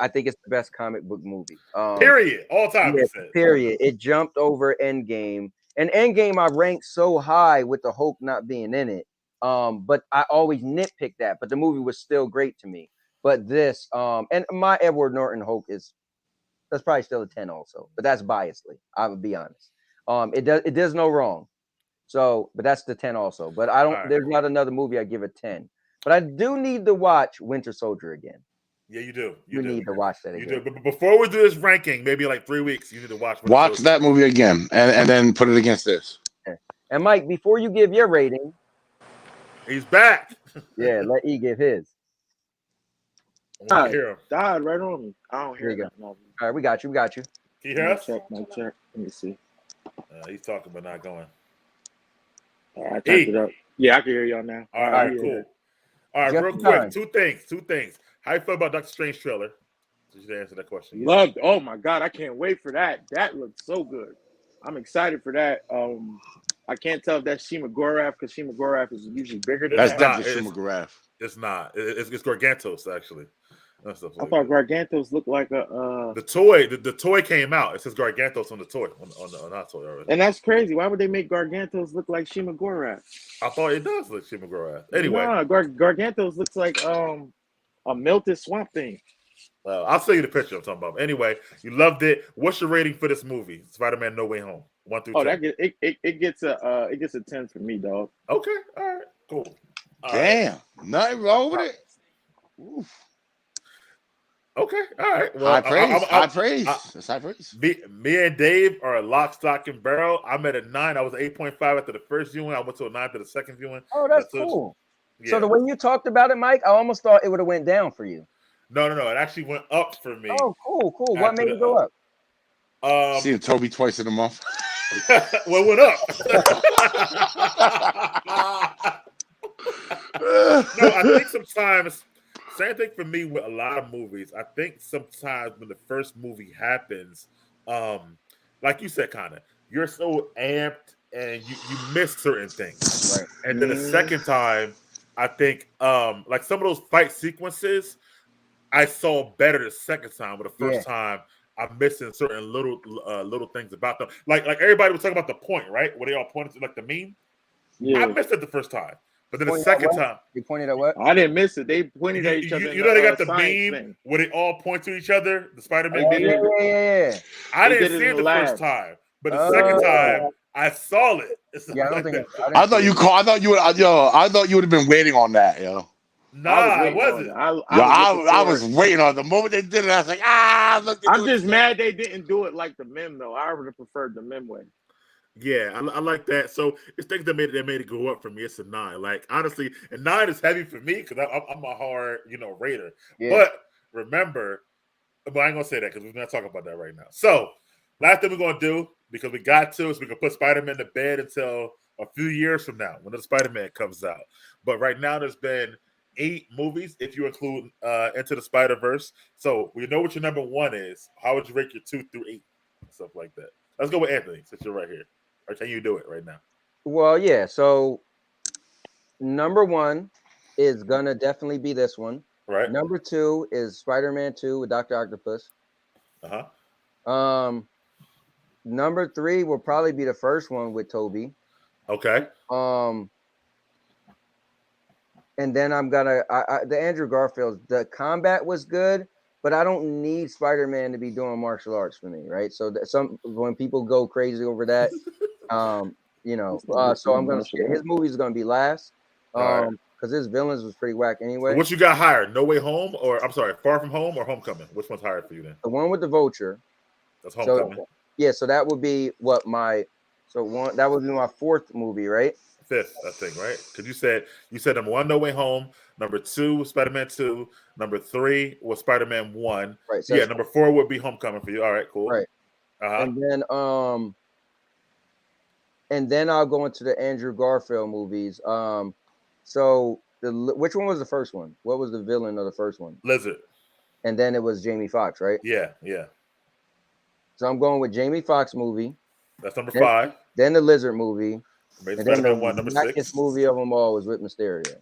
think it's the best comic book movie.
Period. All time.
Period. It jumped over Endgame. And Endgame I ranked so high with the Hulk not being in it. But I always nitpick that. But the movie was still great to me. But this, and my Edward Norton Hulk that's probably still a 10 also. But that's biasly. I would be honest. It does no wrong. So, but that's the 10 also. But I don't. There's not another movie I give a 10. But I do need to watch Winter Soldier again.
Yeah, you do.
You need to watch that again.
You do. But before we do this ranking, maybe in like 3 weeks, you need to watch
that movie again and then put it against this.
And Mike, before you give your rating,
he's back.
Yeah, let E give his.
Died right on me. I don't hear it.
All right, we got you.
Can you hear us?
Check. Let me see.
He's talking but not going.
I typed it up. Yeah, I can hear y'all now.
All right, cool. All right, real quick, two things. How you feel about Doctor Strange trailer? So you should answer that question.
Loved. Oh my god, I can't wait for that. That looks so good. I'm excited for that. I can't tell if that's Shima Gorath because Shima Gorath is usually bigger than
That's
that.
definitely Shuma Garaf.
It's not. It's Gargantos actually. That's the
I thought Gargantos looked like
the toy. The toy came out. It says Gargantos on the toy on our toy already.
and that's crazy. Why would they make Gargantos look like Shima Gorath?
I thought it does look Shima Gorath. Anyway,
nah, Gargantos looks like a melted swamp thing.
I'll show you the picture I'm talking about. Anyway, you loved it. What's your rating for this movie, Spider-Man: No Way Home? 1 through 10.
It gets a 10 for me, dog.
Okay, all right, cool. All
Damn, nothing wrong with it. Oof.
Okay, all right. Well,
High praise. High praise. That's high praise.
Me and Dave are lock, stock, and barrel. I'm at a 9. I was 8.5 after the first viewing. I went to a 9 after the second viewing.
Oh, that's cool.
Yeah.
So the way you talked about it, Mike, I almost thought it would have went down for you.
No. It actually went up for me.
Oh, cool. What made it go up?
Seeing Toby twice in a month.
Well, it went up. No, I think sometimes, same thing for me with a lot of movies. I think sometimes when the first movie happens, like you said, kind of, you're so amped and you miss certain things.
Right.
And then the second time, I think like some of those fight sequences, I saw better the second time, but the first time I'm missing certain little things about them. Like everybody was talking about the point, right? Where they all pointed to like the meme. Yeah. I missed it the first time. But then the second time,
they pointed at what?
I didn't miss it. They pointed at each other.
You know, they got the meme where they all point to each other. The Spider-Man meme.
Yeah.
I didn't see it the first time, but the second time I saw it.
Yeah, I don't think
I thought you would have been waiting on that, yo.
Nah, I wasn't.
I was waiting on it. The moment they did it, I was like,
I'm just mad they didn't do it like the meme though. I would have preferred the meme way.
Yeah, I like that. So it's things that made it go up for me. It's a 9. Like honestly, and 9 is heavy for me because I'm a hard, rater. Yeah. But remember, but I ain't gonna say that because we're not talking about that right now. So last thing we're gonna do, because we got to, is we can put Spider-Man to bed until a few years from now when the Spider-Man comes out. But right now there's been 8 movies if you include Into the Spider-Verse. So we know what your number 1 is. How would you rate your 2 through 8? Stuff like that. Let's go with Anthony since you're right here. Or can you do it right now?
Well, yeah. So number 1 is gonna definitely be this one.
Right.
Number 2 is Spider-Man 2 with Dr. Octopus. Number 3 will probably be the first one with Toby.
Okay.
And then I'm gonna the Andrew Garfield. The combat was good, but I don't need Spider-Man to be doing martial arts for me, right? So when people go crazy over that, so I'm gonna say his movie is gonna be last, because his villains was pretty whack anyway.
So what you got higher? No Way Home, or I'm sorry, Far From Home or Homecoming? Which one's higher for you then?
The one with the Vulture.
That's Homecoming.
So that would be that would be my 4th movie, right?
5th, I think, right? Because you said number 1, No Way Home. Number 2 was Spider-Man 2. Number 3 was Spider-Man 1. Right. So yeah, number 4 would be Homecoming for you. All right, cool.
Right. And then I'll go into the Andrew Garfield movies. So which one was the first one? What was the villain of the first one?
Lizard.
And then it was Jamie Foxx, right?
Yeah.
So I'm going with Jamie Foxx movie.
That's number 5.
Then the Lizard movie.
And then the number 6
movie of them all was with Mysterio.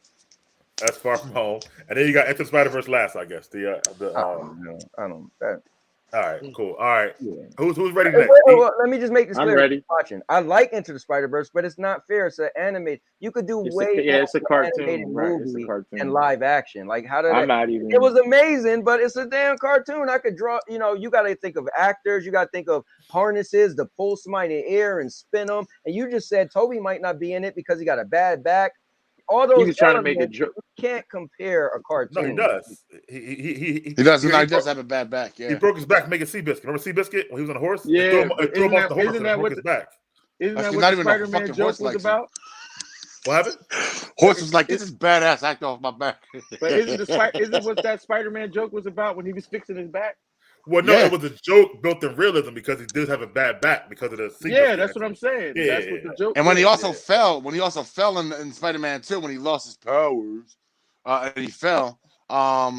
That's Far From Home, and then you got Into the Spider-Verse last, I guess.
I don't.
All right, cool. All right,
yeah.
Who's ready next?
Let me just make this clear.
I'm ready.
Watching. I like Into the Spider-Verse, but it's not fair. It's an animated. You could do
it's a cartoon
movie and live action. Like how did
it
was amazing, but it's a damn cartoon. I could draw. You got to think of actors. You got to think of harnesses to pull somebody in the air and spin them. And you just said Toby might not be in it because he got a bad back. All those.
He was trying to make a joke.
You can't compare a cartoon.
No, he does.
He does. He does have a bad back. Yeah.
He broke his back making Seabiscuit. Remember Seabiscuit when he was on a horse?
Yeah.
He threw him off the horse and broke his back.
Isn't that what the Spider-Man joke was about?
What happened?
Horse was like, "This is badass. Act off my back."
But isn't what that Spider-Man joke was about when he was fixing his back?
Well, no, it was a joke built in realism because he did have a bad back because of the Seabiscuit.
Yeah, that's what I'm saying.
Yeah,
that's what the joke.
And when he also fell, in Spider-Man 2, when he lost his powers, and he fell,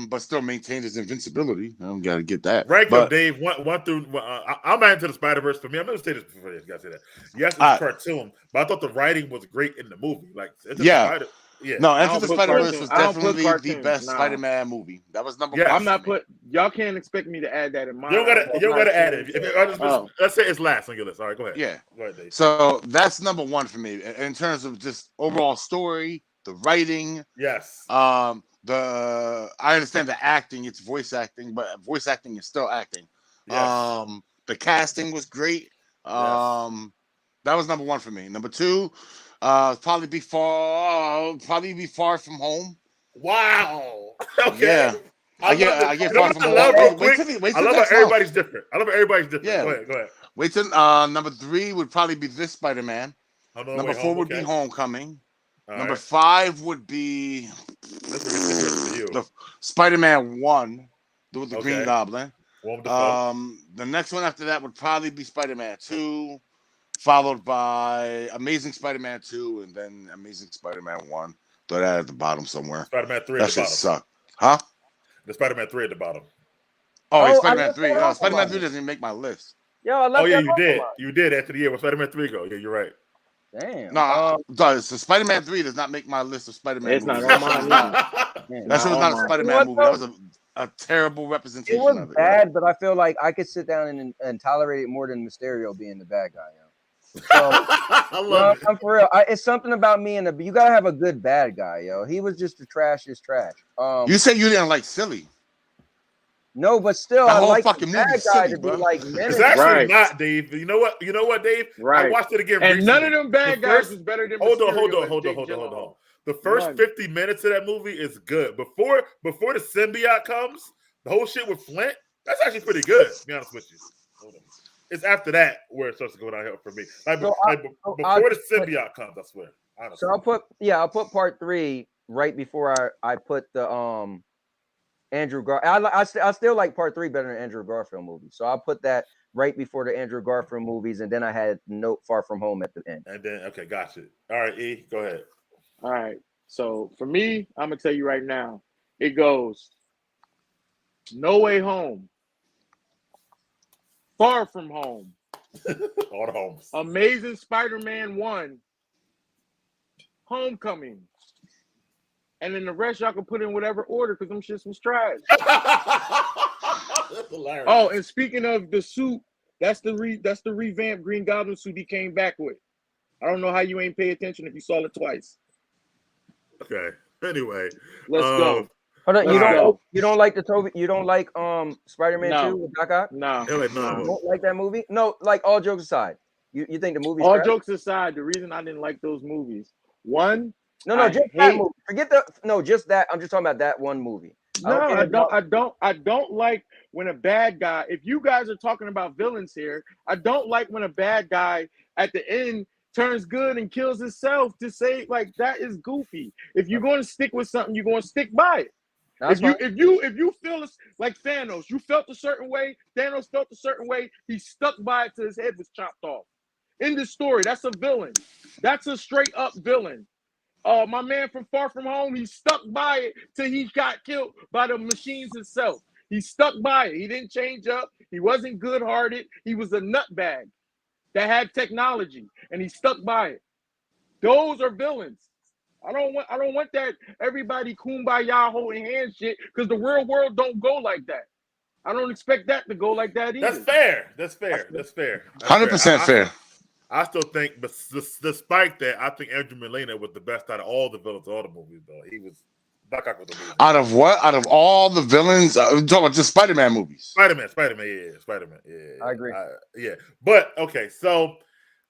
but still maintained his invincibility. I don't gotta get that.
Rank
but,
them, Dave. One through. I'm not into the Spider-Verse for me. I'm gonna say this before you guys say that. Yes, it's a cartoon, but I thought the writing was great in the movie. Like, Spider. Yeah.
No,
I
Into
don't
the
put
Spider-Verse
cartoon-
was
I don't put
definitely the
cartoons,
best
nah.
Spider-Man movie. That was number
Yes.
one.
I'm not put. Y'all can't expect me to add that in mine.
You don't gotta add it.
Oh.
Let's say it's last on your list. All right, go ahead.
Yeah.
Go ahead, Dave.
So that's number one for me in terms of just overall story, the writing.
Yes.
I understand the acting, it's voice acting, but voice acting is still acting.
Yes.
The casting was great. That was number one for me. Number two, probably be far from home.
Wow. Okay.
Yeah. I get far from home.
Wait till I love how everybody's different. I love how everybody's different.
Yeah.
Go ahead.
Wait till number three would probably be this Spider-Man. Number four would be Homecoming. Number 5 would be the Spider-Man 1 with the Green Goblin. The next one after that would probably be Spider-Man 2, followed by Amazing Spider-Man 2, and then Amazing Spider-Man 1. Throw that at the bottom somewhere.
Spider-Man 3
that
at the bottom.
Suck. Huh?
The Spider-Man 3 at the bottom.
Spider-Man 3. No, Spider-Man 3 doesn't even make my list.
Yo, I love
you did. You did after the year. Where Spider-Man 3 go? Yeah, you're right.
Damn.
No, so Spider-Man 3 does not make my list of Spider-Man
It's
movies.
not on mine.
That shit was not a Spider-Man movie. That was a terrible representation.
It was
of it.
bad, but I feel like I could sit down and tolerate it more than Mysterio being the bad guy. Yo. So,
I love it.
I'm for real. It's something about me and you gotta have a good bad guy, yo. He was just the trashiest trash.
You said you didn't like Silly.
No, but still,
The
I
whole
like
fucking
the bad
movie's
guy
silly,
to be
bro.
like
It's actually not, Dave. You know what, Dave?
Right.
I watched it again
And
recently.
none of them bad guys is better than
Hold
Mysterio
on. The first 50 minutes of that movie is good. Before the symbiote comes, the whole shit with Flint, that's actually pretty good, to be honest with you. Hold on. It's after that where it starts to go downhill for me. Before the symbiote comes, I swear. Honestly.
So I'll put part 3 right before I put the Andrew Garfield. I still like part 3 better than Andrew Garfield movie. So I'll put that right before the Andrew Garfield movies, and then I had Note Far From Home at the end.
And then gotcha. All right, E, go ahead.
All right. So for me, I'm gonna tell you right now, it goes No Way Home, Far From Home,
All the homes.
Amazing Spider-Man 1, Homecoming. And then the rest y'all can put in whatever order because them shits was trash.
That's hilarious.
Oh, and speaking of the suit, that's the revamped Green Goblin suit he came back with. I don't know how you ain't pay attention if you saw it twice.
Okay. Anyway,
Let's go.
Hold on,
Let's
you don't like Spider-Man 2 with Doc Ock?
No.
no.
You don't like that movie? No, like all jokes aside. You think the movie's
All
trash?
jokes aside, the reason I didn't like those movies, one,
No, just that movie. Forget just that. I'm just talking about that one movie.
I don't like when a bad guy, if you guys are talking about villains here, I don't like when a bad guy at the end turns good and kills himself to say like that is goofy. If you're going to stick with something, you're going to stick by it. If you feel like Thanos, you felt a certain way, Thanos felt a certain way, he stuck by it till his head was chopped off. In the story, that's a villain. That's a straight up villain. My man from Far From Home, he stuck by it till he got killed by the machines itself. He stuck by it. He didn't change up. He wasn't good-hearted. He was a nutbag that had technology, and he stuck by it. Those are villains. I don't want that everybody kumbaya holding hands shit because the real world don't go like that. I don't expect that to go like that either.
That's fair.
100% fair.
I still think, but despite that, I think Andrew Molina was the best out of all the villains of all the movies, though. He was Doc Ock was amazing.
Out of what? Out of all the villains? I'm talking about just Spider-Man movies.
Spider-Man, yeah.
I agree.
Yeah. But, okay, so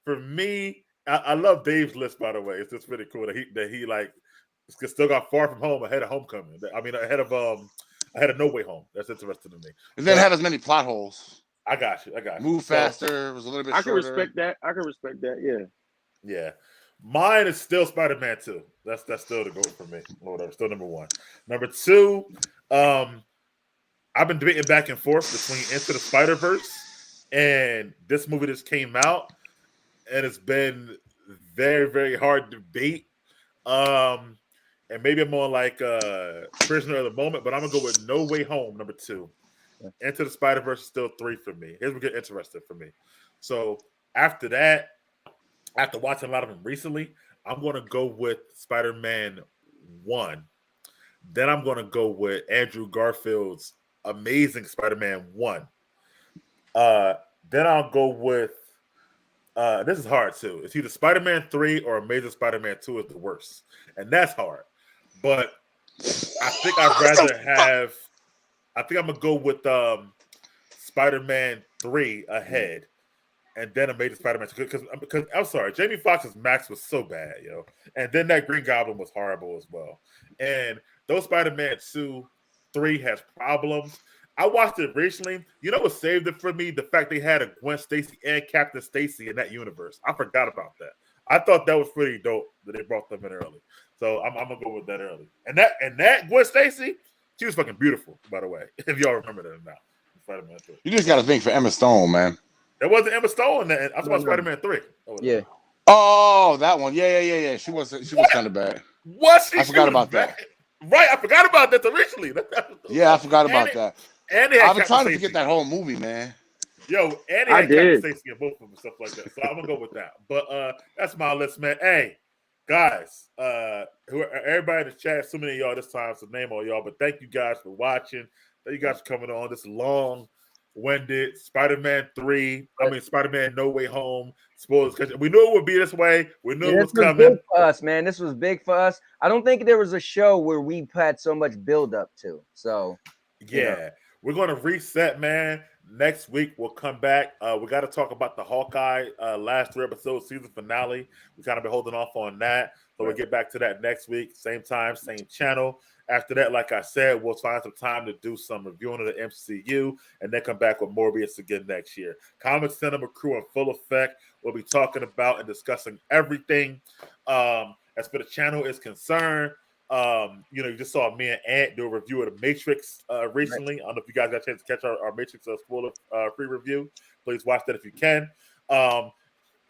for me, I love Dave's list, by the way. It's just really cool that he like still got Far From Home ahead of Homecoming. I mean, ahead of No Way Home. That's interesting to me.
It didn't have as many plot holes.
I got you.
Move faster. It was a little bit shorter.
I can respect that. Yeah.
Yeah. Mine is still Spider-Man 2. That's still the goal for me. Or whatever. Still number 1. Number 2, I've been debating back and forth between Into the Spider-Verse and this movie just came out. And it's been very, very hard debate. And and maybe I'm on like Prisoner of the Moment, but I'm gonna go with No Way Home number 2. Into the Spider-Verse is still 3 for me. Here's what get interesting for me. So after that, after watching a lot of them recently, I'm gonna go with Spider-Man 1. Then I'm gonna go with Andrew Garfield's Amazing Spider-Man 1. Then I'll go with this is hard too. It's either Spider-Man 3 or Amazing Spider-Man 2 is the worst. And that's hard. But I think I'd rather have I think I'm gonna go with Spider-Man 3 ahead, and then Amazing Spider-Man 2 because I'm sorry, Jamie Foxx's Max was so bad, yo, and then that Green Goblin was horrible as well. And those Spider-Man 2, 3 has problems. I watched it recently. You know what saved it for me? The fact they had a Gwen Stacy and Captain Stacy in that universe. I forgot about that. I thought that was pretty dope that they brought them in early. So I'm gonna go with that early. And that Gwen Stacy. She was fucking beautiful, by the way, if y'all remember that or not. Spider-Man 3.
You just got to think for Emma Stone, man.
There wasn't Emma Stone in that. I was about Spider-Man 3.
Yeah.
Oh, that one. Yeah. She was kind of bad.
What?
I forgot about that.
Right, I forgot about that originally.
Yeah, I forgot about that.
And
I've been trying to forget that whole movie, man.
Yo, and they had Captain Stacy in both of them and stuff like that. So I'm gonna go with that. But that's my list, man. Hey, guys, everybody in the chat, so many of y'all this time, so name all y'all. But thank you guys for watching. Thank you guys for coming on this long-winded Spider-Man 3. I mean Spider-Man No Way Home. Spoilers, because we knew it would be this way. We knew it was coming.
Big for us, man. This was big for us. I don't think there was a show where we had so much build up to. So
yeah, we're gonna reset, man. Next week we'll come back. We got to talk about the Hawkeye last 3 episodes season finale. We kind of been holding off on that, so we'll get back to that next week, same time, same channel. After that, like I said, we'll find some time to do some reviewing of the MCU, and then come back with Morbius again next year. Comic Cinema crew in full effect. We'll be talking about and discussing everything as for the channel is concerned. You just saw me and Ant do a review of the Matrix recently. I don't know if you guys got a chance to catch our Matrix spoiler free review. Please watch that if you can.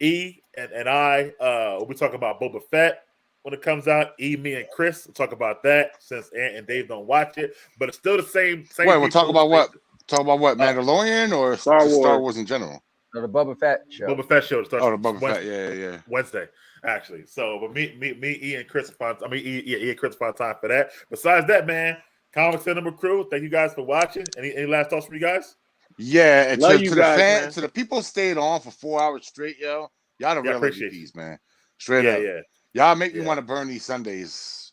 E and I will be talking about Boba Fett when it comes out. E, me, and Chris will talk about that since Ant and Dave don't watch it, but it's still the same.
Wait, we'll talk about what? Talk about what? Mandalorian or Star Wars in general?
No, the Boba Fett show.
Boba Fett show starts.
Oh, the Boba Fett, yeah.
Wednesday, actually. So, but me, E, and Chris find. E and Chris find time for that. Besides that, man, Comic Cinema crew. Thank you guys for watching. Any last thoughts from you guys?
Yeah, and
Love
to
you
the
guys,
fans,
man.
to the people stayed on for 4 hours straight, yo. Y'all the real MVPs, man. Straight up.
Yeah.
Y'all make me want to burn these Sundays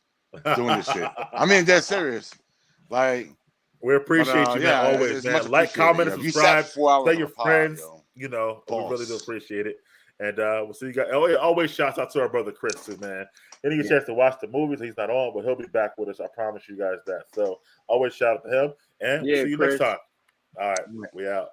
doing this shit. I mean, dead serious. Like,
we appreciate you, man, always, man. Like, comment, and subscribe. Tell your friends. We really do appreciate it. And we'll see you guys. Always shouts out to our brother Chris, too, man. He didn't get a chance to watch the movies. He's not on, but he'll be back with us. I promise you guys that. So always shout out to him. And we'll see you next time. All right, we out.